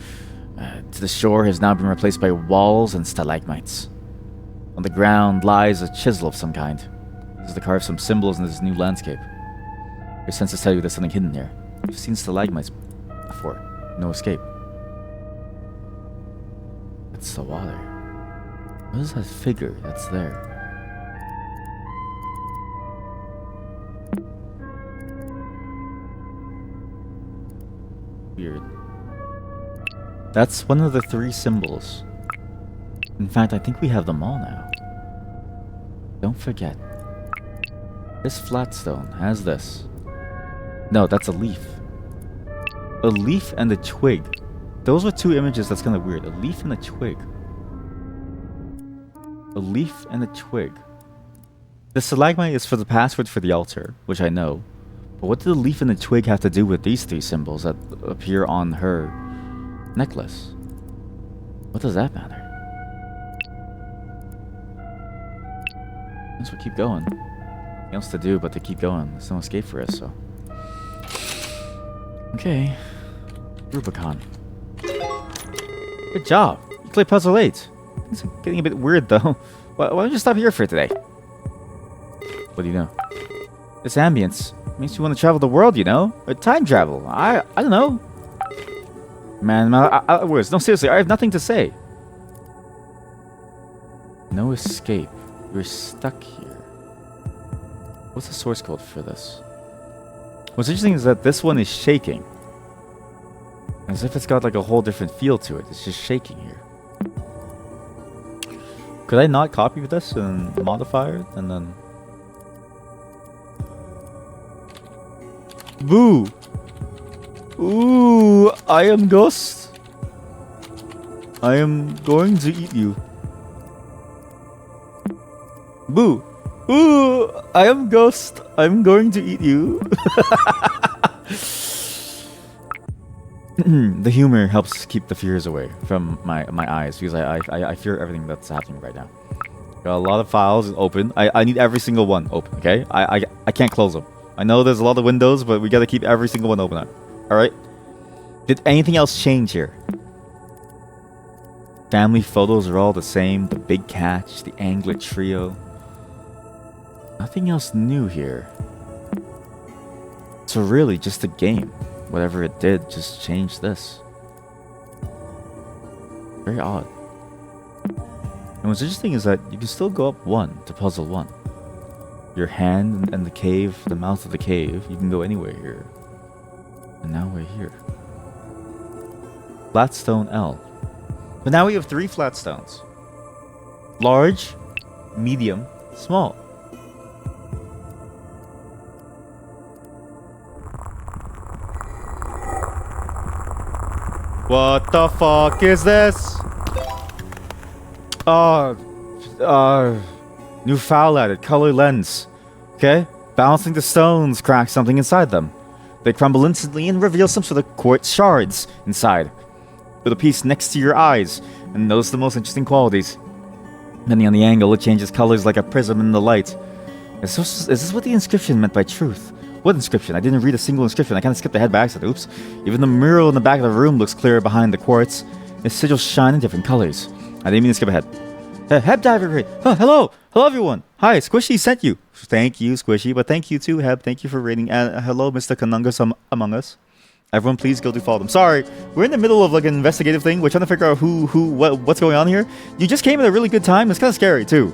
Speaker 1: to the shore has now been replaced by walls and stalagmites. On the ground lies a chisel of some kind. This is to carve some symbols in this new landscape. Your senses tell you there's something hidden here. You've seen stalagmites before. No escape. It's the water. What is that figure that's there? Weird. That's one of the 3 symbols. In fact, I think we have them all now. Don't forget. This flat stone has this. No, that's a leaf. A leaf and a twig. Those were 2 images that's kind of weird. A leaf and a twig. A leaf and a twig. The stalagmite is for the password for the altar, which I know. But what do the leaf and the twig have to do with these 3 symbols that appear on her necklace? What does that matter? Guess we'll keep going. Nothing else to do but to keep going. There's no escape for us, so. Okay. Rubicon. Good job. You cleared puzzle 8. It's getting a bit weird though. Why don't you stop here for today? What do you know? This ambience makes you want to travel the world, you know? Or time travel. I don't know. Man, words. No, seriously, I have nothing to say. No escape. You're stuck here. What's the source code for this? What's interesting is that this one is shaking. As if it's got like a whole different feel to it. It's just shaking here. Could I not copy this and modify it and then... Boo! Ooh, I am Ghost. I am going to eat you. Boo! Ooh, I am Ghost. I'm going to eat you. The humor helps keep the fears away from my eyes because I fear everything that's happening right now. Got a lot of files open. I need every single one open, okay? I can't close them. I know there's a lot of windows, but we gotta keep every single one open. Alright? Did anything else change here? Family photos are all the same. The big catch, the anglet trio. Nothing else new here. So really, just a game. Whatever it did, just changed this. Very odd. And what's interesting is that you can still go up 1 to puzzle 1. Your hand and the cave, the mouth of the cave, you can go anywhere here. And now we're here. Flatstone L. But now we have 3 flat stones. Large, medium, small. What the fuck is this? New foul added, color lens. Okay? Balancing the stones cracks something inside them. They crumble instantly and reveal some sort of quartz shards inside. Put a piece next to your eyes and notice the most interesting qualities. Depending on the angle, it changes colors like a prism in the light. Is this what the inscription meant by truth? What inscription? I didn't read a single inscription. I kind of skipped ahead by accident. Oops. Even the mural in the back of the room looks clearer behind the quartz. Its sigils shine in different colors. I didn't mean to skip ahead. Heb Diver. Hello. Hello, everyone. Hi, Squishy sent you. Thank you, Squishy. But thank you, too, Heb. Thank you for rating. And hello, Mr. Kanungus Among Us. Everyone, please go do follow them. Sorry, we're in the middle of like an investigative thing. We're trying to figure out what's going on here. You just came at a really good time. It's kind of scary, too.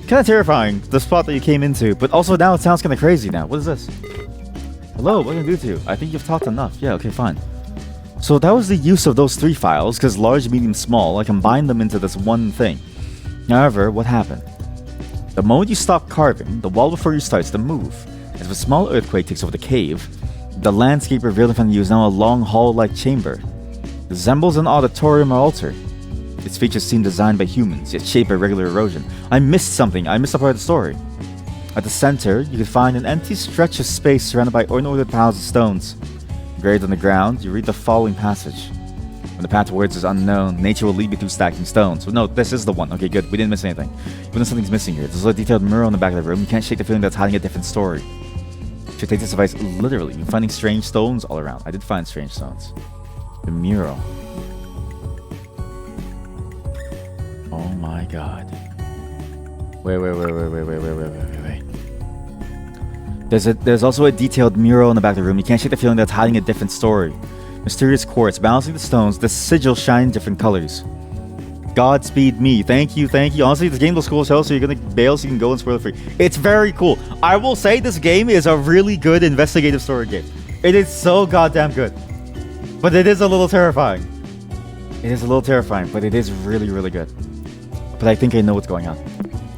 Speaker 1: Kind of terrifying, the spot that you came into, but also now it sounds kind of crazy now. What is this? Hello, what can I do to you? I think you've talked enough. Yeah, okay, fine. So that was the use of those 3 files, because large, medium, small, I combined them into this one thing. However, what happened? The moment you stop carving, the wall before you starts to move. As if a small earthquake takes over the cave, the landscape revealed in front of you is now a long hall-like chamber. It resembles an auditorium or altar. Its features seem designed by humans, yet shaped by regular erosion. I missed something. I missed a part of the story. At the center, you can find an empty stretch of space surrounded by unordered piles of stones. Engraved on the ground, you read the following passage. When the path towards is unknown, nature will lead you through stacking stones. No, this is the one. Okay, good. We didn't miss anything. Even though something's missing here, there's a detailed mural in the back of the room. You can't shake the feeling that's hiding a different story. You should take this advice literally. You're finding strange stones all around. I did find strange stones. The mural. Oh my god. Wait. There's also a detailed mural in the back of the room. You can't shake the feeling that's hiding a different story. Mysterious quartz balancing the stones. The sigil shine in different colors. Godspeed me. Thank you. Honestly, this game looks cool as hell, so you're gonna bail so you can go and spoiler free. It's very cool. I will say this game is a really good investigative story game. It is so goddamn good. But it is a little terrifying. But it is really, really good. But I think I know what's going on.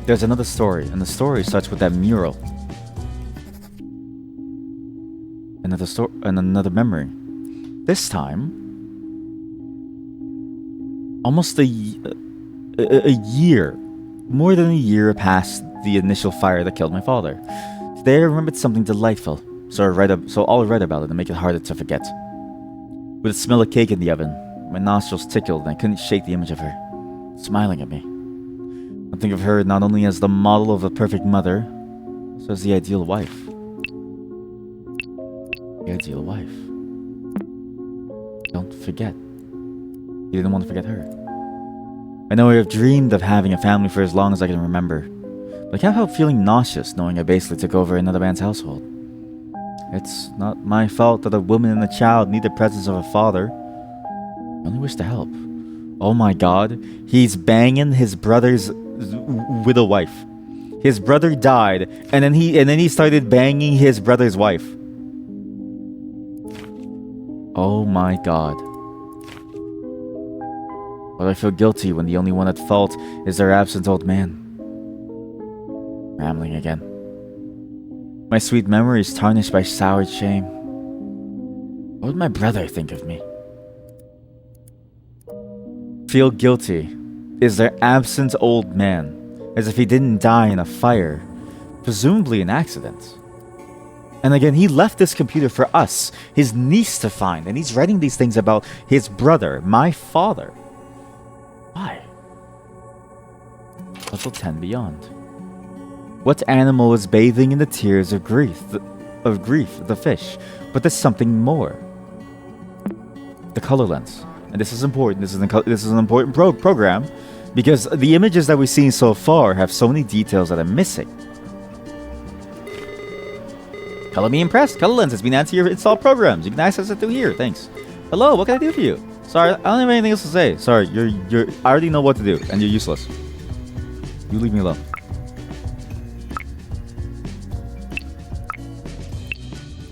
Speaker 1: There's another story, and the story starts with that mural. Another memory. This time, almost a year, more than a year past the initial fire that killed my father. Today I remembered something delightful, so I'll write about it and make it harder to forget. With the smell of cake in the oven, my nostrils tickled and I couldn't shake the image of her, smiling at me. I think of her not only as the model of a perfect mother, also as the ideal wife. Don't forget. You didn't want to forget her. I know I have dreamed of having a family for as long as I can remember, but I can't help feeling nauseous knowing I basically took over another man's household. It's not my fault that a woman and a child need the presence of a father. I only wish to help. Oh my god, he's banging his brother's widow wife. His brother died, and then he started banging his brother's wife. Oh my god. But I feel guilty when the only one at fault is their absent old man. Rambling again. My sweet memory is tarnished by soured shame. What would my brother think of me? Feel guilty is their absent old man, as if he didn't die in a fire, presumably an accident. And again, he left this computer for us, his niece, to find, and he's writing these things about his brother, my father. Why? Puzzle 10 Beyond. What animal is bathing in the tears of grief? The fish. But there's something more. The color lens. And this is important. This is an important program, because the images that we've seen so far have so many details that are missing. Color me impressed. Color lens has been added to your installed programs. You can access it through here. Thanks. Hello, what can I do for you? Sorry, I don't have anything else to say. Sorry, I already know what to do, and you're useless. You leave me alone.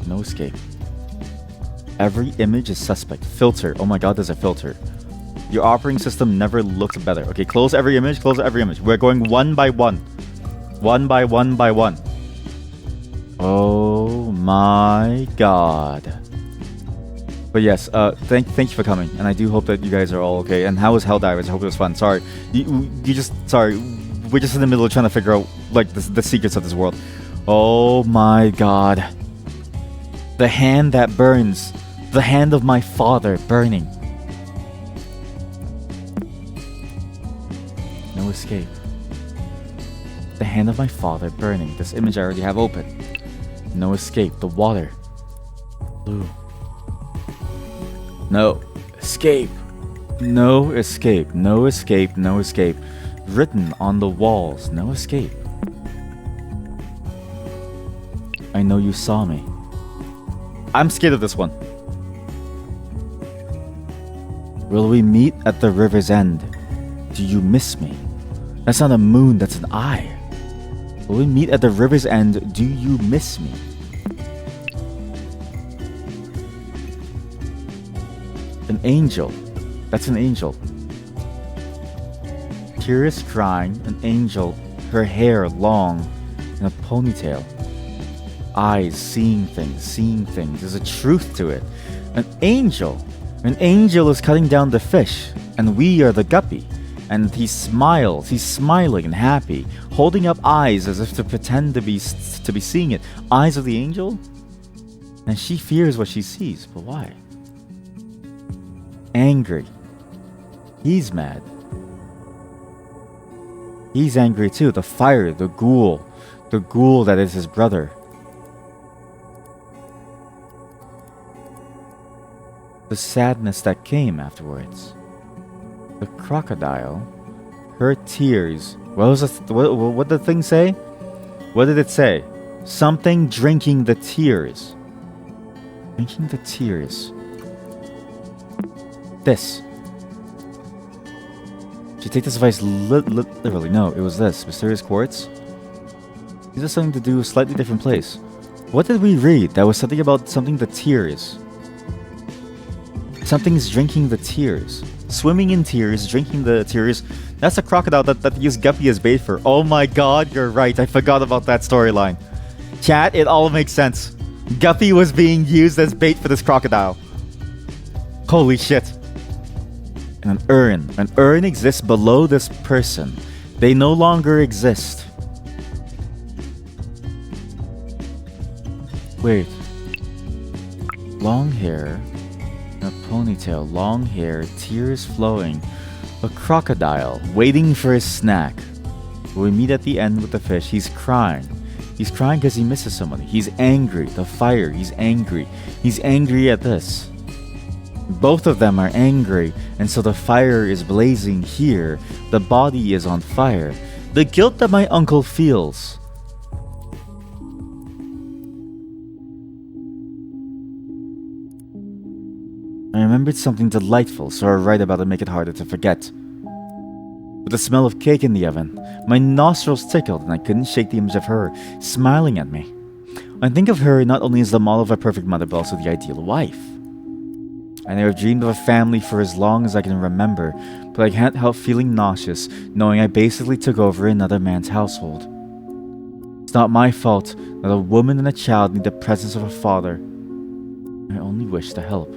Speaker 1: No escape. Every image is suspect. Filter. Oh my god, there's a filter. Your operating system never looked better. Okay, close every image. Close every image. We're going one by one. One by one by one. Oh my god. But yes, thank you for coming, and I do hope that you guys are all okay. And how was Helldivers? I hope it was fun. Sorry, sorry, we're just in the middle of trying to figure out like the secrets of this world. Oh my god. The hand that burns. The hand of my father burning. No escape. The hand of my father burning. This image I already have open. No escape. The water. Blue. No escape. No escape. No escape. No escape. Written on the walls. No escape. I know you saw me. I'm scared of this one. Will we meet at the river's end? Do you miss me? That's not a moon, that's an eye. Will we meet at the river's end? Do you miss me? An angel. That's an angel. Tears crying, an angel. her hair long in a ponytail. Eyes seeing things. There's a truth to it. An angel. An angel is cutting down the fish, and we are the guppy. And he smiles. He's smiling and happy, holding up eyes as if to pretend to be seeing it. Eyes of the angel? And she fears what she sees, but why? Angry. He's mad. He's angry too. The fire, the ghoul that is his brother. The sadness that came afterwards. The crocodile, her tears. What did the thing say? What did it say? Something drinking the tears. Drinking the tears. This. Did you take this advice literally? No, it was this. Mysterious quartz? Is this something to do with a slightly different place? What did we read? That was something about something the tears. Something's drinking the tears. Swimming in tears, drinking the tears. That's a crocodile that used Guppy as bait for. Oh my god, you're right. I forgot about that storyline. Chat, it all makes sense. Guppy was being used as bait for this crocodile. Holy shit. And an urn. An urn exists below this person. They no longer exist. Wait. Long hair. A ponytail, long hair, tears flowing. A crocodile waiting for his snack. We meet at the end with the fish. He's crying. He's crying because he misses somebody. He's angry. The fire. He's angry. He's angry at this. Both of them are angry, and so the fire is blazing here. The body is on fire. The guilt that my uncle feels. I remembered something delightful, so I write about it to make it harder to forget. With the smell of cake in the oven, my nostrils tickled and I couldn't shake the image of her, smiling at me. I think of her not only as the model of a perfect mother, but also the ideal wife. I never dreamed of a family for as long as I can remember, but I can't help feeling nauseous, knowing I basically took over another man's household. It's not my fault that a woman and a child need the presence of a father. I only wish to help.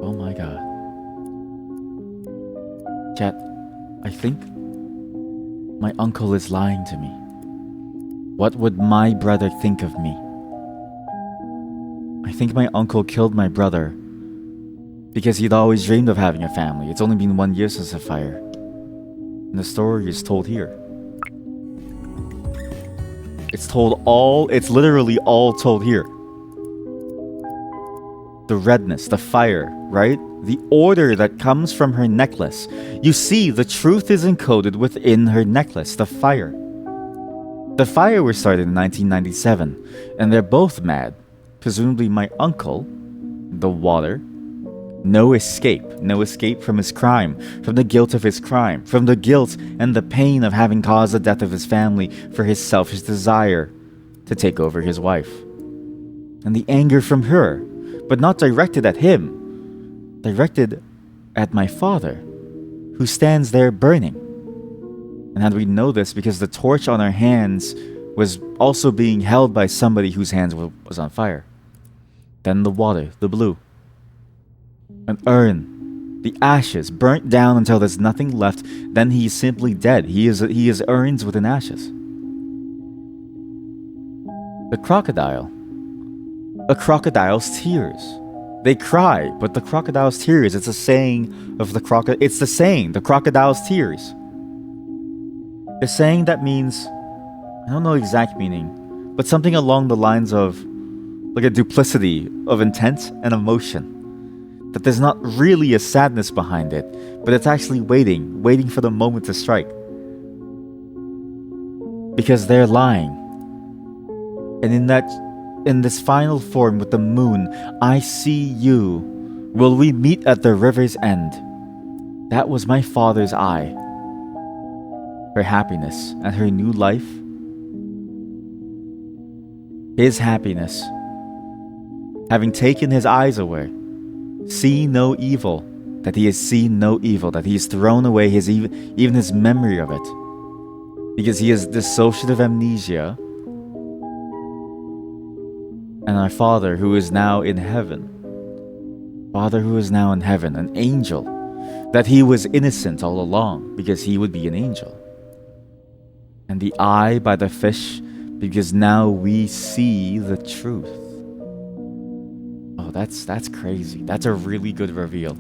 Speaker 1: Oh my god. Chat, I think my uncle is lying to me. What would my brother think of me? I think my uncle killed my brother because he'd always dreamed of having a family. It's only been 1 year since the fire. And the story is told here. It's literally all told here. The redness, the fire, right? The order that comes from her necklace. You see, the truth is encoded within her necklace, the fire. The fire was started in 1997, and they're both mad. Presumably my uncle, the water, no escape from his crime, from the guilt of his crime, from the guilt and the pain of having caused the death of his family for his selfish desire to take over his wife. And the anger from her, but not directed at him, directed at my father, who stands there burning. And how do we know this? Because the torch on our hands was also being held by somebody whose hands was on fire. Then the water, the blue. An urn, the ashes, burnt down until there's nothing left. Then he is simply dead. He is urns within ashes. The crocodile. A crocodile's tears. They cry, but the crocodile's tears, it's a saying of the crocodile. It's the saying, the crocodile's tears. A saying that means, I don't know the exact meaning, but something along the lines of like a duplicity of intent and emotion. That there's not really a sadness behind it, but it's actually waiting for the moment to strike. Because they're lying. And in this final form with the moon, I see you. Will we meet at the river's end? That was my father's eye. Her happiness and her new life. His happiness. Having taken his eyes away. See no evil. that he has seen no evil, that he has thrown away even his memory of it. Because he has dissociative amnesia. And our Father who is now in heaven. Father who is now in heaven, an angel. That he was innocent all along, because he would be an angel. And the eye by the fish, because now we see the truth. Oh, that's crazy. That's a really good reveal.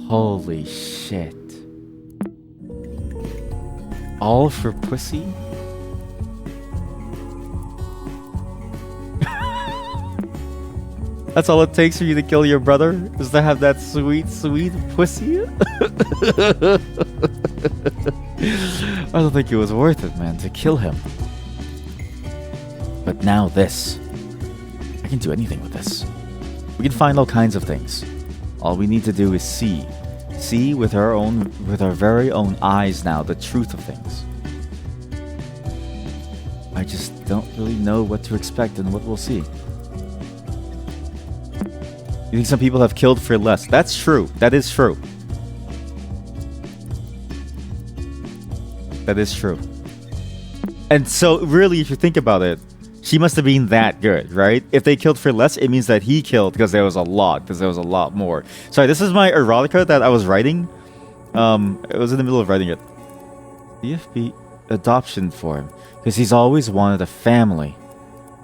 Speaker 1: Holy shit. All for pussy? That's all it takes for you to kill your brother? Is to have that sweet, sweet pussy? I don't think it was worth it, man, to kill him. But now this. I can do anything with this. We can find all kinds of things. All we need to do is see. See with our very own eyes now the truth of things. I just don't really know what to expect and what we'll see. You think some people have killed for less? That's true. That is true. That is true. And so, really, if you think about it, she must have been that good, right? If they killed for less, it means that he killed because there was a lot more. Sorry, this is my erotica that I was writing. It was in the middle of writing it. CFB adoption form, because he's always wanted a family.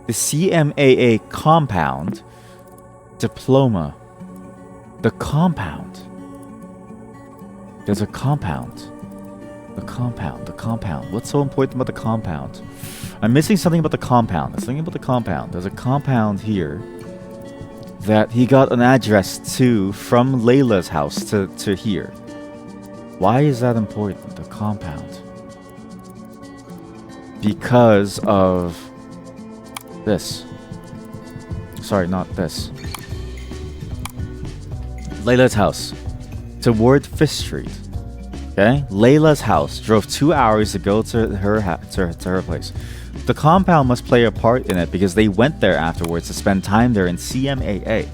Speaker 1: The CMAA compound diploma. The compound. There's a compound. The compound. What's so important about the compound? I'm missing something about the compound. There's something about the compound. There's a compound here that he got an address to from Layla's house to here. Why is that important? The compound. Because of this. Sorry, not this. Layla's house. Toward Fish Street. Okay? Layla's house. Drove 2 hours to go to her place. The compound must play a part in it because they went there afterwards to spend time there in CMAA.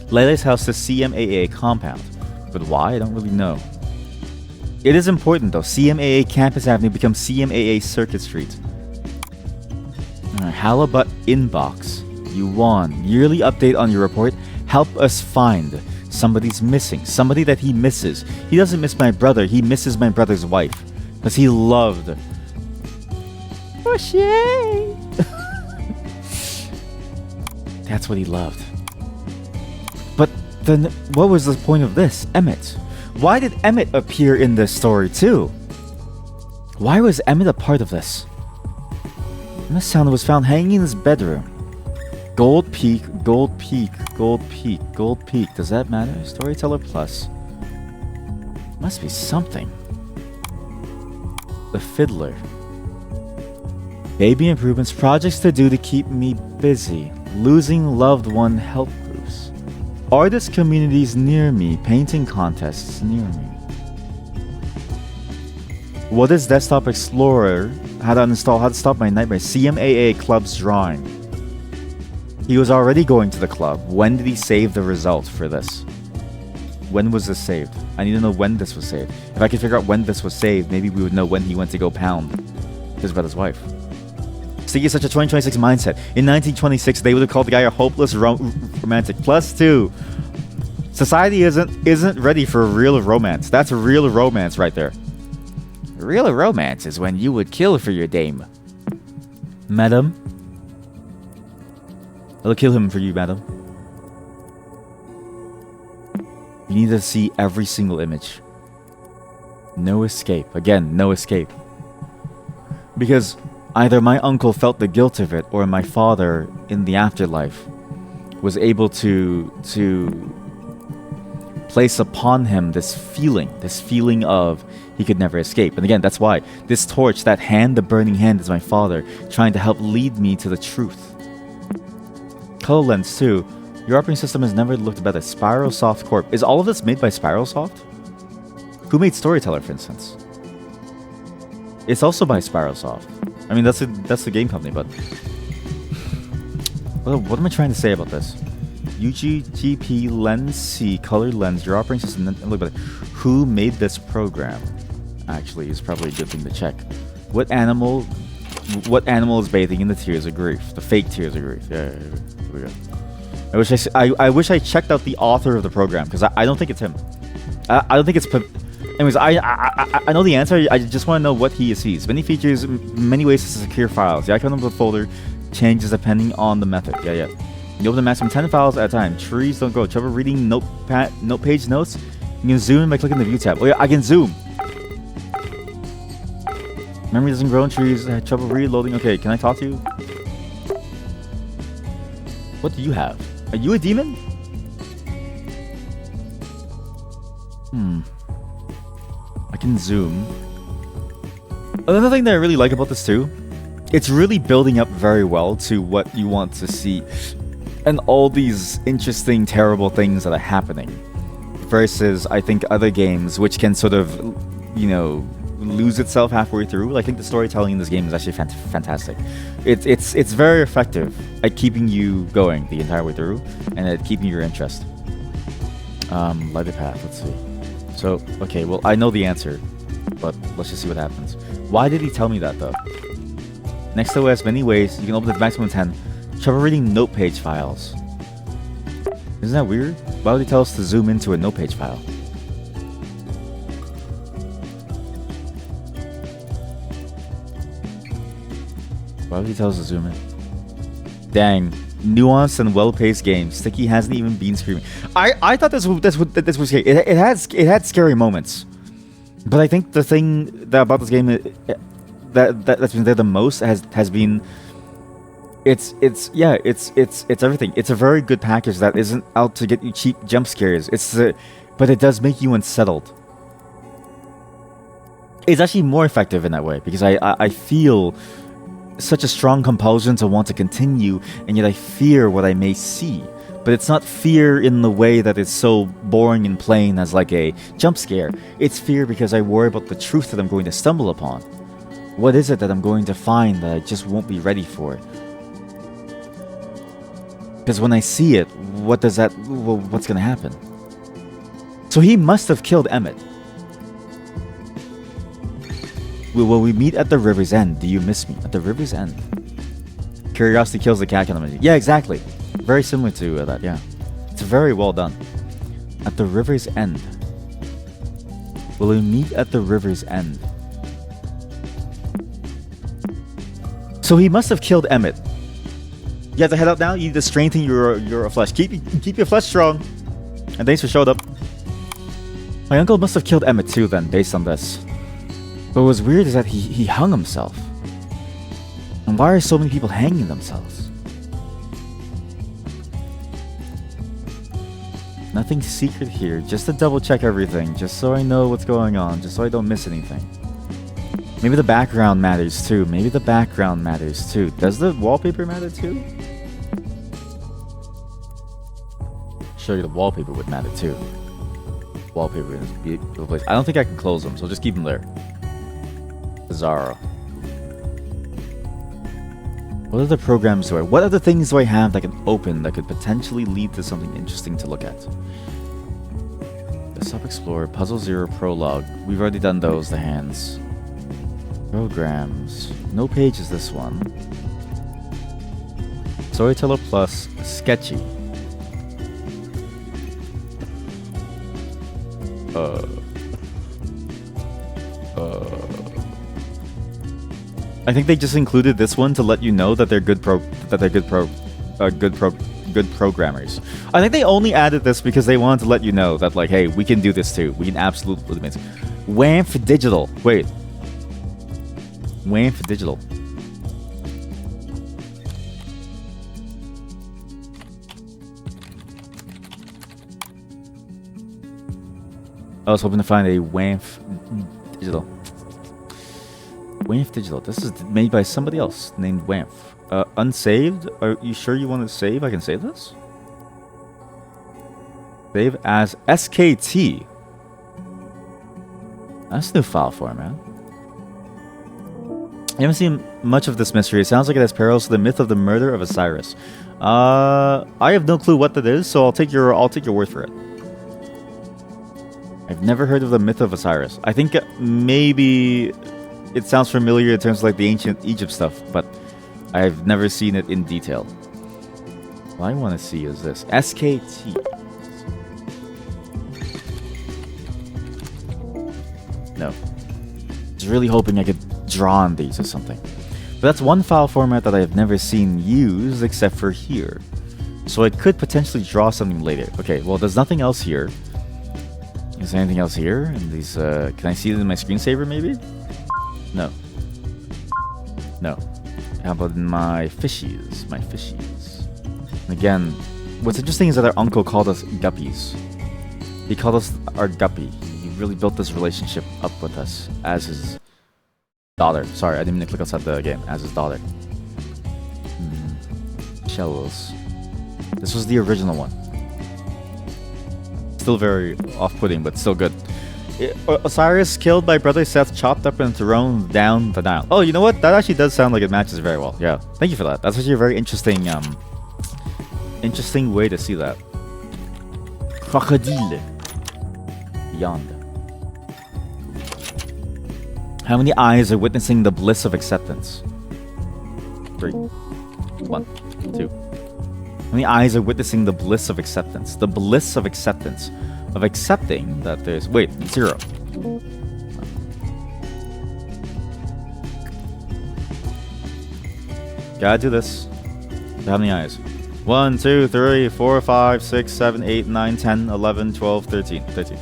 Speaker 1: Layla's house is CMAA compound. But why? I don't really know. It is important though. CMAA Campus Avenue becomes CMAA Circuit Street. Halibut inbox. You won. Yearly update on your report. Help us find. Somebody's missing. Somebody that he misses. He doesn't miss my brother. He misses my brother's wife. Because he loved. Oh, shit. That's what he loved. But then, what was the point of this? Emmett. Why did Emmett appear in this story too? Why was Emmett a part of this? And this sound was found hanging in his bedroom. Gold Peak, Gold Peak, Gold Peak, Gold Peak. Does that matter? Storyteller Plus. Must be something. The Fiddler. Baby improvements, projects to do to keep me busy. Losing loved one help groups. Artist communities near me. Painting contests near me. What is Desktop Explorer? How to uninstall, how to stop my nightmare. CMAA club's drawing. He was already going to the club. When did he save the result for this? When was this saved? I need to know when this was saved. If I could figure out when this was saved, maybe we would know when he went to go pound his brother's wife. See, it's such a 2026 mindset. In 1926, they would have called the guy a hopeless romantic. +2. Society isn't ready for real romance. That's real romance right there. Real romance is when you would kill for your dame. Madam? I'll kill him for you, madam. You need to see every single image. No escape. Again, no escape. Because either my uncle felt the guilt of it, or my father, in the afterlife, was able to place upon him this feeling of he could never escape. And again, that's why this torch, that hand, the burning hand, is my father trying to help lead me to the truth. HoloLens 2, your operating system has never looked better. Spiralsoft Corp. Is all of this made by Spiralsoft? Who made Storyteller, for instance? It's also by Spiralsoft. I mean, that's the game company, but what am I trying to say about this? UGGP Lens C color lens. Your operating system. Look at it. Who made this program? Actually, is probably a good thing to check. What animal? What animal is bathing in the tears of grief? The fake tears of grief. Yeah. Here we go. I wish I checked out the author of the program because I don't think it's him. I don't think it's. Anyways, I know the answer. I just want to know what he sees. Many features, many ways to secure files. The icon of the folder changes depending on the method. Yeah. You open the maximum 10 files at a time. Trees don't grow. Trouble reading note page notes? You can zoom in by clicking the view tab. Oh yeah, I can zoom. Memory doesn't grow in trees. Trouble reloading. Okay, can I talk to you? What do you have? Are you a demon? I can zoom. Another thing that I really like about this too, it's really building up very well to what you want to see and all these interesting, terrible things that are happening. Versus, I think, other games which can sort of, you know, lose itself halfway through. I think the storytelling in this game is actually fantastic. It's very effective at keeping you going the entire way through and at keeping your interest. Lighted path. Let's see. So, okay, well, I know the answer, but let's just see what happens. Why did he tell me that, though? Next OS, many ways. You can open the maximum 10. Trouble reading note page files. Isn't that weird? Why would he tell us to zoom into a note page file? Why would he tell us to zoom in? Dang. Nuanced and well-paced game. Sticky hasn't even been screaming. I thought this was scary. It had scary moments, but I think the thing that about this game that's been there the most has been it's everything. It's a very good package that isn't out to get you cheap jump scares. But it does make you unsettled. It's actually more effective in that way because I feel such a strong compulsion to want to continue, and yet I fear what I may see. But it's not fear in the way that it's so boring and plain as like a jump scare. It's fear because I worry about the truth that I'm going to stumble upon. What is it that I'm going to find that I just won't be ready for? Because when I see it, what's going to happen? So he must have killed Emmett. Will we meet at the river's end? Do you miss me? At the river's end. Curiosity kills the cat. Yeah, exactly. Very similar to that, yeah. It's very well done. At the river's end. Will we meet at the river's end? So he must have killed Emmett. You have to head out now. You need to strengthen your flesh. Keep your flesh strong. And thanks for showing up. My uncle must have killed Emmett too then, based on this. But what's weird is that he hung himself. And why are so many people hanging themselves? Nothing secret here, just to double check everything, just so I know what's going on, just so I don't miss anything. Maybe the background matters too. Maybe the background matters too. Does the wallpaper matter too? Sure, the wallpaper would matter too. Wallpaper in this beautiful place. I don't think I can close them, so just keep them there. Bizarro. What other programs do I... What other things do I have that can open that could potentially lead to something interesting to look at? Desktop Explorer, Puzzle Zero, Prologue. We've already done those, the hands. Programs. No page is this one. Storyteller Plus, Sketchy. I think they just included this one to let you know that they're good programmers. I think they only added this because they wanted to let you know that, like, hey, we can do this too. We can absolutely do it. WAMF Digital. Wait. WAMF Digital. I was hoping to find a WAMF Digital. WAMF Digital. This is made by somebody else named WAMF. Unsaved? Are you sure you want to save? I can save this? Save as SKT. That's a new file format. I haven't seen much of this mystery. It sounds like it has parallels to the myth of the murder of Osiris. I have no clue what that is, so I'll take your word for it. I've never heard of the myth of Osiris. I think maybe it sounds familiar in terms of like the ancient Egypt stuff, but I've never seen it in detail. What I want to see is this SKT. No. I was really hoping I could draw on these or something. But that's one file format that I've never seen used except for here. So I could potentially draw something later. Okay, well there's nothing else here. Is there anything else here? And these can I see it in my screensaver maybe? No. No. How about in my fishies? My fishies. And again, what's interesting is that our uncle called us guppies. He called us our guppy. He really built this relationship up with us as his daughter. Sorry, I didn't mean to click outside the game. As his daughter. Shells. This was the original one. Still very off-putting, but still good. Osiris killed by brother Seth, chopped up and thrown down the Nile. Oh, you know what? That actually does sound like it matches very well. Yeah, thank you for that. That's actually a very interesting, interesting way to see that. Crocodile. Beyond. How many eyes are witnessing the bliss of acceptance? 3, 1, 2. How many eyes are witnessing the bliss of acceptance? The bliss of acceptance. Of accepting that there's... Wait, 0. Gotta do this. How many eyes? 1, 2, 3, 4, 5, 6, 7, 8, 9, 10, 11, 12, 13. 13.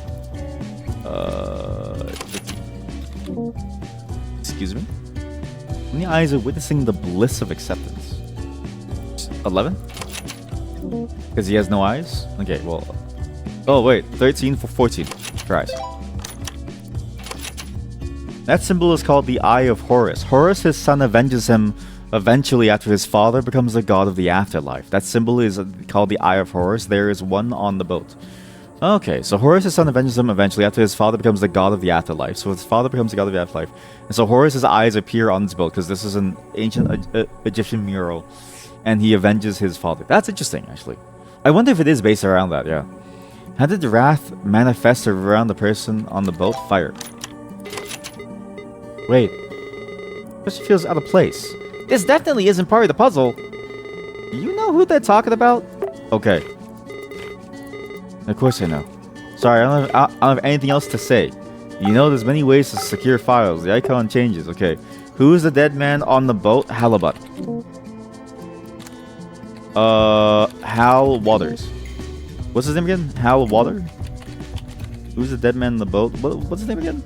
Speaker 1: 15. Excuse me? How many eyes are witnessing the bliss of acceptance? 11? Because he has no eyes? Okay, well... Oh, wait. 13 for 14. For eyes. That symbol is called the Eye of Horus. Horus, his son, avenges him eventually after his father becomes the god of the afterlife. That symbol is called the Eye of Horus. There is one on the boat. Okay, so Horus' son avenges him eventually after his father becomes the god of the afterlife. So his father becomes the god of the afterlife. And so Horus' eyes appear on this boat because this is an ancient Egyptian mural. And he avenges his father. That's interesting, actually. I wonder if it is based around that, yeah. How did the wrath manifest around the person on the boat? Fire. Wait. This feels out of place. This definitely isn't part of the puzzle. Do you know who they're talking about? Okay. Of course I know. Sorry, I don't have anything else to say. You know there's many ways to secure files. The icon changes. Okay. Who is the dead man on the boat? Halibut. Hal Waters. What's his name again? Hal Water? Who's the dead man on the boat? What's his name again?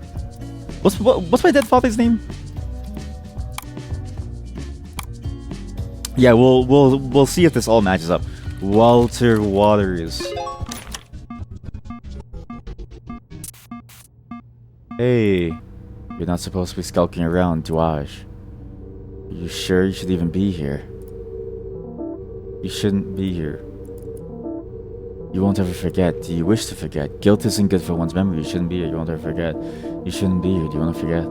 Speaker 1: What's my dead father's name? Yeah, we'll see if this all matches up. Walter Waters. Hey, you're not supposed to be skulking around, Douage. Are you sure you should even be here? You shouldn't be here. You won't ever forget. Do you wish to forget? Guilt isn't good for one's memory. You shouldn't be here. You won't ever forget. You shouldn't be here. Do you want to forget?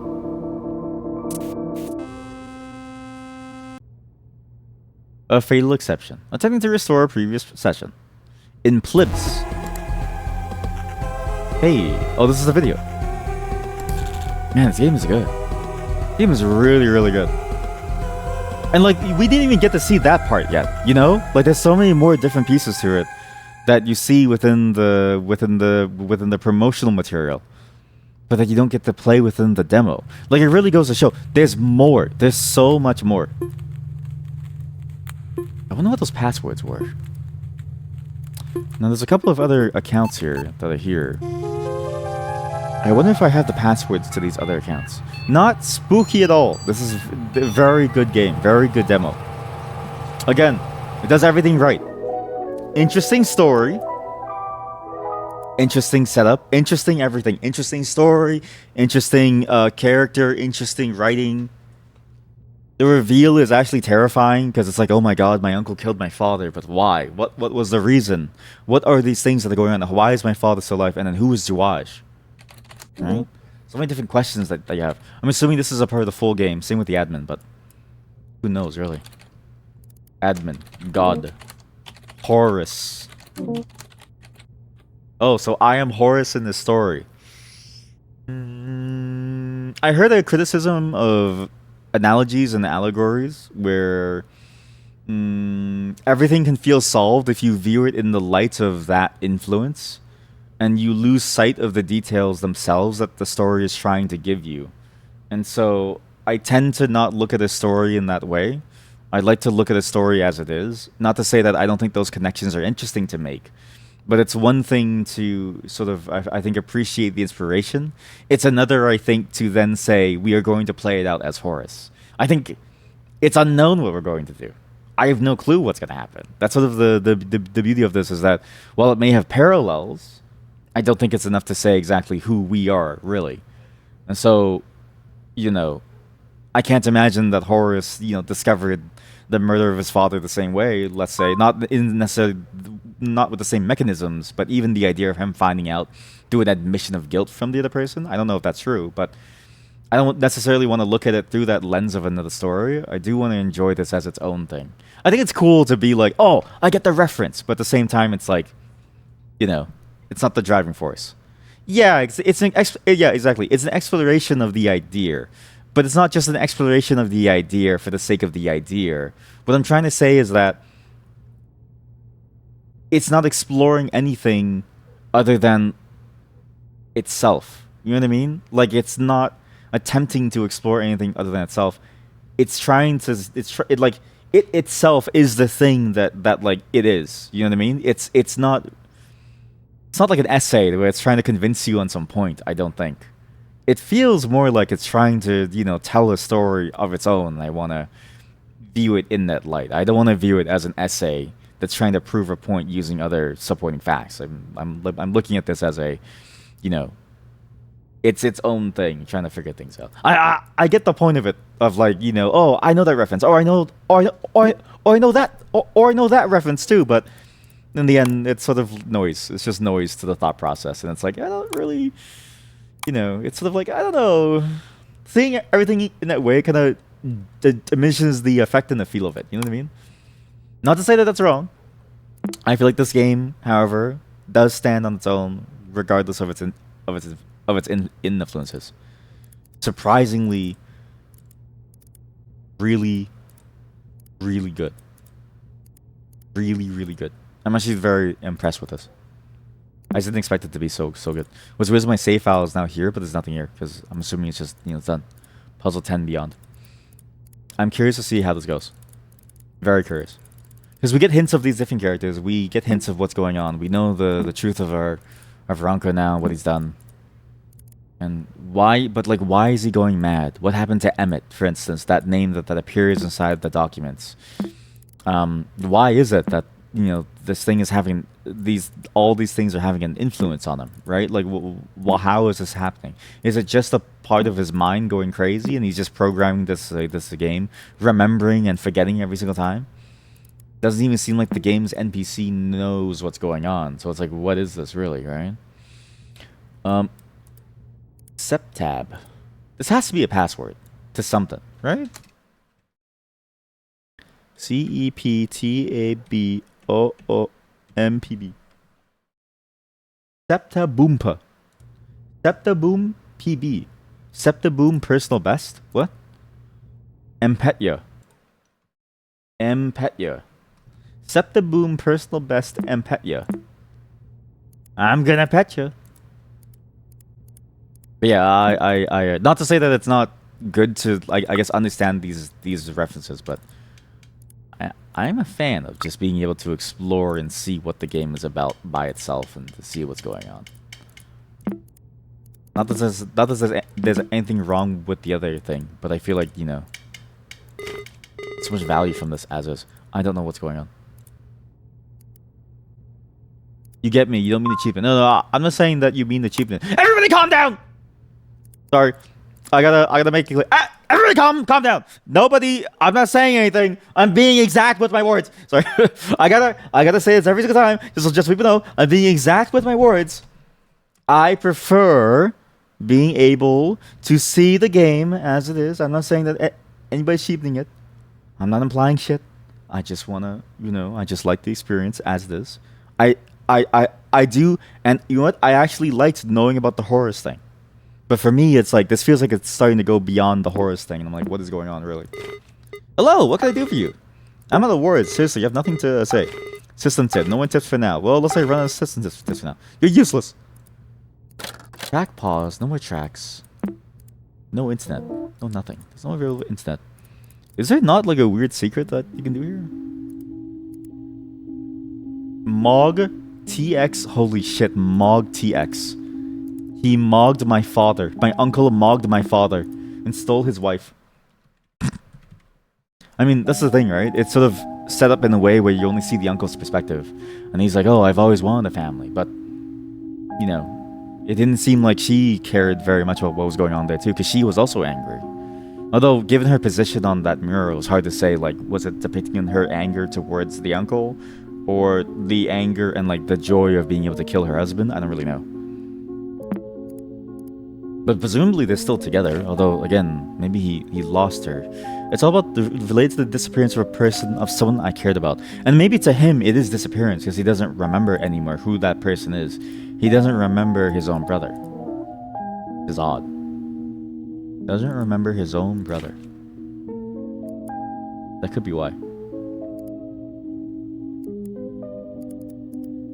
Speaker 1: A fatal exception. Attempting to restore a previous session. In plibs. Hey. Oh, this is a video. Man, this game is good. This game is really, really good. And like, we didn't even get to see that part yet, you know? Like, there's so many more different pieces to it that you see within the promotional material, but that you don't get to play within the demo. Like, it really goes to show there's more. There's so much more. I wonder what those passwords were. Now, there's a couple of other accounts here that are here. I wonder if I have the passwords to these other accounts. Not spooky at all. This is a very good game. Very good demo. Again, it does everything right. Interesting story. Interesting setup. Interesting everything. Interesting story. Interesting character. Interesting writing. The reveal is actually terrifying because it's like, oh my god, my uncle killed my father, but why? What was the reason? What are these things that are going on? Why is my father still alive? And then who is Douage? Right? So many different questions that you have. I'm assuming this is a part of the full game. Same with the admin, but who knows, really? Admin. God. Horus. Oh, so I am Horus in this story. I heard a criticism of analogies and allegories where everything can feel solved if you view it in the light of that influence, and you lose sight of the details themselves that the story is trying to give you. And so I tend to not look at a story in that way. I'd like to look at a story as it is. Not to say that I don't think those connections are interesting to make, but it's one thing to sort of, I think, appreciate the inspiration. It's another, I think, to then say we are going to play it out as Horus. I think it's unknown what we're going to do. I have no clue what's going to happen. That's sort of the beauty of this, is that while it may have parallels, I don't think it's enough to say exactly who we are, really. And so, you know, I can't imagine that Horus, discovered the murder of his father the same way. Let's say not in necessarily, not with the same mechanisms, but even the idea of him finding out through an admission of guilt from the other person. I don't know if that's true, but I don't necessarily want to look at it through that lens of another story. I do want to enjoy this as its own thing. I think it's cool to be like, oh, I get the reference, but at the same time, it's like, it's not the driving force. Yeah, yeah, exactly. It's an exploration of the idea, but it's not just an exploration of the idea for the sake of the idea. What I'm trying to say is that it's not exploring anything other than itself. You know what I mean? Like, it's not attempting to explore anything other than itself. It's trying to. It itself is the thing that like it is. You know what I mean? It's not. It's not like an essay where it's trying to convince you on some point. I don't think. It feels more like it's trying to, tell a story of its own. I want to view it in that light. I don't want to view it as an essay that's trying to prove a point using other supporting facts. I'm looking at this as a, it's its own thing, trying to figure things out. I get the point of it, of like, oh, I know that reference, or I know, or I know that, or I know that reference too. But in the end, it's sort of noise. It's just noise to the thought process, and it's like, I don't really, it's sort of like, I don't know. Seeing everything in that way kind of diminishes the effect and the feel of it. You know what I mean? Not to say that that's wrong. I feel like this game, however, does stand on its own, regardless of its influences. Surprisingly, really, really good. Really, really good. I'm actually very impressed with this. I just didn't expect it to be so good. What's weird is my save file is now here, but there's nothing here because I'm assuming it's just it's done. Puzzle 10 beyond. I'm curious to see how this goes. Very curious. Because we get hints of these different characters. We get hints of what's going on. We know the truth of Ranko now, what he's done. And why, but like, why is he going mad? What happened to Emmett, for instance, that name that appears inside the documents? Why is it that, this thing is having all these things are having an influence on him, right? Like, how is this happening? Is it just a part of his mind going crazy and he's just programming this game, remembering and forgetting every single time? Doesn't even seem like the game's NPC knows what's going on. So it's like, what is this really, right? Septab. This has to be a password to something, right? CEPTABOOMPB. Septaboompa. Septaboom PB. Septaboom personal best? What? Empetya. Septaboom personal best Empetya. I'm gonna pet you. But yeah, I not to say that it's not good to, I guess, understand these references, but I'm a fan of just being able to explore and see what the game is about by itself and to see what's going on. Not that there's anything wrong with the other thing, but I feel like, so much value from this as is. I don't know what's going on. You get me. You don't mean to cheapen. No, I'm not saying that you mean to cheapen. Everybody calm down! Sorry. I gotta make it clear. Everybody calm down. Nobody, I'm not saying anything. I'm being exact with my words. Sorry. I gotta say this every single time. Just so people know, I'm being exact with my words. I prefer being able to see the game as it is. I'm not saying that anybody's cheapening it. I'm not implying shit. I just wanna, I just like the experience as this. I, I do, and you know what? I actually liked knowing about the horrors thing. But for me, it's like this feels like it's starting to go beyond the horrors thing, and I'm like, what is going on, really? Hello, what can I do for you? I'm out of words. Seriously, you have nothing to say. System tip. No one tips for now. Well, let's say run out of system tips for now. You're useless. Track pause. No more tracks. No internet. No nothing. There's no real internet. Is there not like a weird secret that you can do here? Mog TX. Holy shit, Mog TX. He mogged my father. My uncle mogged my father and stole his wife. I mean, that's the thing, right? It's sort of set up in a way where you only see the uncle's perspective. And he's like, oh, I've always wanted a family. But, it didn't seem like she cared very much about what was going on there, too, because she was also angry. Although, given her position on that mural, it was hard to say, like, was it depicting her anger towards the uncle? Or the anger and, like, the joy of being able to kill her husband? I don't really know. But presumably they're still together, although, again, maybe he lost her. It's all about related to the disappearance of a person, of someone I cared about. And maybe to him it is disappearance because he doesn't remember anymore who that person is. He doesn't remember his own brother. It's odd. Doesn't remember his own brother. That could be why.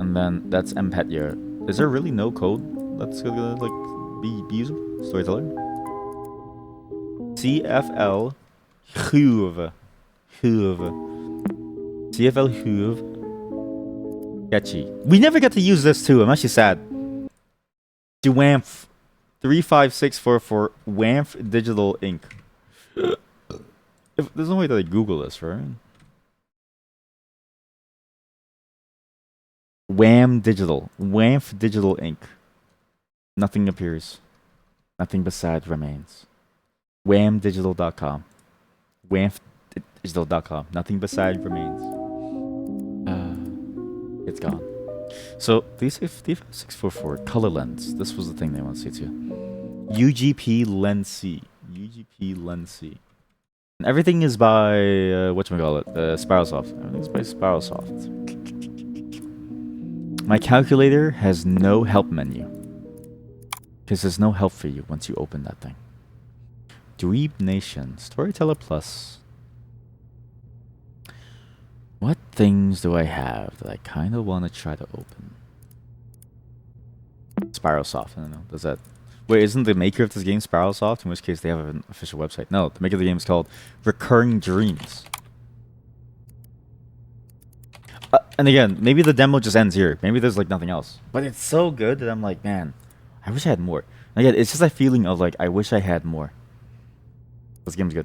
Speaker 1: And then that's Empetya. Is there really no code that's gonna be usable? Storyteller. CFL Huve. CFL Huve. Sketchy. We never get to use this too. I'm actually sad. Dwamf 35644 Wamf Digital Inc. There's no way that I Google this, right? Wamf Digital Inc. Nothing appears. Nothing beside remains. Whamdigital.com. Whamdigital.com. Nothing beside remains. It's gone. So, 35644 color lens. This was the thing they want to see too. UGP Lens C. UGP Lens C. And everything is by, whatchamacallit? Spiralsoft. Everything's by Spiralsoft. My calculator has no help menu. Because there's no help for you once you open that thing. Dweeb Nation. Storyteller Plus. What things do I have that I kind of want to try to open? Spiralsoft. I don't know. Does that... Wait, isn't the maker of this game Spiralsoft? In which case they have an official website. No, the maker of the game is called Recurring Dreams. And again, maybe the demo just ends here. Maybe there's like nothing else. But it's so good that I'm like, man... I wish I had more. Again, it's just a feeling of like, I wish I had more. This game's good.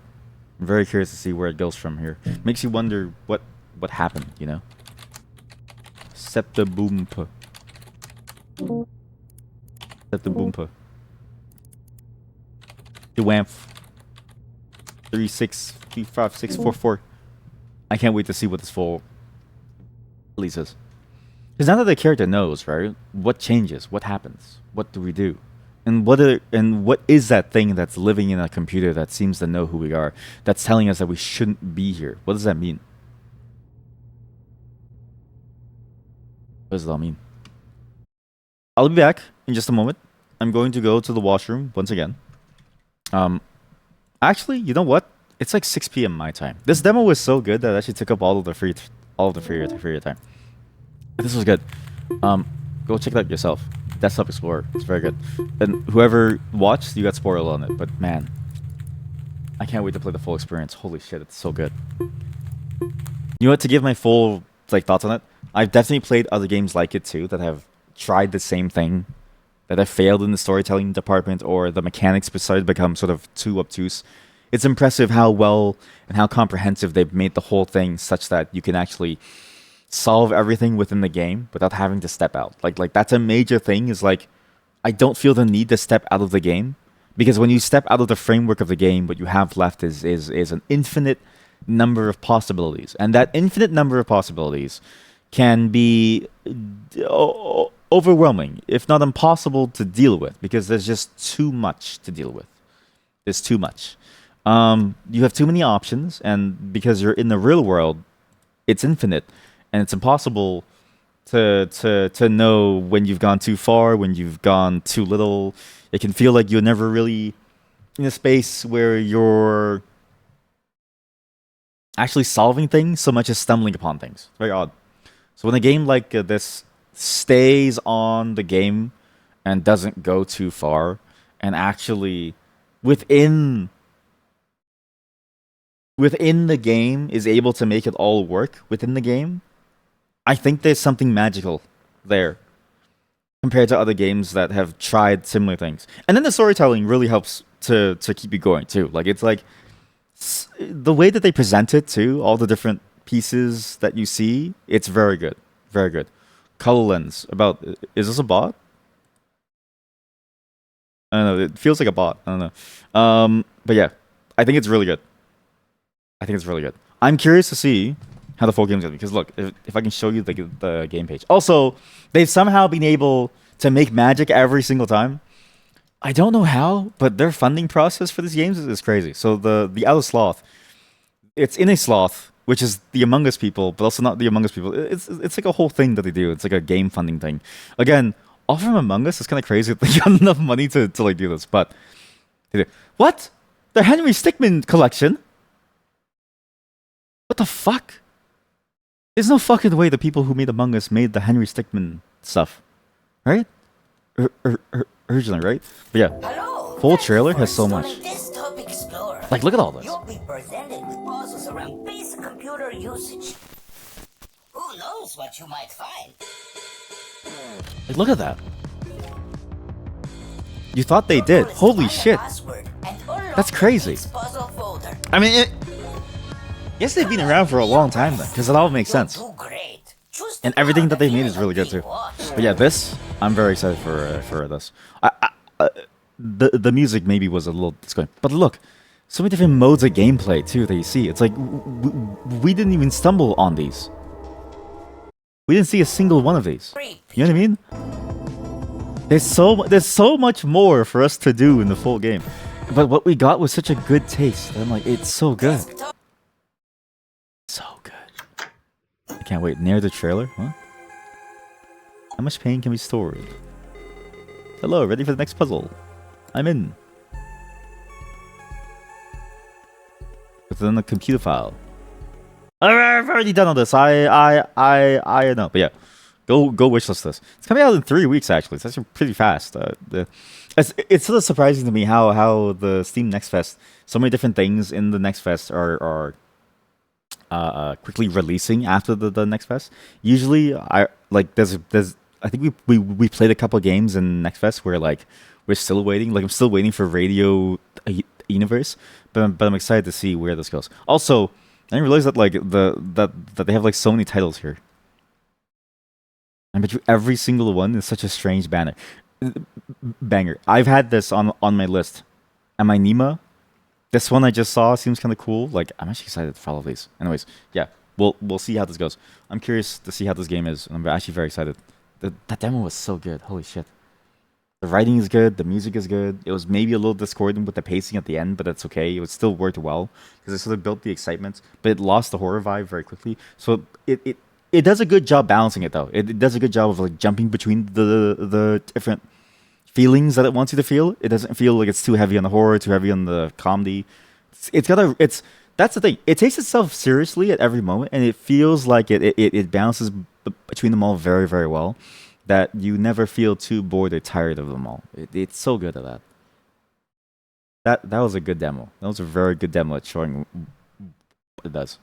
Speaker 1: I'm very curious to see where it goes from here. Makes you wonder what happened, you know? Septaboompa. Septaboompa. Dwamf. 3635644. I can't wait to see what this full release is. Because now that the character knows, right? What changes? What happens? What do we do? And what is that thing that's living in a computer that seems to know who we are? That's telling us that we shouldn't be here. What does that mean? What does that all mean? I'll be back in just a moment. I'm going to go to the washroom once again. Actually, you know what? It's like 6 p.m. my time. This demo was so good that it actually took up all of the free time. This was good. Go check it out yourself. Desktop Explorer. It's very good. And whoever watched, you got spoiled on it. But man, I can't wait to play the full experience. Holy shit, it's so good. You know what? To give my full thoughts on it, I've definitely played other games like it too that have tried the same thing, that have failed in the storytelling department, or the mechanics started to become sort of too obtuse. It's impressive how well and how comprehensive they've made the whole thing such that you can actually solve everything within the game without having to step out. Like that's a major thing, is like, I don't feel the need to step out of the game, because when you step out of the framework of the game, what you have left is an infinite number of possibilities. And that infinite number of possibilities can be overwhelming, if not impossible to deal with, because there's just too much to deal with. There's too much. You have too many options, and because you're in the real world, it's infinite, and it's impossible to know when you've gone too far, when you've gone too little. It can feel like you're never really in a space where you're actually solving things so much as stumbling upon things. Very odd. So when a game like this stays on the game and doesn't go too far, and actually within within the game is able to make it all work within the game, I think there's something magical there compared to other games that have tried similar things. And then the storytelling really helps to keep you going too. Like it's like the way that they present it too, all the different pieces that you see, it's very good. Very good. Color lens. About is this a bot? I don't know. It feels like a bot. I don't know. But yeah, I think it's really good. I think it's really good. I'm curious to see how the full game's gonna be. Because look, if I can show you the game page. Also, they've somehow been able to make magic every single time. I don't know how, but their funding process for these games is crazy. So the Outer Sloth, it's in a sloth, which is the Among Us people, but also not the Among Us people. It's like a whole thing that they do. It's like a game funding thing. Again, all from Among Us is kind of crazy that they got enough money to like do this. But they do. What? The Henry Stickmin collection? What the fuck? There's no fucking way the people who made Among Us made the Henry Stickmin stuff, right? Originally, right? But yeah,
Speaker 3: Hello,
Speaker 1: full trailer has so much. Like, look at all this.
Speaker 3: You'll be presented with puzzles around basic computer usage. Who knows what you might find?
Speaker 1: Like, look at that. You thought they did? Holy shit! That's crazy. I mean, yes, they've been around for a long time then, because it all makes sense. And everything that they made is really good too. But yeah, this I'm very excited for this. The music maybe was a little disappointing, but look, so many different modes of gameplay too that you see. It's like we didn't even stumble on these. We didn't see a single one of these. You know what I mean? There's so much more for us to do in the full game, but what we got was such a good taste. I'm like, it's so good, so good. I can't wait. Near the trailer, huh? How much pain can be stored? Hello, ready for the next puzzle? I'm in. Within the computer file. I've already done all this. I know. But yeah, go wishlist this. It's coming out in 3 weeks actually. It's actually pretty fast. It's sort of surprising to me how the Steam Next Fest, so many different things in the Next Fest are quickly releasing after the Next Fest. Usually, I think we played a couple of games in Next Fest where like we're still waiting. Like I'm still waiting for Radio Universe, but I'm excited to see where this goes. Also, I didn't realize that like that they have like so many titles here. I bet you every single one is such a strange banger. I've had this on my list. Am I Nima? This one I just saw seems kind of cool. Like I'm actually excited to follow these. Anyways, yeah, we'll see how this goes. I'm curious to see how this game is, and I'm actually very excited. That demo was so good. Holy shit. The writing is good. The music is good. It was maybe a little discordant with the pacing at the end, but that's okay. It still worked well because it sort of built the excitement, but it lost the horror vibe very quickly. So it does a good job balancing it though. It does a good job of like jumping between the different feelings that it wants you to feel. It doesn't feel like it's too heavy on the horror, too heavy on the comedy. That's the thing. It takes itself seriously at every moment, and it feels like it bounces between them all very, very well. That you never feel too bored or tired of them all. It's so good at that. That was a good demo. That was a very good demo at showing what it does.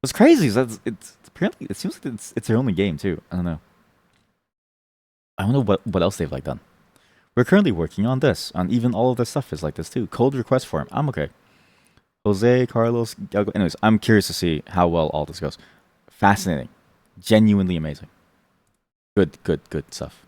Speaker 1: What's crazy is that it's apparently it seems like it's their only game too. I don't know. I don't know what else they've like done. We're currently working on this, and even all of their stuff is like this too. Cold request form. I'm okay. Jose, Carlos, Galgo. Anyways, I'm curious to see how well all this goes. Fascinating. Genuinely amazing. Good stuff.